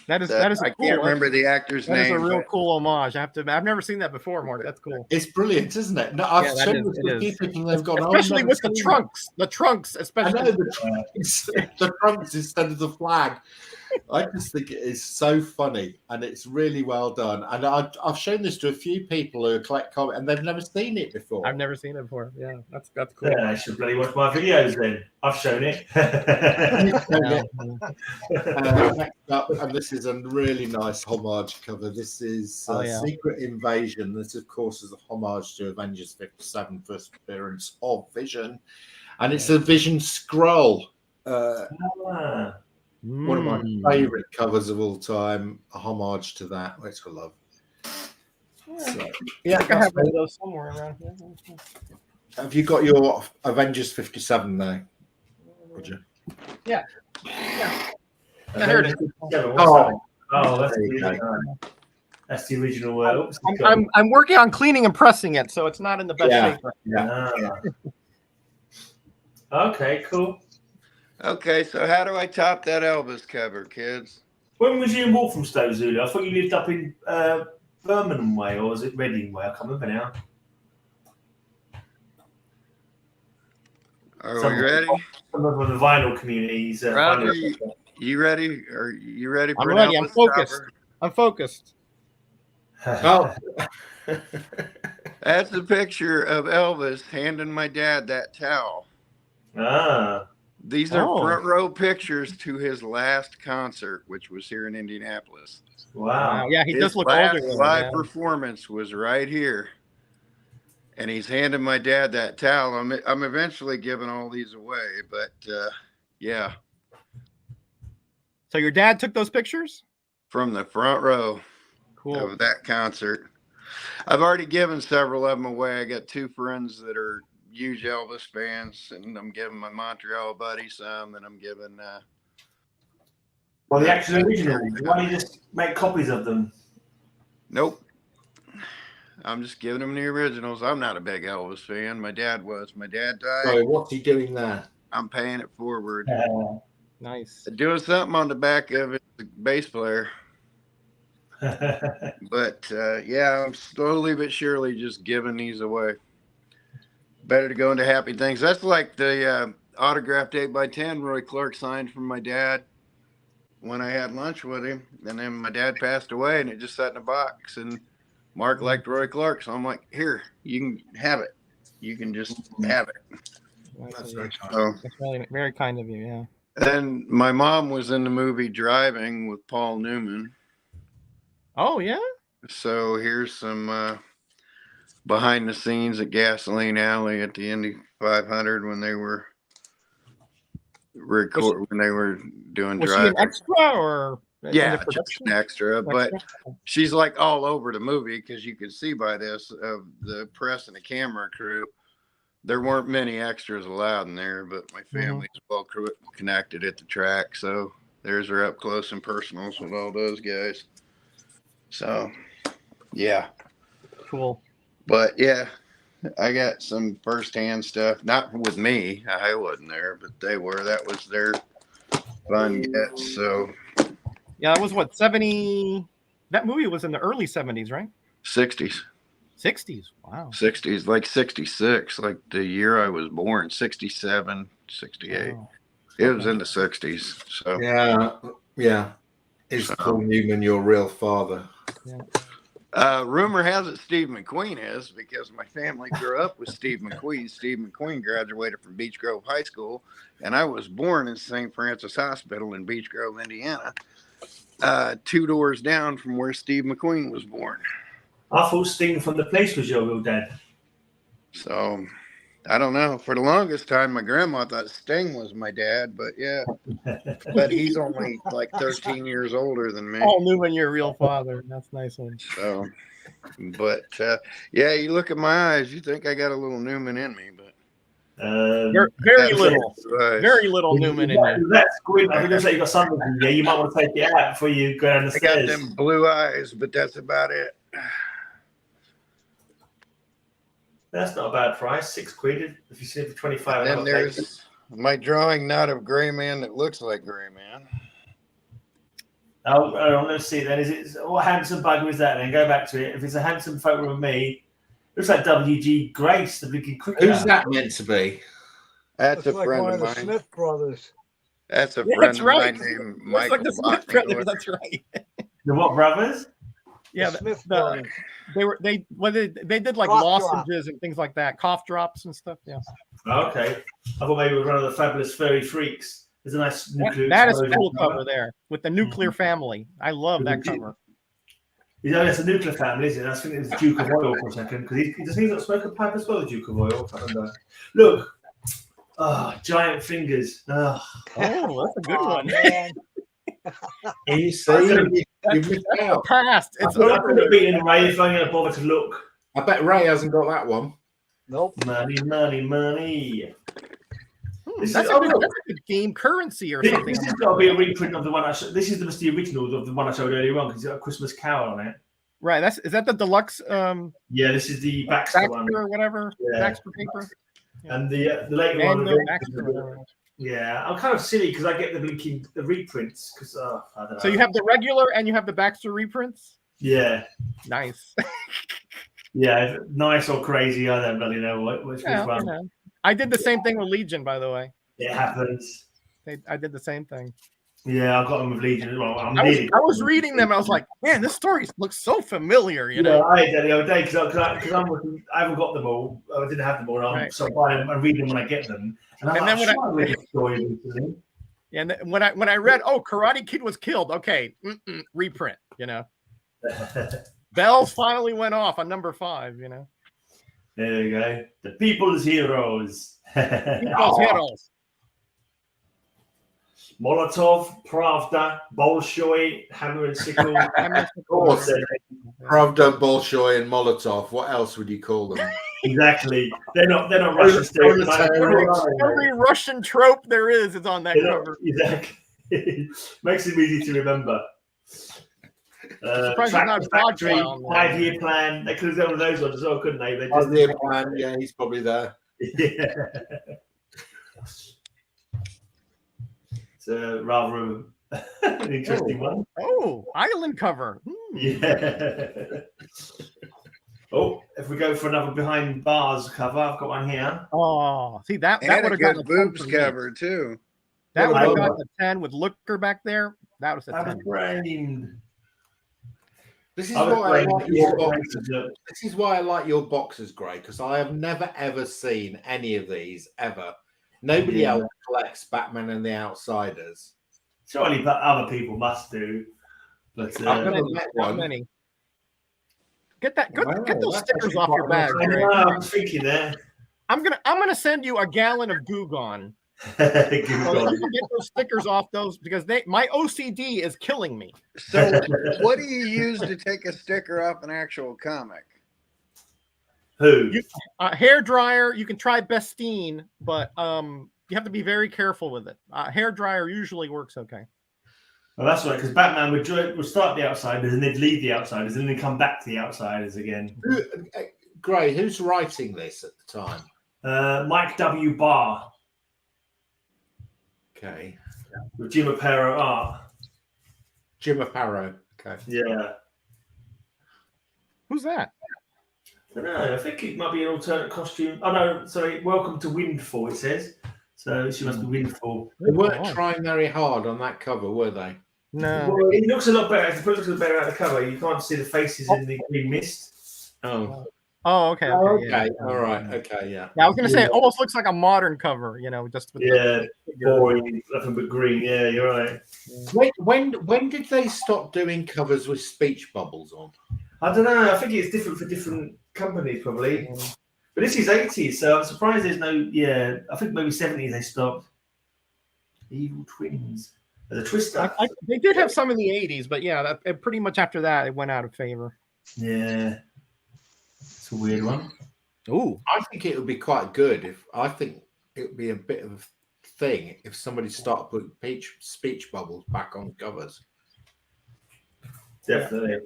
that is I cool. can't remember the actor's That is name. a real but- cool homage. I've never seen that before, Mark. That's cool. It's brilliant, isn't it? No, I've Yeah, that shown is- it to a it few is. people. They've gone, Especially with the trunks. trunks, I especially. know the trunks instead of the flag. I just think it is so funny, and it's really well done. And I've shown this to a few people who collect comics, and they've never seen it before. I've never seen it before. Yeah, that's cool. Yeah, I should bloody watch my videos then. I've shown it. Next up, and this is a really nice homage cover. This is Secret Invasion. This, of course, is a homage to Avengers 57 first appearance of Vision, and it's a Vision scroll. One of my favourite covers of all time, a homage to that, which I love. So, I think I have one of those somewhere around here. have you got your Avengers 57 there, Roger? Yeah, there it is. Oh, Oh, that's There you the original. That's the original world. I'm working on cleaning and pressing it, so it's not in the best Yeah. shape. Right Yeah. Okay, cool. Okay, so how do I top that Elvis cover, kids? When was you in Walthamstow, Zulu? I thought you lived up in Birmingham way, or was it Reading way? I can't remember now. Are we ready? Some of the vinyl communities. Roger, vinyl- you ready? Are you ready for I'm an ready. Elvis I'm focused. cover? I'm focused. Oh. That's a picture of Elvis handing my dad that towel. Ah. These are Oh. front row pictures to his last concert, which was here in Indianapolis. Wow. Yeah, he His does look last older. live performance was right here, and he's handing my dad that towel. I'm eventually giving all these away, but yeah, So your dad took those pictures? from the front row Cool. of that concert. I've already given several of them away. I got 2 friends that are huge Elvis fans, and I'm giving my Montreal buddy some, and I'm giving. Well, the actual original. Why don't you just make copies of them? Nope. I'm just giving them the originals. I'm not a big Elvis fan. My dad was. My dad died. So what's he doing there? I'm paying it forward. Nice. Doing something on the back of it, the bass player. But yeah, I'm slowly but surely just giving these away. Better to go into happy things. That's like the autographed 8x10 Roy Clark signed from my dad when I had lunch with him. And then my dad passed away and it just sat in a box. And Mark liked Roy Clark. So I'm like, here, you can have it. You can just have it. That's very kind. So, That's really very kind of you. Yeah. then my mom was in the movie Driving with Paul Newman. Oh yeah. So here's some behind the scenes at Gasoline Alley at the Indy 500 when they were doing Was she Driving. an extra or? in Yeah, the just production? an extra, but she's like all over the movie because you can see by this of the press and the camera crew. There weren't many extras allowed in there, but my family's well connected at the track, so there's her up close and personals with all those guys. So, yeah. Cool. But yeah, I got some firsthand stuff. Not with me, I wasn't there, but they were. That was their fun get. So Yeah, that was what 70. That movie was in the early 70s, right? 60s, 60s. Wow. 60s, like 66, like the year I was born, 67, 68. Wow. It was in the 60s. So Yeah. Is Paul Newman your real father? rumor has it Steve McQueen is, because my family grew up with Steve McQueen. Steve McQueen graduated from Beech Grove High School, and I was born in St. Francis Hospital in Beech Grove, Indiana, 2 doors down from where Steve McQueen was born. I thought Sting from The Police was your real dad. So I don't know. For the longest time, my grandma thought Sting was my dad, but yeah, but he's only like 13 years older than me. Paul Newman, your real father. That's a nice one. So, but yeah, you look at my eyes, you think I got a little Newman in me, but Very little. Very little Newman in you. That's good. I think looks like you got something in there. You might want to take it out before you go down the I got stairs. them blue eyes, but that's about it. That's not a bad price. £6 if you see it for 25. And then there's my drawing, not of Gray Man that looks like Gray Man. Oh, I'm going to see it then. Is it what handsome bugger is that? Then go back to it. If it's a handsome photo of me, it looks like W.G. Grace, the big cricketer. Who's that meant to be? That's Looks a like friend one of of mine. the Smith brothers. That's a Yeah, friend that's of right. mine named Looks Michael. like the Smith Botnick. brothers. That's right. The what brothers? Yeah, The Smith the, brothers. they did like Cough lozenges and things like that, cough drops and stuff. Yeah, Okay. I thought maybe it was one of the fabulous furry freaks. There's a nice nuclear that is a explosion cool cover there with the nuclear family. I love that cover. You know, it's a nuclear family, isn't it? I think it was the Duke of Oil for a second, because he doesn't he not smoke a pipe as well, the Duke of Oil? I don't know. Look. Oh, giant fingers. Oh, Oh, that's a good one. Man. You see, you've missed out. Past. I It's could over. have beaten Ray if I'm going to bother to look. I bet Ray hasn't got that one. Nope. Money, money, money. That's a good game, Currency or something. This has got to be a reprint of the one I showed. This must be the original of the one I showed earlier on because it's got a Christmas Carol on it. Right. Is that the deluxe? Yeah, this is the Baxter one or whatever. Yeah. Baxter paper. Yeah. And the later and one. Baxter, yeah, I'm kind of silly because I get the reprints because I don't know. So you have the regular and you have the Baxter reprints. Yeah. Nice. Yeah, nice or crazy. I don't really know which one. I did the same thing with Legion, by the way. It happens. I did the same thing. Yeah, I got them with Legion as well. I was reading them. I was like, man, this story looks so familiar. You know, I did the other day because I haven't got them all. I didn't have them all. So I buy them and read them when I get them. And then when I read, Karate Kid was killed. Okay, reprint. You know, bells finally went off on number 5. You know, there you go. The people's heroes. People's heroes. Molotov, Pravda, Bolshoi, Hammer and Sickle. Pravda, Bolshoi, and Molotov. What else would you call them? Exactly. They're not Russian stereotypes. Every Russian trope there is on that cover. Exactly. Makes it easy to remember. Factory, 5-year plan. They could have done one of those ones as well, couldn't they? 5-year plan. Yeah, he's probably there. Yeah. It's rather an interesting one. Oh, island cover. Yeah. If we go for another behind bars cover, I've got one here. Oh, see that would have got the boobs cover too. That would have got the 10 with Looker back there. That was the 10. Framed. This is why I like your boxes, Gray, because I have never ever seen any of these ever. Nobody else collects Batman and the Outsiders. Surely other people must do. But not many. Get those stickers off your bag. I know, I was thinking there. I'm gonna send you a gallon of Goo Gone. So get those stickers off those because my OCD is killing me. So what do you use to take a sticker off an actual comic? Hair dryer. You can try Bestine, but you have to be very careful with it. Hair dryer usually works okay. Well, that's right, because Batman would start the Outsiders and they'd leave the Outsiders and then come back to the Outsiders again. Gray, who's writing this at the time? Mike W. Barr. Okay. With Jim Aparo art. Jim Aparo. Okay. Yeah. Who's that? I don't know. I think it might be an alternate costume. Oh, no. Sorry. Welcome to Windfall, it says. So she must be Windfall. They weren't trying very hard on that cover, were they? No. Well, it looks a lot better. If it looks a lot better out of the cover, you can't see the faces in the green mist. Oh. Oh, okay. Okay. Yeah. All right. Okay. Yeah. Yeah, I was gonna say it almost looks like a modern cover, just with boring, nothing but green. Yeah, you're right. When did they stop doing covers with speech bubbles on? I don't know. I think it's different for different companies, probably. But this is 80s, so I'm surprised there's no. Yeah, I think maybe 70s they stopped. Evil Twins. The Twister. They did have some in the 80s, but yeah, pretty much after that it went out of favor. Yeah. It's a weird one. Ooh. I think it would be quite good I think it would be a bit of a thing if somebody started putting speech bubbles back on covers. Definitely.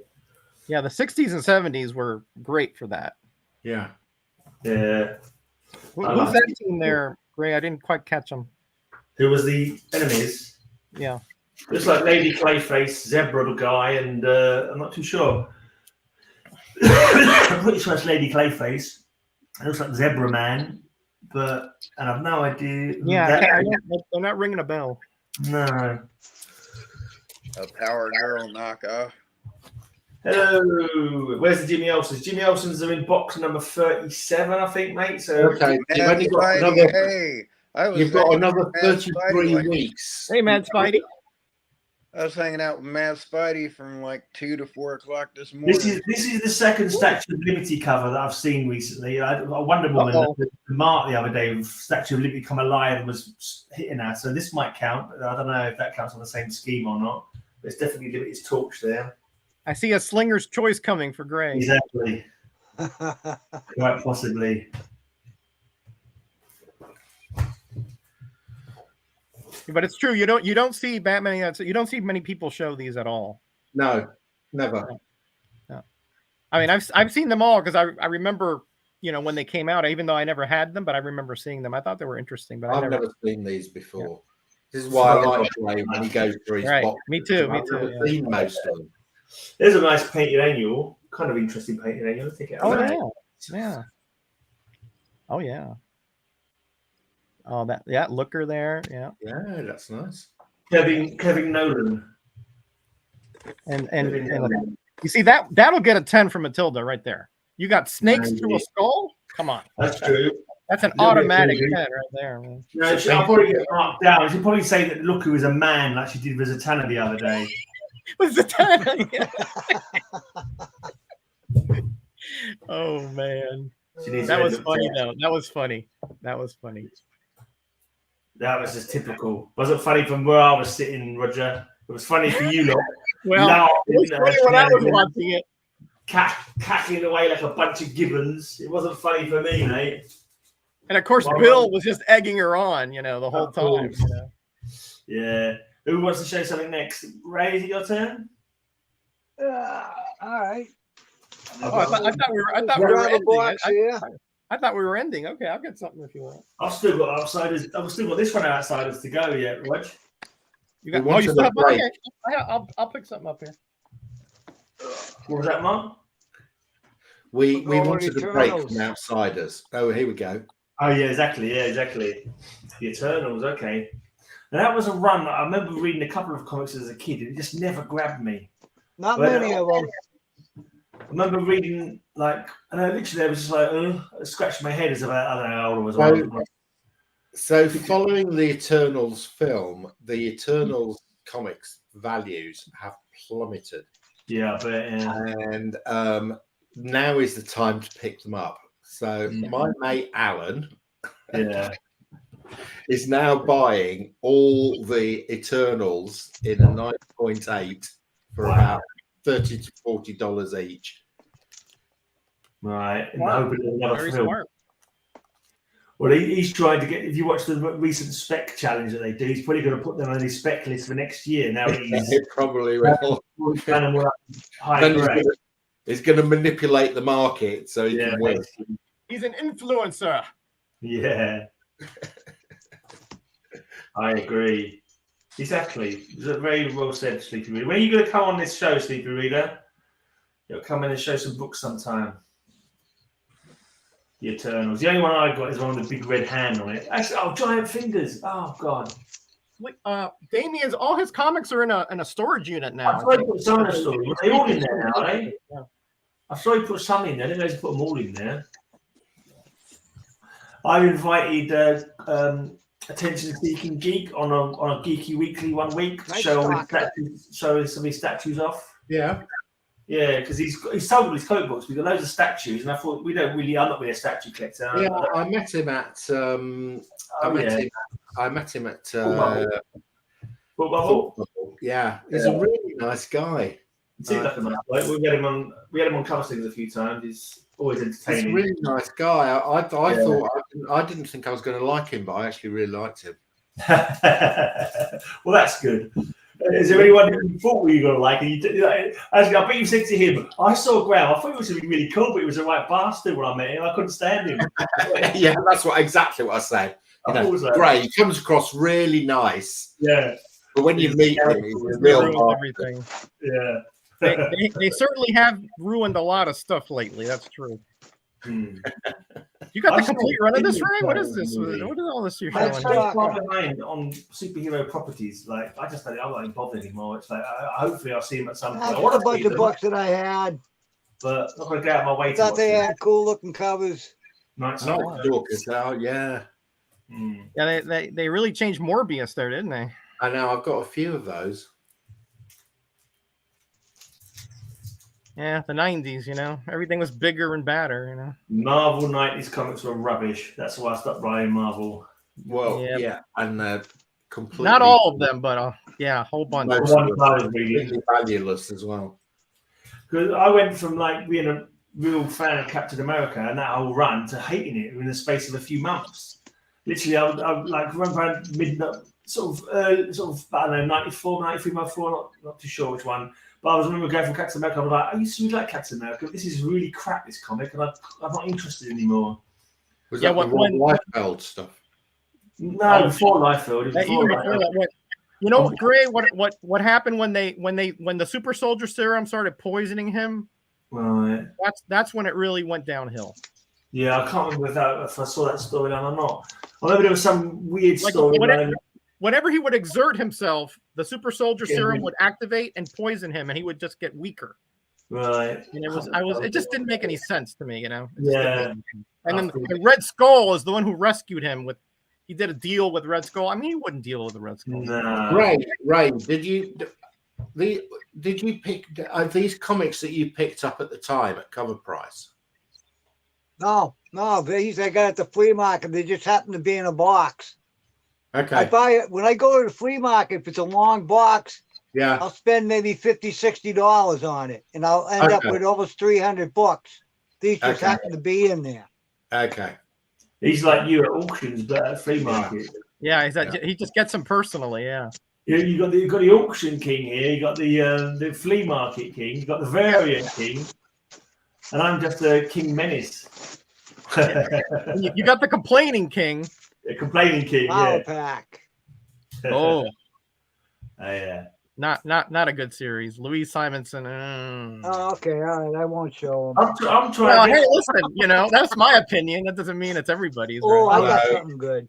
Yeah, the 60s and 70s were great for that. Yeah. Yeah. Who's that team there, Gray? I didn't quite catch them. Who was the enemies? Yeah. Looks like Lady Clayface, Zebra guy, and I'm not too sure. I'm pretty sure it's Lady Clayface. It looks like Zebra Man, and I've no idea. Yeah, they're not ringing a bell. No. A Power Girl knockoff. Hello. Where's the Jimmy Olsons? Jimmy Olsons are in box number 37, I think, mate. So okay, you've got another 33 weeks. Hey, Mad Spidey. I was hanging out with Mad Spidey from like 2 to 4 o'clock this morning. This is the second Statue of Liberty cover that I've seen recently. I Wonder Woman, the mark the other day of Statue of Liberty come alive and was hitting her. So this might count. But I don't know if that counts on the same scheme or not. But it's definitely Liberty's torch there. I see a Slinger's Choice coming for Gray. Exactly. Quite possibly. But it's true. You don't see Batman. You don't see many people show these at all. No, never. No. I mean, I've seen them all because I remember, when they came out. Even though I never had them, but I remember seeing them. I thought they were interesting. But I've never seen these before. Yeah. This is why I like Ray when he goes through his box. Me too. I've never seen most of them. There's a nice painted annual, kind of interesting painted annual. Yeah. Oh yeah. Oh, that looker there. Yeah. Yeah, that's nice. Kevin Nolan. And you see that'll get a 10 from Matilda right there. You got snakes through a skull? Come on. That's true. That's an automatic 10 right there, man. No, I'll probably get marked down. She'll probably say that Looker is a man like she did with Zatanna the other day. With Zatanna? Oh, man. That was funny, though. That was funny. That was just typical. Wasn't funny from where I was sitting, Roger. It was funny for you, lot. Well, it was funny when I was watching it. Cackling away like a bunch of gibbons. It wasn't funny for me, mate. And of course, Bill was just egging her on, the whole time. Yeah. Who wants to show something next? Ray, is it your turn? All right. I thought we were ending. I thought we were ending. Okay, I'll get something if you want. I've still got outsiders. I've still got this one outsiders to go yet, Rog. You got? You still have? Okay. I'll pick something up here. What was that, Mark? We wanted a break from outsiders. Oh, here we go. Oh yeah, exactly. The Eternals. Okay. Now that was a run. I remember reading a couple of comics as a kid. It just never grabbed me. Not many of them. I remember reading literally I was just like, scratching my head as about I don't know how old I was. So following the Eternals film, the Eternals comics values have plummeted. Yeah, and now is the time to pick them up. So my mate Alan, is now buying all the Eternals in a 9.8 for about $30 to $40 each. Right. Wow. Very smart. Well, he's trying to get. If you watch the recent spec challenge that they do, he's probably going to put them on his spec list for next year. Now he probably will. He's going to manipulate the market so he can win. He's an influencer. Yeah, I agree. Exactly. It's very well said, Sleepy Reader. When are you going to come on this show, Sleepy Reader? You'll come in and show some books sometime. The Eternals. The only one I got is one with a big red hand on it. Actually, giant fingers. Oh God. Damien's all his comics are in a storage unit now. I saw he put some in a storage. They're all in there now, are they? Yeah. I saw he put some in there. I didn't know he put them all in there. I invited Attention Seeking Geek on a Geeky Weekly one week. Nice show some of his statues off. Yeah. Yeah, because he's sold all his comic books. We've got loads of statues, and I thought I'm not really a statue collector. Yeah, I met him at. I met him at. Football. Yeah, he's a really nice guy. He seems like a nice guy. We had him on cover things a few times. He's always entertaining. He's a really nice guy. I thought I didn't think I was going to like him, but I actually really liked him. Well, that's good. Is there anyone that you thought you were going to like? I bet you said to him, I saw Graham. I thought he was going to be really cool, but he was a right bastard when I met him. I couldn't stand him. Yeah, that's exactly what I said. Gray, he comes across really nice. Yeah. But when you meet him, he's real everything. Yeah. They certainly have ruined a lot of stuff lately. That's true. You got the complete run of this, Ray? What is this? What is all this you're showing? I'm so far behind on superhero properties. I'm not even bothered anymore. It's hopefully I'll see him at some point. I want a bunch of books that I had, but I'm not going to go out of my way. Thought they had cool looking covers. Nice. Yeah. Yeah, they really changed Morbius there, didn't they? I know. I've got a few of those. Yeah, the 90s, everything was bigger and badder, Marvel 90s comics were rubbish. That's why I stopped buying Marvel. Well, yeah, and completely. Not all of them, but a whole bunch. Most of them completely valueless as well. Because I went from being a real fan of Captain America and that whole run to hating it in the space of a few months. Literally, I remember sort of I don't know, 94, 93, 94, not too sure which one. But I remember going from Captain America. I was like, I used to really like Captain America. This is really crap, this comic, and I'm not interested anymore. Was that the Liefeld stuff? No, before Liefeld. Even before that. You know, Gray, what happened when the super soldier serum started poisoning him? Right. That's when it really went downhill. Yeah, I can't remember if I saw that storyline or not. I remember there was some weird storyline. Whenever he would exert himself, the super soldier serum would activate and poison him, and he would just get weaker. Right. And it just didn't make any sense to me, you know. Yeah. And then the Red Skull is the one who rescued him he did a deal with Red Skull. I mean, he wouldn't deal with the Red Skull. No. Ray, did you pick these comics that you picked up at the time at cover price? No, these I got at the flea market. They just happen to be in a box. Okay. I buy it when I go to the flea market. If it's a long box, yeah, I'll spend maybe $50, $60 on it, and I'll end up with almost 300 books. These just happen to be in there. Okay. He's like you at auctions, but at flea market. Yeah, he just gets them personally. Yeah. Yeah, you got the auction king here. You got the flea market king. You got the variant king, and I'm just a King Menace. You got the complaining king. The complaining king. Power yeah. pack. Oh. Yeah. Not a good series. Louise Simonson. Oh, okay, all right. I won't show them. I'm trying. Well, hey, listen. You know, that's my opinion. That doesn't mean it's everybody's. Oh, right? I got something good.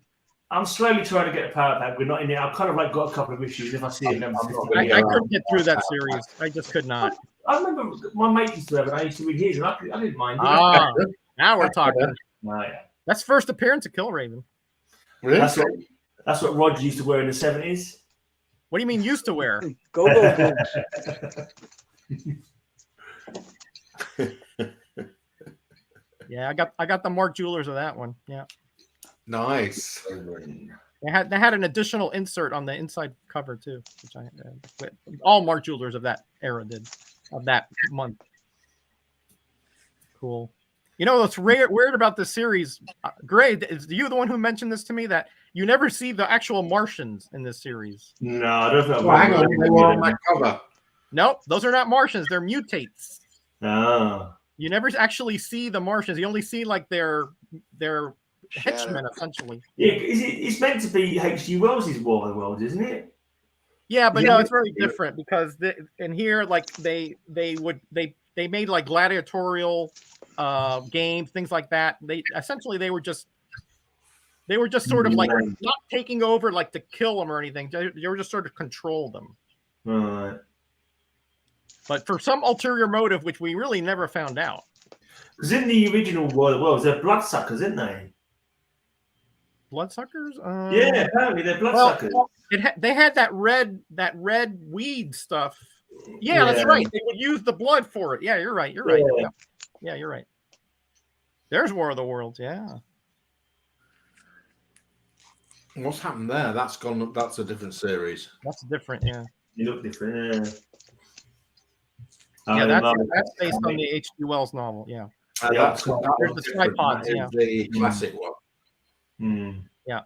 I'm slowly trying to get a power pack. We're not in it. I've kind of like got a couple of issues. If I see it, I couldn't get through that series. I just could not. I remember my mate used to have it. I used to read his, and I didn't mind. Now we're talking. Oh, yeah. That's first appearance of Killraven. Really? That's what Roger used to wear in the 70s. What do you mean used to wear? Go. Yeah, I got the Mark Jewelers of that one. Yeah. Nice. They had an additional insert on the inside cover too, which all Mark Jewelers of that era did, of that month. Cool. You know what's weird about this series, Gray? Is you the one who mentioned this to me, that you never see the actual Martians in this series? No, I don't know. Well, hang on, they were on that cover. Nope, those are not Martians. They're mutates. Oh. You never actually see the Martians. You only see like their henchmen, essentially. Yeah, it's meant to be H.G. Wells' War of the Worlds, isn't it? Yeah, but no, it's very different because in here, like they made like gladiatorial games, things like that. They were just sort of like not taking over like to kill them or anything. They were just sort of control them. Right. But for some ulterior motive, which we really never found out. Because in the original War of the Worlds, they're bloodsuckers, aren't they? Bloodsuckers? Yeah, apparently they're bloodsuckers. Well, they had that red weed stuff. Yeah, that's right. They would use the blood for it. Yeah, you're right. Yeah, you're right. There's War of the Worlds. Yeah. What's happened there? That's gone. That's a different series. That's different. Yeah. You look different. Yeah, that's based on the H.G. Wells novel. Yeah. There's the tripods. Yeah. The classic one. Yeah.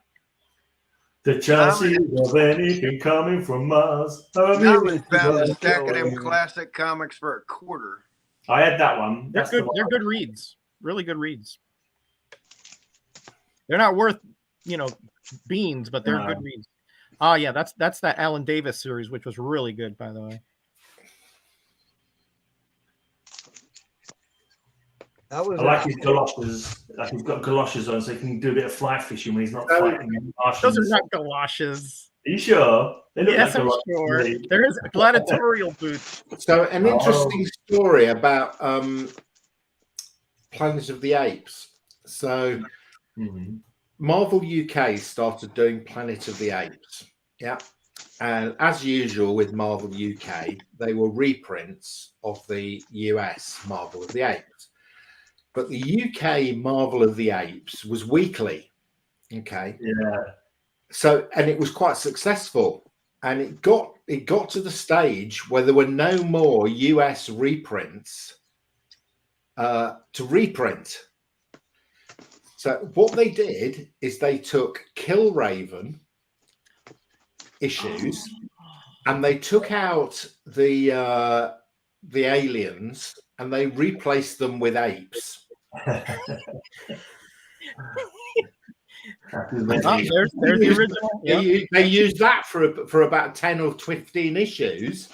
The chances of anything coming from Mars. Now we found a stack of them classic comics for a quarter. I had that one. They're good. They're good reads. Really good reads. They're not worth, beans, but they're good reads. Oh yeah, that's that Alan Davis series, which was really good, by the way. I like his galoshes. Like he's got galoshes on, so he can do a bit of fly fishing when he's not fighting. Those are not galoshes. Are you sure? They look yes, like I'm sure. There is gladiatorial boots. So an interesting story about Planet of the Apes. So Marvel UK started doing Planet of the Apes. Yeah. And as usual with Marvel UK, they were reprints of the US Marvel of the Apes. But the UK Marvel of the Apes was weekly. Okay. Yeah. So, and it was quite successful. And it got to the stage where there were no more US reprints to reprint. So what they did is they took Killraven issues, and they took out the aliens and they replaced them with apes. There's the original. Yep. They used that for about 10 or 15 issues.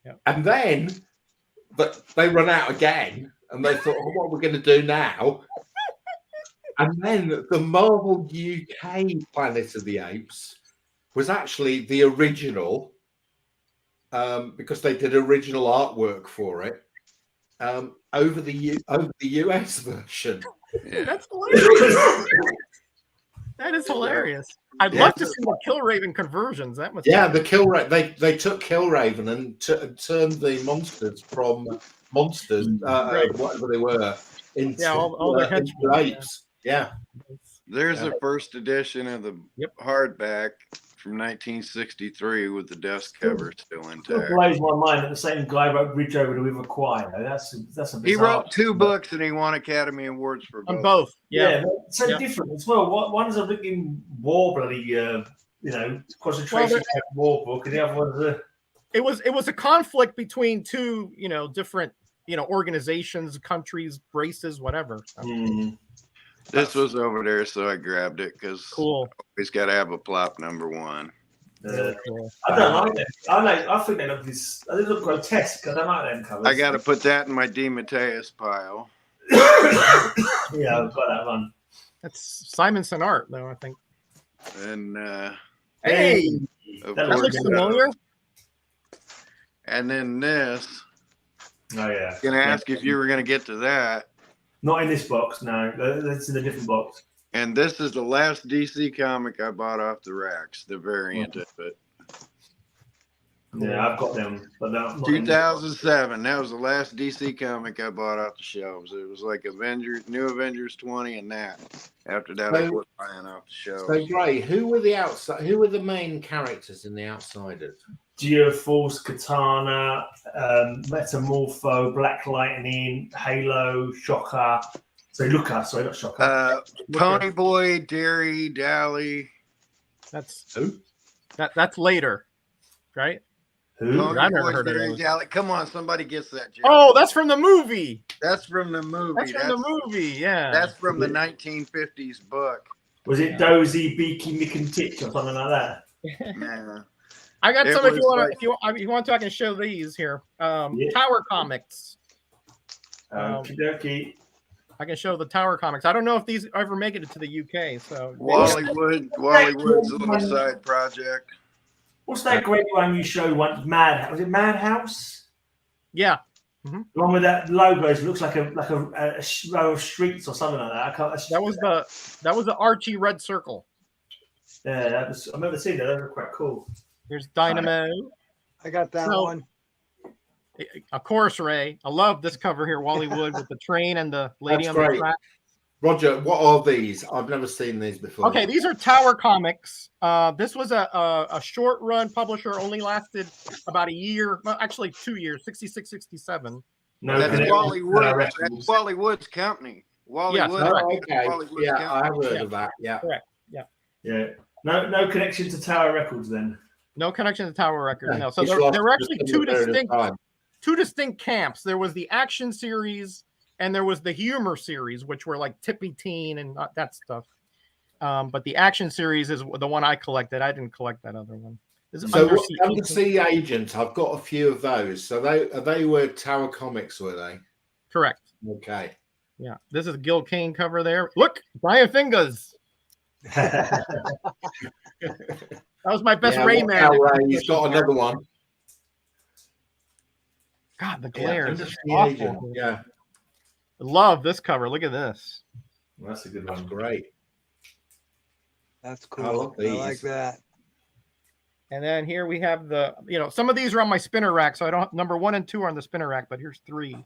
Yep. And then but they run out again and they thought, what are we going to do now? And then the Marvel UK Planet of the Apes was actually the original, because they did original artwork for it, over the US version. Yeah. That's hilarious. That is hilarious. I'd love to see the Killraven conversions. That must the Killraven. They took Killraven and turned the monsters from monsters, whatever they were, into all their heads apes. Yeah. There's a first edition of the hardback from 1963 with the dust cover still intact. It blows my mind that the same guy wrote Bridge Over the River Kwai. That's a bizarre. He wrote 2 books and he won Academy Awards for both. On both. Yeah. So different as well. One's a looking war bloody, concentration camp war book, and the other one's a. It was a conflict between two, different, organizations, countries, races, whatever. This was over there, so I grabbed it because cool. Always got to have a plop number 1. Cool. I don't like them. I think they look grotesque. I don't like them covers. I got to put that in my DeMatteis pile. Yeah, I've got that one. That's Simonson art, though, I think. And hey, that looks familiar. And then this. Oh yeah. Gonna ask if you were gonna get to that. Not in this box, no. That's in a different box. And this is the last DC comic I bought off the racks, the variant of it. Yeah, I've got them, but not 2007. That was the last DC comic I bought off the shelves. It was like New Avengers 20, and that. After that, I quit buying off the shelves. So, Gray, who were the main characters in the Outsiders? Geoforce, Katana, Metamorpho, Black Lightning, Halo, Shocker. Not Shocker. Pony Boy, Derry, Dally. That's who? That's later, right? Who? Pony Boy, Derry, Dally. Come on, somebody gets that joke. Oh, that's from the movie. That's from the movie. That's from the movie. Yeah. That's from the 1950s book. Was it Dozy, Beaky, Mick and Titch or something like that? Yeah. I got some. If you want to, I can show these here. Tower Comics. Okey-dokey. I can show the Tower Comics. I don't know if these ever make it to the UK. So Wallywood's a little side project. What's that great one you showed once? Was it Madhouse? Yeah. Mm-hmm. Along with that logo, it looks like a row of streets or something like that. That was the Archie Red Circle. Yeah, I remember seeing that. They were quite cool. Here's Dynamo. I got that one. Of course, Ray. I love this cover here, Wallywood, with the train and the lady That's on great. the track. Roger, what are these? I've never seen these before. Okay, these are Tower Comics. This was a short run publisher, only lasted about a year, well, actually 2 years, 66, 67. No, that's Wallywood. That's Wallywood's company. Wallywood. Okay. Wallywood's I've company. heard of that. Yeah. Correct. Yeah. No connection to Tower Records then. No connection to Tower Records. No. So It's there were actually two distinct camps. There was the action series and there was the humor series, which were like Tippy Teen and that stuff. But the action series is the one I collected. I didn't collect that other one. So Undersea Agent, I've got a few of those. So they were Tower Comics, were they? Correct. Okay. Yeah. This is Gil Kane cover there. Look, Brian Fingers. That was my best Rayman. He's got another one. God, the glare is awful. Agent. Yeah. Love this cover. Look at this. That's a good one. That's great. That's cool. I like that. And then here we have some of these are on my spinner rack. So I don't number 1 and 2 are on the spinner rack, but here's 3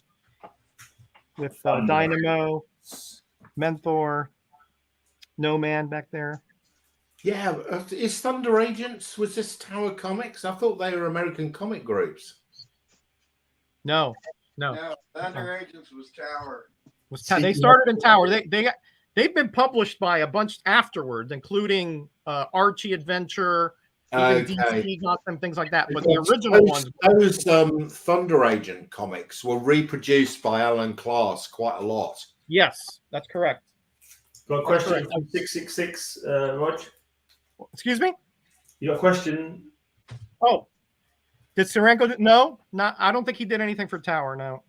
with Dynamo, Mentor, No Man back there. Yeah. Is Thunder Agents, was this Tower Comics? I thought they were American comic groups. No. Thunder Agents was Tower. They started in Tower. They've been published by a bunch afterwards, including Archie Adventure, Even DC got them, things like that. But the original ones, those Thunder Agent comics were reproduced by Alan Class quite a lot. Yes, that's correct. Got a question from 666, Rog? Excuse me? You got a question? Oh, did Serenko do? No, not. I don't think he did anything for Tower. No.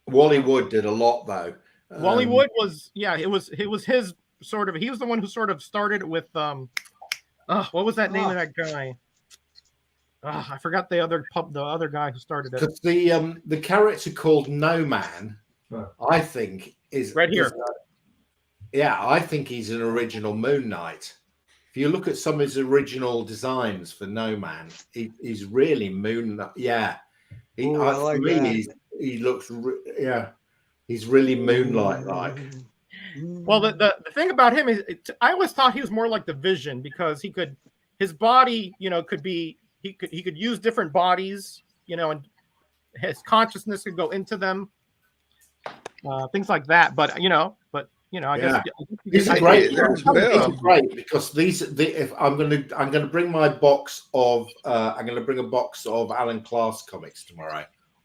Wally Wood did a lot though. Wally Wood was, yeah, it was his sort of. He was the one who sort of started with what was that name of that guy? I forgot the other guy who started it. Because the character called No Man, I think is right here. I think he's an original Moon Knight. If you look at some of his original designs for No Man, he's really Moon Knight. Yeah, he looks. He's really Moonlight like. Well, the thing about him is, I always thought he was more like the Vision because his body, could be, he could use different bodies, and his consciousness could go into them, things like that. But I guess these are great. These are great because if I'm gonna bring my box of I'm gonna bring a box of Alan Class comics tomorrow.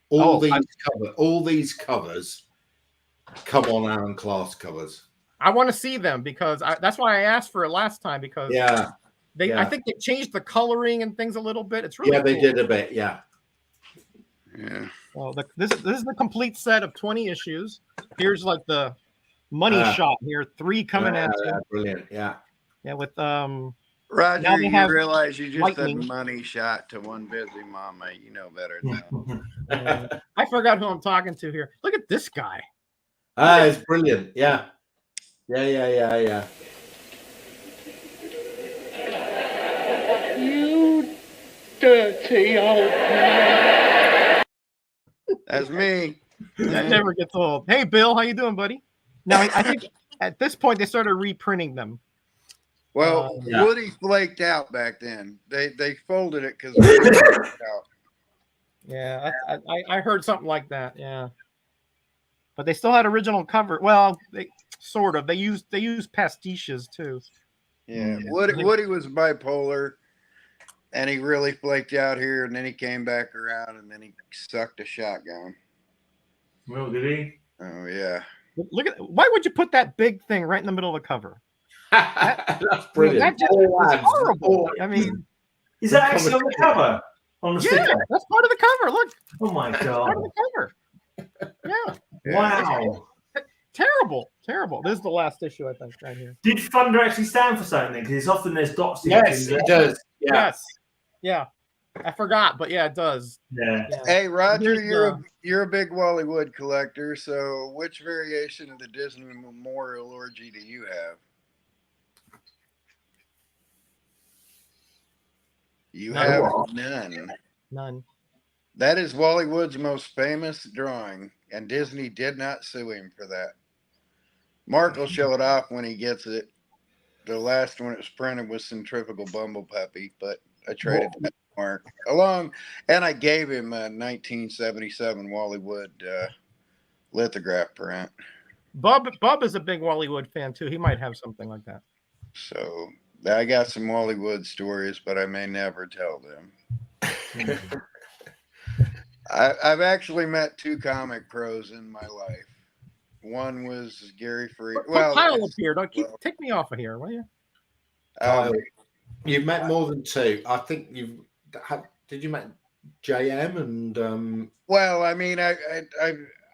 All these covers come on Alan Class covers. I want to see them because that's why I asked for it last time because I think they changed the coloring and things a little bit. It's really they cool. did a bit, yeah. Well, this is the complete set of 20 issues. Here's like the money shot here, 3 coming at you. Brilliant, yeah. With Roger, you realize you just said money shot to one busy mama. You know better now. I forgot who I'm talking to here. Look at this guy. It's brilliant. Yeah. You dirty old man. That's me. That never gets old. Hey, Bill, how you doing, buddy? Now, I think at this point they started reprinting them. Well, Woody flaked out back then. They folded it because out. Yeah, I heard something like that. Yeah, but they still had original cover. Well, they sort of. They used pastiches too. Yeah, Woody was bipolar, and he really flaked out here, and then he came back around, and then he sucked a shotgun. Well, did he? Oh yeah. Look at why would you put that big thing right in the middle of the cover? That's brilliant. That just was horrible. I mean, is that actually on the cover? On the sticker? That's part of the cover. Look. Oh my god. That's part of the cover. Yeah. Wow. Terrible. This is the last issue, I think, right here. Did Thunder actually stand for something? Because it's often there's dots. Yes, it does. Yeah. Yes. Yeah. I forgot, but yeah, it does. Yeah. Hey, Roger, you're a big Wally Wood collector. So, which variation of the Disney Memorial Orgy do you have? You have none. None. That is Wally Wood's most famous drawing, and Disney did not sue him for that. Mark will show it off when he gets it. The last one it was printed was Centrifugal Bumble Puppy, but I traded that to Mark and I gave him a 1977 Wally Wood lithograph print. Bub is a big Wally Wood fan too. He might have something like that. So I got some Wally Wood stories, but I may never tell them. I've actually met 2 comic pros in my life. One was Gary Freed. Well, Kyle up here. Take me off of here, will you? You've met more than 2. I think did you met JM and Well, I mean,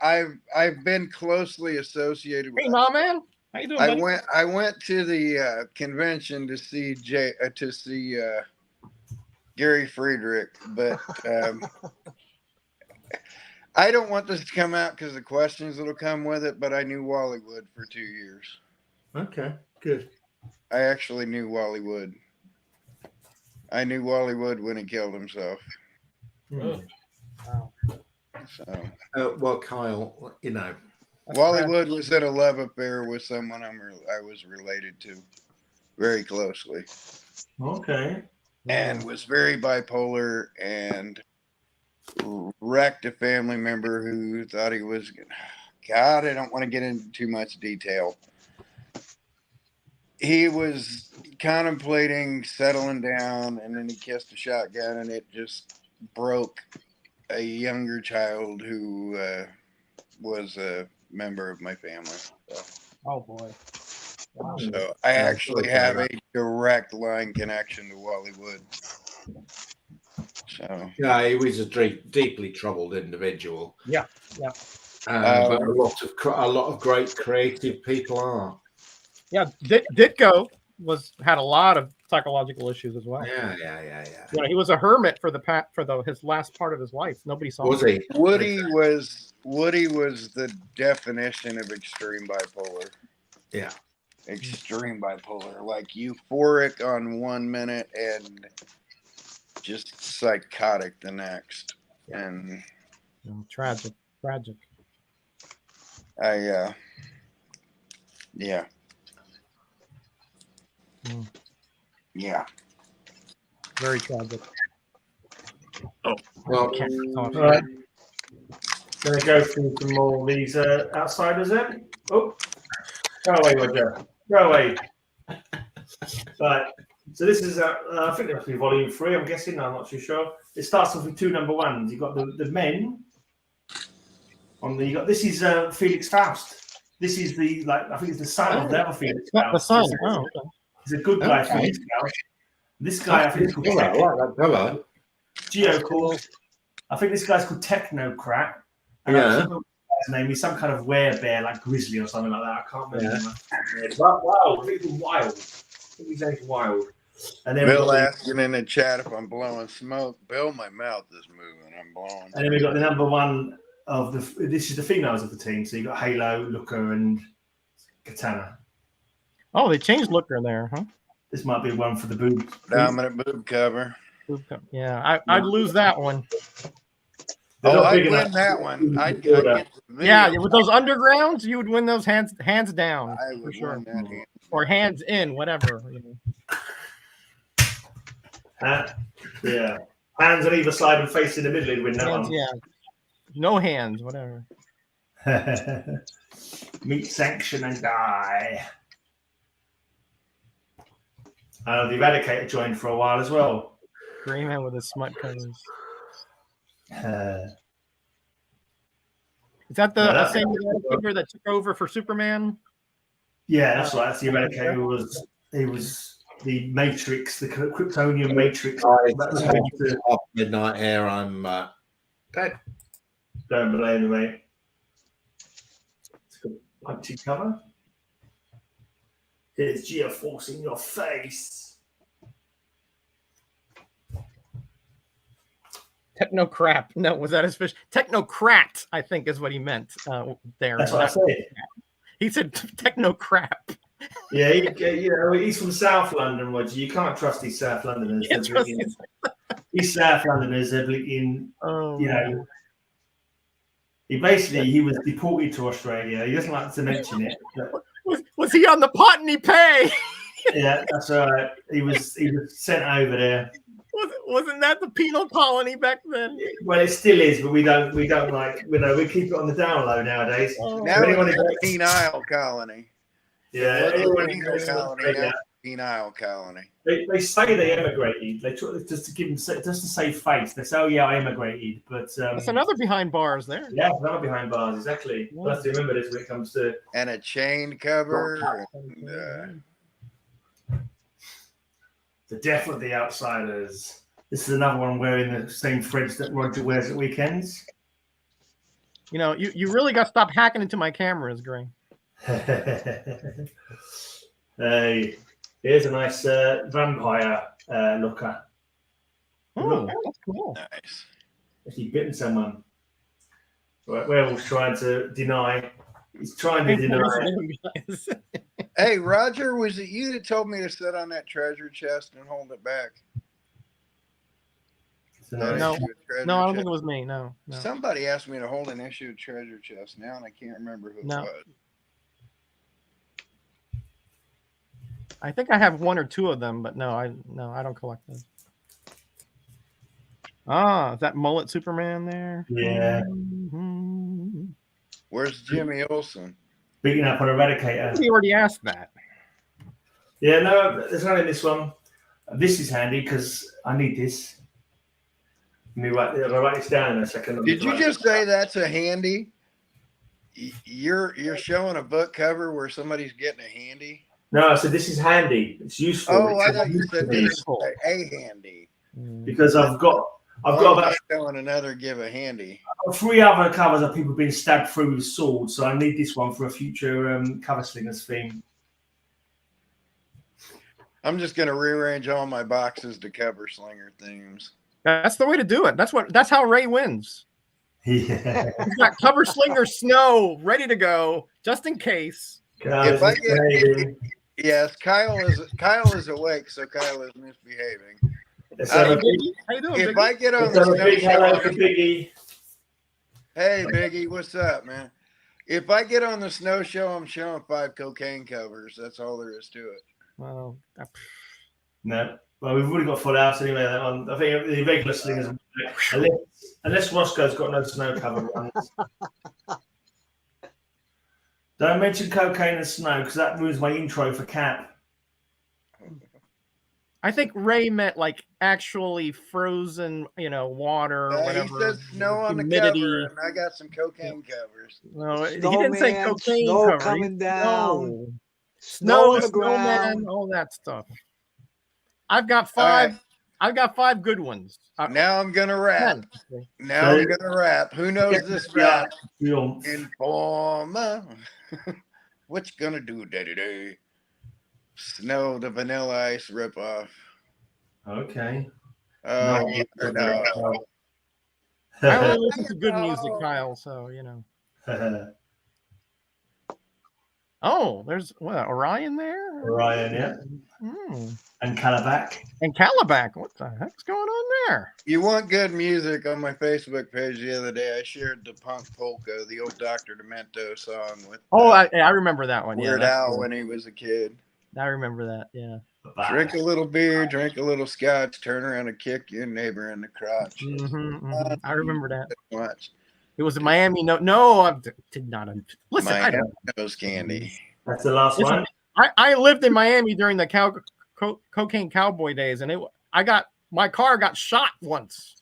I've been closely associated with. Hey, nah, man. How you doing, buddy? I went to the convention to see Gary Friedrich, but I don't want this to come out because the questions that'll come with it. But I knew Wally Wood for 2 years. Okay, good. I actually knew Wally Wood. I knew Wally Wood when he killed himself. Wow. So, well, Kyle, Wally Wood was in a love affair with someone I was related to very closely. Okay. And was very bipolar and wrecked a family member who thought he was. God, I don't want to get into too much detail. he was contemplating settling down, and then he kissed a shotgun, and it just broke a younger child who was a member of my family. So, Oh boy. Wow. so I actually have a direct line connection to Wally Wood. So yeah, he was a deeply troubled individual. Yeah, yeah. But a lot of great creative people are. Yeah, Ditko had a lot of psychological issues as well. Yeah. You know, he was a hermit for his last part of his life. Nobody saw Was him. he? Woody was the definition of extreme bipolar. Yeah. Extreme bipolar, like euphoric on 1 minute and just psychotic the next. And tragic. Yeah. Yeah. Very tragic. Oh, well, all right. Gonna go through some more of these outsiders then. Oh, go away, Roger. Go away. Right. So this is, I think it must be volume 3. I'm guessing. I'm not too sure. It starts off with 2 number 1s. You've got the men. This is Felix Faust. This is I think it's the son of the other Felix Faust. The son. Oh, okay. He's a good guy, Felix Faust. This guy, I think, is called Geocourse. I think this guy's called Technocrat. Yeah. His name is some kind of werebear, like Grizzly or something like that. I can't remember. Yeah. Wow, he's wild. I think his name's Wild. And then Bill asking in the chat if I'm blowing smoke. Bill, my mouth is moving. I'm blowing. And then we've got the number 1 of this is the females of the team. So you've got Halo, Looker, and Katana. Oh, they changed Looker there, huh? This might be one for the boob. Dominant boob cover. Yeah, I'd lose that one. I'd win that one. Yeah, with those undergrounds, you would win those hands down. I would for sure. win that hand. Or hands in, whatever. Yeah. Hands on either side and face in the middle, you'd win that one. Yeah. No hands, whatever. Meet Sanction and die. The Eradicator joined for a while as well. Greyman with his smut covers. Is that the same figure that took over for Superman? Yeah, that's right. That's the Eradicator. He was the Matrix, the Kryptonian Matrix. Midnight Air. I'm dead. Don't blame me, mate. It's a punchy cover. Here's Geoforce in your face. Technocrat. No, was that his fish? Technocrat, I think, is what he meant there. That's what I said. He said technocrat. Yeah, he's from South London, Roger. You can't trust these South Londoners. These South Londoners are blinking, he was deported to Australia. He doesn't like to mention it. Was he on the Potney Pay? Yeah, that's right. He was sent over there. Wasn't that the penal colony back then? Well, it still is, but we don't like, we keep it on the down low nowadays. Oh. Now it's a penile colony. Yeah, penile colony. They say they emigrated. They try just to save face. They say, "Oh yeah, I emigrated," but that's another behind bars there. Yeah, another behind bars, exactly. We'll have to remember this when it comes to a chain cover. The death of the outsiders. This is another one wearing the same threads that Roger wears at weekends. You really got to stop hacking into my cameras, Gray. Hey, here's a nice vampire looker. Oh, that's cool. Nice. He's bitten someone. Werewolf's trying to deny. He's trying to deny. Hey, Roger, was it you that told me to sit on that treasure chest and hold it back? No, I don't think it was me. No. Somebody asked me to hold an issued treasure chest now, and I can't remember who it was. I think I have 1 or 2 of them, but I don't collect them. Is that mullet Superman there? Yeah. Mm-hmm. Where's Jimmy Olsen? Beating up on Eradicator. He already asked that. Yeah, no, there's only this one. This is handy because I need this. Let me write this down in a second. Did you just say that's a handy? You're showing a book cover where somebody's getting a handy? No, I said this is handy. It's useful. Oh, I thought you said this is a handy. Because I've got about showing another give a handy. 3 other covers of people being stabbed through with swords, so I need this one for a future cover slingers theme. I'm just gonna rearrange all my boxes to cover slinger themes. That's the way to do it. That's how Ray wins. Yeah. He's got cover slinger snow ready to go just in case. If I get, yes, Kyle is awake, so Kyle is misbehaving. How you doing, If Biggie? I get on the big hello snow to Biggie. hey Biggie, what's up, man? If I get on the snow show, I'm showing 5 cocaine covers. That's all there is to it. Well, No. Well, we've already got full house anyway. That one. I think the regular slingers, unless Roscoe's got no snow cover runs. Don't mention cocaine and snow because that ruins my intro for Cap. I think Ray meant like actually frozen, water or whatever. He says snow on humidity. the cover, and I got some cocaine covers. No, he didn't say cocaine snow cover. coming down. No. Snow on the snowman, ground. all that stuff. I've got 5. Right. I've got 5 good ones. Now I'm gonna rap. 10. Now I'm gonna rap. Who knows this rap? Informer. What you gonna do, day? Snow, the Vanilla Ice ripoff. Okay. Oh, no. I only listen to good music, Kyle. So Oh, there's Orion there. Orion, yeah. And Calabac. And Calabac. What the heck's going on there? You want good music? On my Facebook page the other day, I shared the Punk Polka, the old Dr. Demento song with. I remember that one. Weird Al when he was a kid. I remember that. Yeah. Drink a little beer, drink a little scotch, turn around and kick your neighbor in the crotch. I remember that. Watch. It was in Miami. No, I did not. Listen, I don't. Nose candy. That's the last one. I lived in Miami during the cocaine cowboy days, and my car got shot once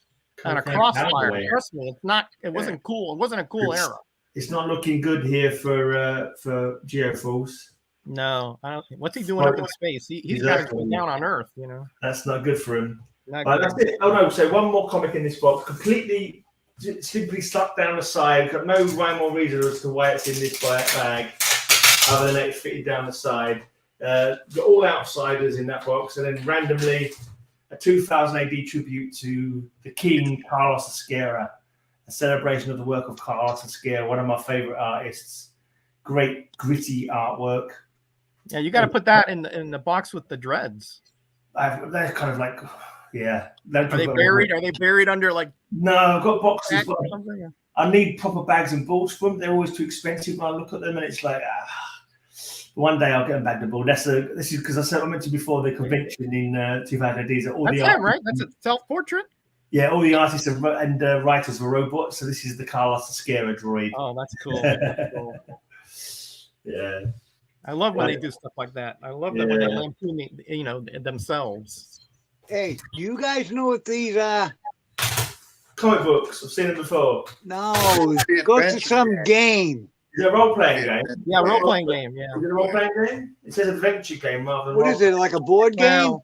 on a crossfire. Cowboy. Trust me, it wasn't cool. It wasn't a cool era. It's not looking good here for Geoforce. No, I don't. What's he doing up in space? He's got to go down on Earth. That's not good for him. That's it. Oh no! So one more comic in this box, completely simply stuck down the side. Got no rhyme or reason as to why it's in this bag, other than it's fitted down the side. Got all outsiders in that box, and then randomly a 2000 AD tribute to the King Carlos Esquerra, a celebration of the work of Carlos Esquerra, one of my favorite artists. Great gritty artwork. Yeah, you got to put that in the box with the dreads. They're kind of like, yeah. Are they buried? Are they buried under like? No, I've got boxes. But I need proper bags and balls for them. They're always too expensive when I look at them, and it's like, one day I'll get them back to ball. This is because I mentioned before the convention in 2000 AD. That's him, right? That's a self-portrait. Yeah, all the artists and writers were robots. So this is the Carlos Esquerra droid. Oh, that's cool. That's cool. Yeah. I love when they do stuff like that. I love that when they lampoon, themselves. Hey, do you guys know what these are? Comic books. I've seen them before. No, go to some game. Is it a role-playing game? Yeah, role-playing game. Yeah. Is it a role-playing game? It says adventure game rather than what is it, like a board game?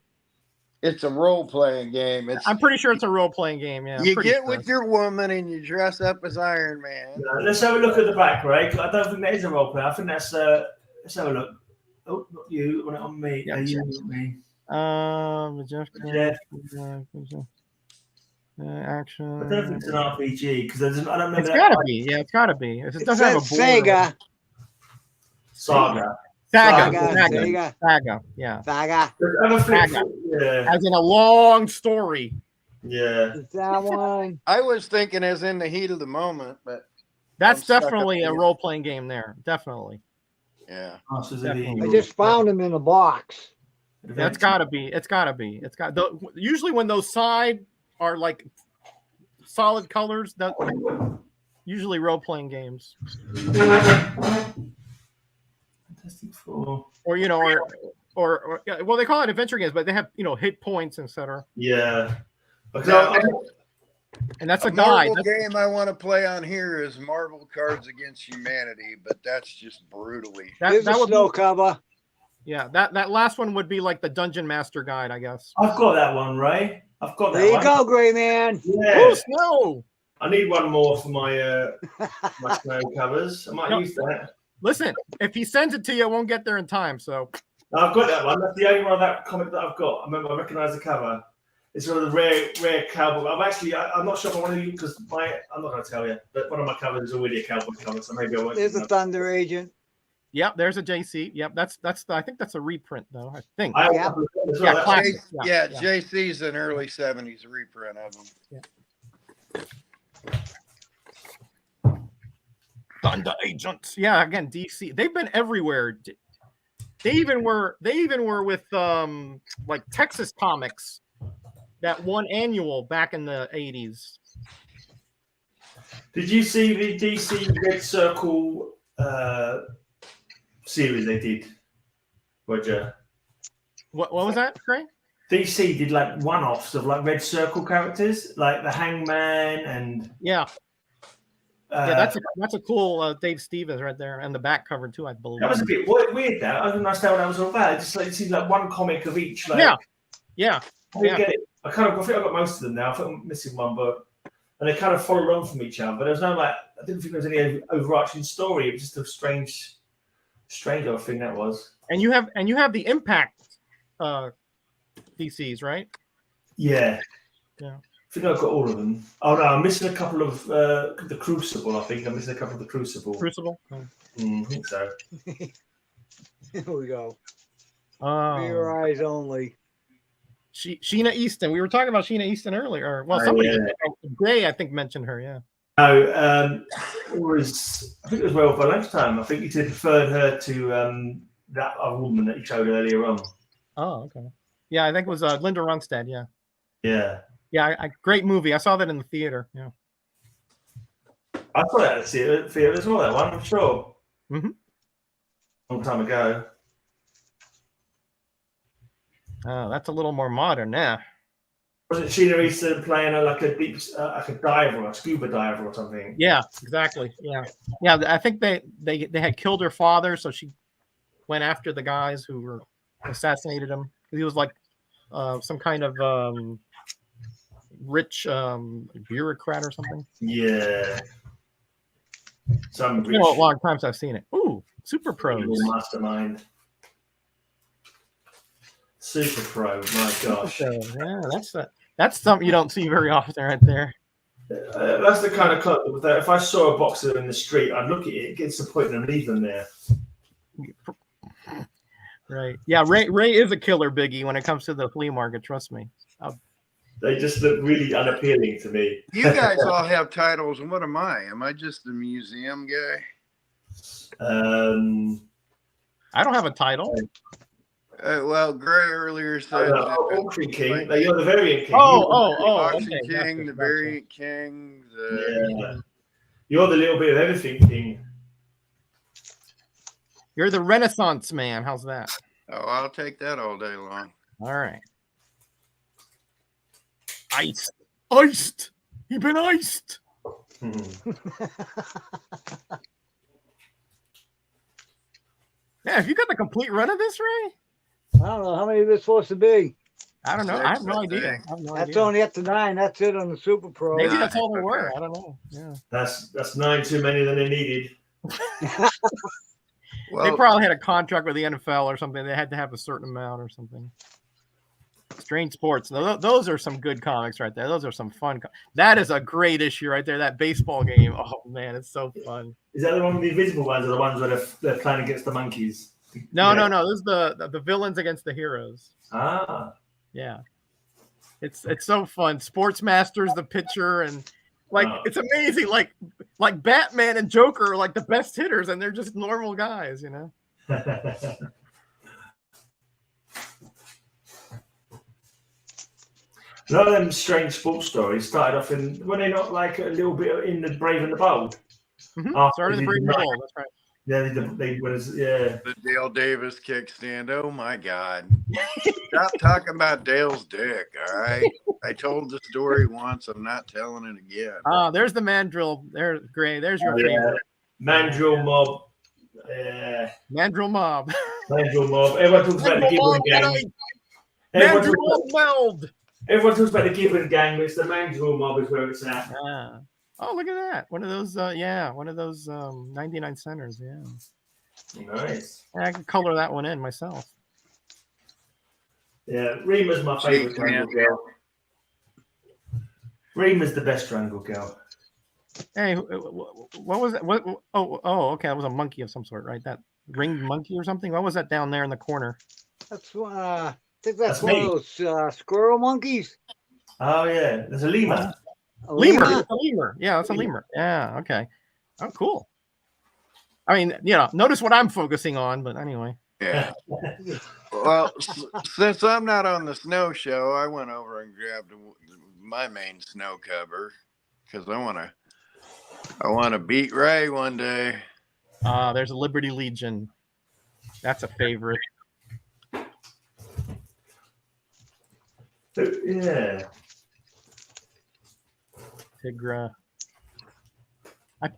It's a role-playing game. I'm pretty sure it's a role-playing game. Yeah. You get with your woman and you dress up as Iron Man. Let's have a look at the back, right? I don't think that is a role-play. I think that's let's have a look. Oh, not you. On me. Yeah, you, not me. Jeff. Action. I don't think it's an RPG because I don't remember. It's gotta be. Yeah, it's gotta be. It doesn't have a board. Sega. Saga. Saga. Yeah. Saga. Yeah. As in a long story. Yeah. Is that one? I was thinking as in the heat of the moment, but that's definitely a role-playing game there. Definitely. Yeah. I just found them in a box. That's gotta be. It's gotta be. It's got. Usually when those side are like solid colors, that usually role-playing games. Fantastic Four. Or or well, they call it adventure games, but they have hit points, etc. Yeah. And that's a Marvel guide. game I want to play on here is Marvel Cards Against Humanity, but that's just brutally. There's a snow cover. Yeah, that last one would be like the Dungeon Master Guide, I guess. I've got that one, Ray. I've got that There you one. go, Grey Man. Yeah. Oh, snow! I need one more for my my snow covers. I might use that. Listen, if he sends it to you, it won't get there in time. So I've got that one. That's the only one of that comic that I've got. I remember I recognise the cover. It's one of the rare cowboy. I'm not sure if I want to use because I'm not going to tell you, but one of my covers is already a cowboy cover, so maybe I won't. There's a Thunder Agent. Yep, there's a JC. Yep, I think that's a reprint though. I think. JC's an early '70s reprint of them. Yeah. Thunder Agents. Yeah, again, DC. They've been everywhere. They even were with like Texas Comics, that one annual back in the 80s. Did you see the DC Red Circle series they did, Roger? What was that, Craig? DC did like one-offs of like Red Circle characters, like the Hangman and yeah, that's a cool Dave Stevens right there, and the back cover too, I believe. That was a bit weird. That I didn't understand what that was all about. It seemed like one comic of each. Like, yeah. I think I think I got most of them now. I think I'm missing one, and they kind of followed on from each other. But there was no I didn't think there was any overarching story. It was just a strange old thing that was. And you have the Impact DCs, right? Yeah. I think I've got all of them. Oh no, I'm missing a couple of the Crucible. I think I'm missing a couple of the Crucible. Oh. I think so. Here we go. For your eyes only. Sheena Easton. We were talking about Sheena Easton earlier. Well, somebody Gray, I think, mentioned her. Yeah. No, I think it was Werewolf by Lunchtime. I think he preferred her to that other woman that he showed earlier on. Oh, okay. Yeah, I think it was Linda Ronstadt. Yeah. Yeah. Great movie. I saw that in the theater. Yeah. I saw that at the theater as well. That one, I'm sure. Mm-hmm. Long time ago. Oh, that's a little more modern now. Wasn't Sheena Easton playing like a deep, like a diver, a scuba diver or something? Yeah, exactly. Yeah. I think they had killed her father, so she went after the guys who were assassinated him. He was like some kind of rich bureaucrat or something. Yeah. It's been a long time since I've seen it. Ooh, Super Pros. Mastermind. Super Pro, my gosh. Yeah, that's something you don't see very often right there. That's the kind of club that if I saw a boxer in the street, I'd look at it, get to the point and leave them there. Right. Yeah, Ray is a killer biggie when it comes to the flea market, trust me. They just look really unappealing to me. You guys all have titles, and what am I? Am I just the museum guy? I don't have a title. Well, Gray earlier said Auction King. You're the Variant King. Auction okay. King, the Variant King. You're the little bit of everything King. You're the Renaissance man. How's that? Oh, I'll take that all day long. All right. Iced. You've been iced. Yeah, have you got the complete run of this, Ray? I don't know how many of it's supposed to be. I don't know. I have no idea. That's only up to 9. That's it on the Super Pro. Maybe that's all there were. I don't know. Yeah. That's 9 too many than they needed. Well, they probably had a contract with the NFL or something. They had to have a certain amount or something. Strange Sports. Those are some good comics right there. Those are some fun. That is a great issue right there. That baseball game. Oh man, it's so fun. Is that the one with the invisible ones, or the ones where they're playing against the monkeys? No. This is the villains against the heroes. Ah, yeah. It's so fun. Sports Masters, the pitcher, and it's amazing. Like Batman and Joker are like the best hitters, and they're just normal guys, you know. A lot of them strange sports stories started off were they not like a little bit in the Brave and the Bold? Mm-hmm. Started in the Brave and the Bold. That's right. Yeah, they was The Dale Davis kickstand. Oh my God! Stop talking about Dale's dick. All right. I told the story once. I'm not telling it again. There's the mandrill. There's Gray. There's your favorite. Mandrill mob. Mandrill mob. Mandrill mob. Everyone talks about the Gibbon gang. Mandrill mob meld. Everyone talks about the Gibbon gang, but it's the Mandrill mob is where it's at. Oh, look at that. One of those, one of those 99 centers. Yeah. Nice. I can color that one in myself. Yeah, Rima's my favorite strangle girl. Rima's the best strangle girl. Hey, what was that? Okay. That was a monkey of some sort, right? That ringed monkey or something. What was that down there in the corner? That's I think that's one of those squirrel monkeys. Oh yeah, there's a lemur. A lemur. It's a lemur. Yeah, that's a lemur. Yeah. Okay. Oh, cool. I mean, notice what I'm focusing on, but anyway. Yeah. Well, since I'm not on the snow show, I went over and grabbed my main snow cover because I want to beat Ray one day. There's a Liberty Legion. That's a favorite. Yeah. Tigra.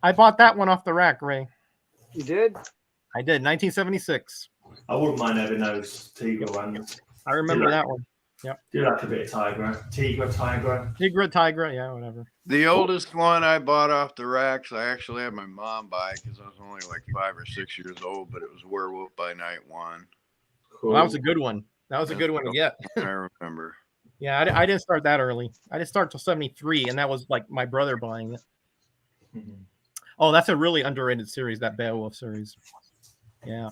I bought that one off the rack, Ray. You did? I did. 1976. I wouldn't mind having those Tigra ones. I remember that one. Yep. Do like a bit of Tigra. Tigra, yeah, whatever. The oldest one I bought off the racks, I actually had my mom buy because I was only like 5 or 6 years old, but it was Werewolf by Night 1. Cool. Well, that was a good one. That was a good one to get. I remember. Yeah, I didn't start that early. I didn't start till 73, and that was like my brother buying it. Mm-hmm. Oh, that's a really underrated series, that Beowulf series. Yeah.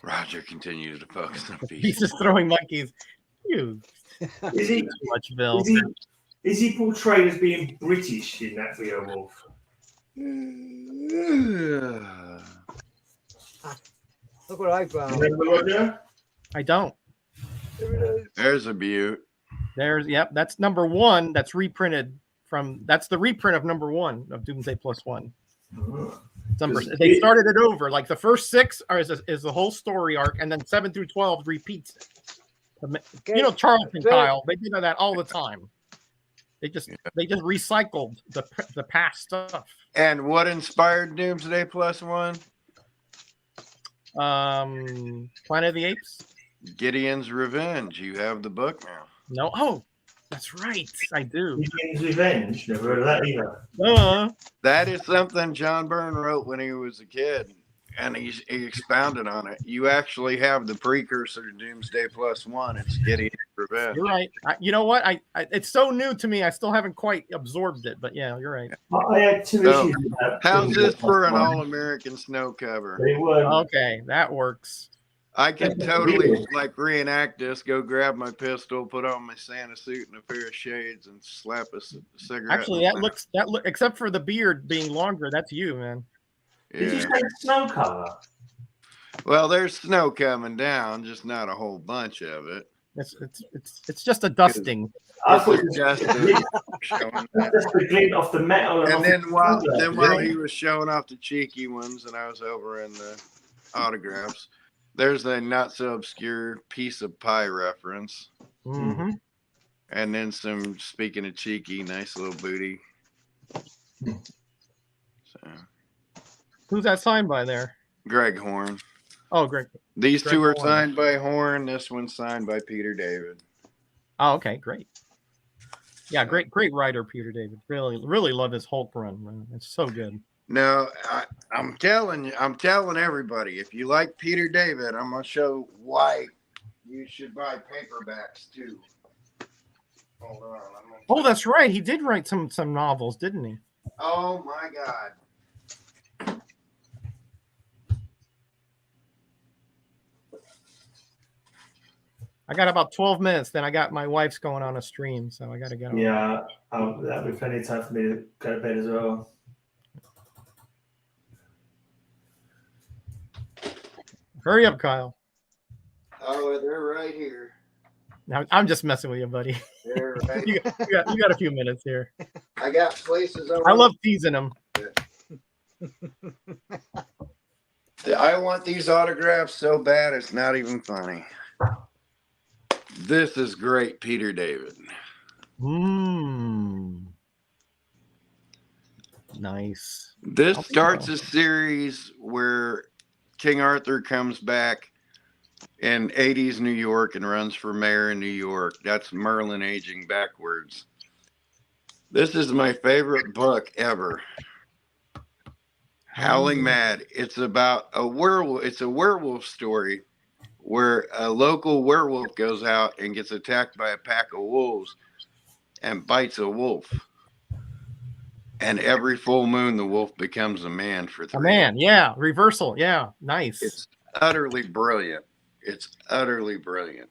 Roger continues to focus on He's just throwing monkeys. You. Is he too much, Bill? Is he portrayed as being British in that Werewolf? Look what I found. Remember Roger? I don't. There's a beaut. That's number 1. That's reprinted that's the reprint of number 1 of Doomsday Plus 1. They started it over. Like the first 6 is the whole story arc, and then 7 through 12 repeats it. Charlton Kyle, they do that all the time. They just recycled the past stuff. And what inspired Doomsday Plus 1? Planet of the Apes. Gideon's Revenge. You have the book now. No. Oh, that's right. I do. Gideon's Revenge. Never heard of that either. That is something John Byrne wrote when he was a kid, and he expounded on it. You actually have the precursor to Doomsday Plus 1. It's Gideon's Revenge. You're right. You know what? It's so new to me. I still haven't quite absorbed it, but yeah, you're right. I had 2 issues with that. How's this for an all-American snow cover? They were. Okay, that works. I can totally reenact this, go grab my pistol, put on my Santa suit and a pair of shades, and slap a cigarette. Actually, that looks except for the beard being longer, that's you, man. Yeah. Did you say snow cover? Well, there's snow coming down, just not a whole bunch of it. It's just a dusting. I thought just showing the glint off the metal. And then while he was showing off the cheeky ones, and I was over in the autographs. There's a not so obscure piece of pie reference. Mm-hmm. And then some, speaking of cheeky, nice little booty. So, who's that signed by there? Greg Horn. Oh, Greg. These two are signed by Horn. This one's signed by Peter David. Oh, okay, great. Yeah, great writer, Peter David. Really love his Hulk run, man. It's so good. No, I'm telling everybody, if you like Peter David, I'm gonna show why you should buy paperbacks too. Hold on. Oh, that's right. He did write some novels, didn't he? Oh my God. I got about 12 minutes. Then I got my wife's going on a stream, so I got to get on. Yeah, that'll be plenty of time for me to go to bed as well. Hurry up, Kyle. Oh, they're right here. Now I'm just messing with you, buddy. They're right. you got a few minutes here. I got places. I love teasing them. I want these autographs so bad it's not even funny. This is great, Peter David. Nice. This starts a series where King Arthur comes back in 80s New York and runs for mayor in New York. That's Merlin aging backwards. This is my favorite book ever. Howling Mad. It's about a werewolf. It's a werewolf story where a local werewolf goes out and gets attacked by a pack of wolves and bites a wolf. And every full moon, the wolf becomes a man for 3 A man, yeah. Reversal, yeah. Nice. It's utterly brilliant. It's utterly brilliant.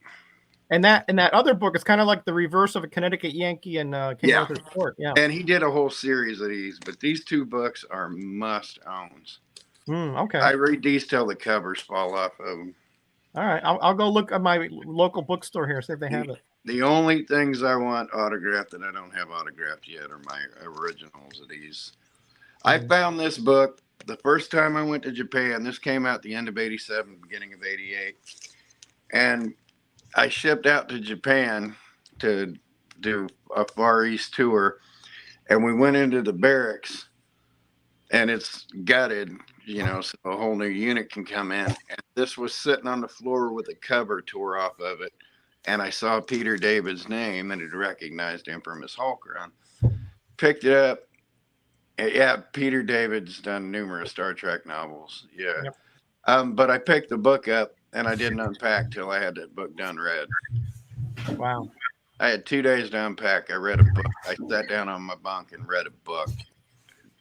And that other book is kind of like the reverse of a Connecticut Yankee and King Arthur's Court. Yeah. And he did a whole series of these, but these 2 books are must-owns. Okay. I read these till the covers fall off of them. All right. I'll go look at my local bookstore here, see if they have it. The only things I want autographed that I don't have autographed yet are my originals of these. I found this book the first time I went to Japan. This came out the end of 87, beginning of 88. And I shipped out to Japan to do a Far East tour. And we went into the barracks and it's gutted, you know, so a whole new unit can come in. And this was sitting on the floor with a cover tore off of it. And I saw Peter David's name and it recognized Infamous Hulk run. Picked it up. And yeah, Peter David's done numerous Star Trek novels. Yeah. Yep. But I picked the book up and I didn't unpack till I had that book done read. Wow. I had 2 days to unpack. I read a book. I sat down on my bunk and read a book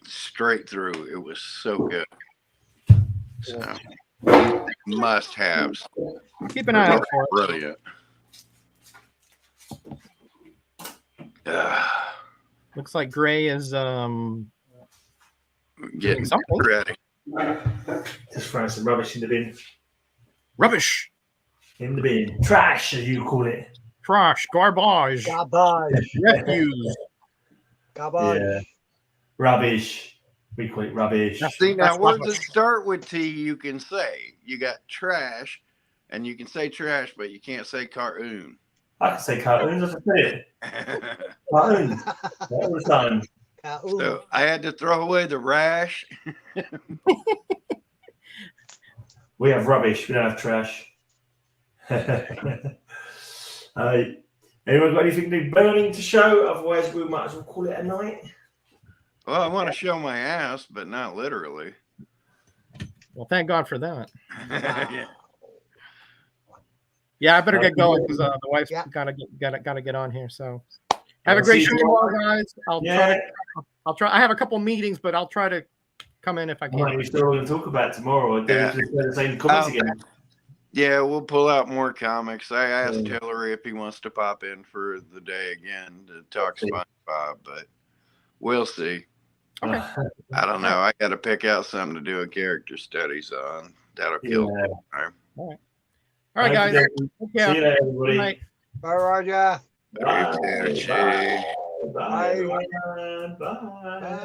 straight through. It was so good. So, must haves. Keep an eye out for it. Brilliant. Looks like Gray is getting something ready. Just throwing some rubbish in the bin. Rubbish. In the bin. Trash, as you call it. Trash. Garbage. Garbage. Refuse. Garbage. Yeah. Rubbish. We call it rubbish. See, now words that start with T you can say. You got trash, and you can say trash, but you can't say cartoon. I can say cartoons, I can say it. Cartoons. All the time. So I had to throw away the rash. We have rubbish, we don't have trash. Anyone got anything new burning to show? Otherwise, we might as well call it a night. Well, I want to show my ass, but not literally. Well, thank God for that. Yeah. Yeah, I better get going because the wife's gotta get on here. So have a great show tomorrow, guys. I'll try. I have a couple meetings, but I'll try to come in if I can. Well, we're still going to talk about tomorrow. Or the same comments again. Yeah, we'll pull out more comics. I asked Hillary if he wants to pop in for the day again to talk SpongeBob, but we'll see. Okay. I don't know. I got to pick out something to do a character studies on. That'll kill me. All right, guys. See you later, everybody. Bye, Roger. Bye. Bye. Bye. Bye. Bye.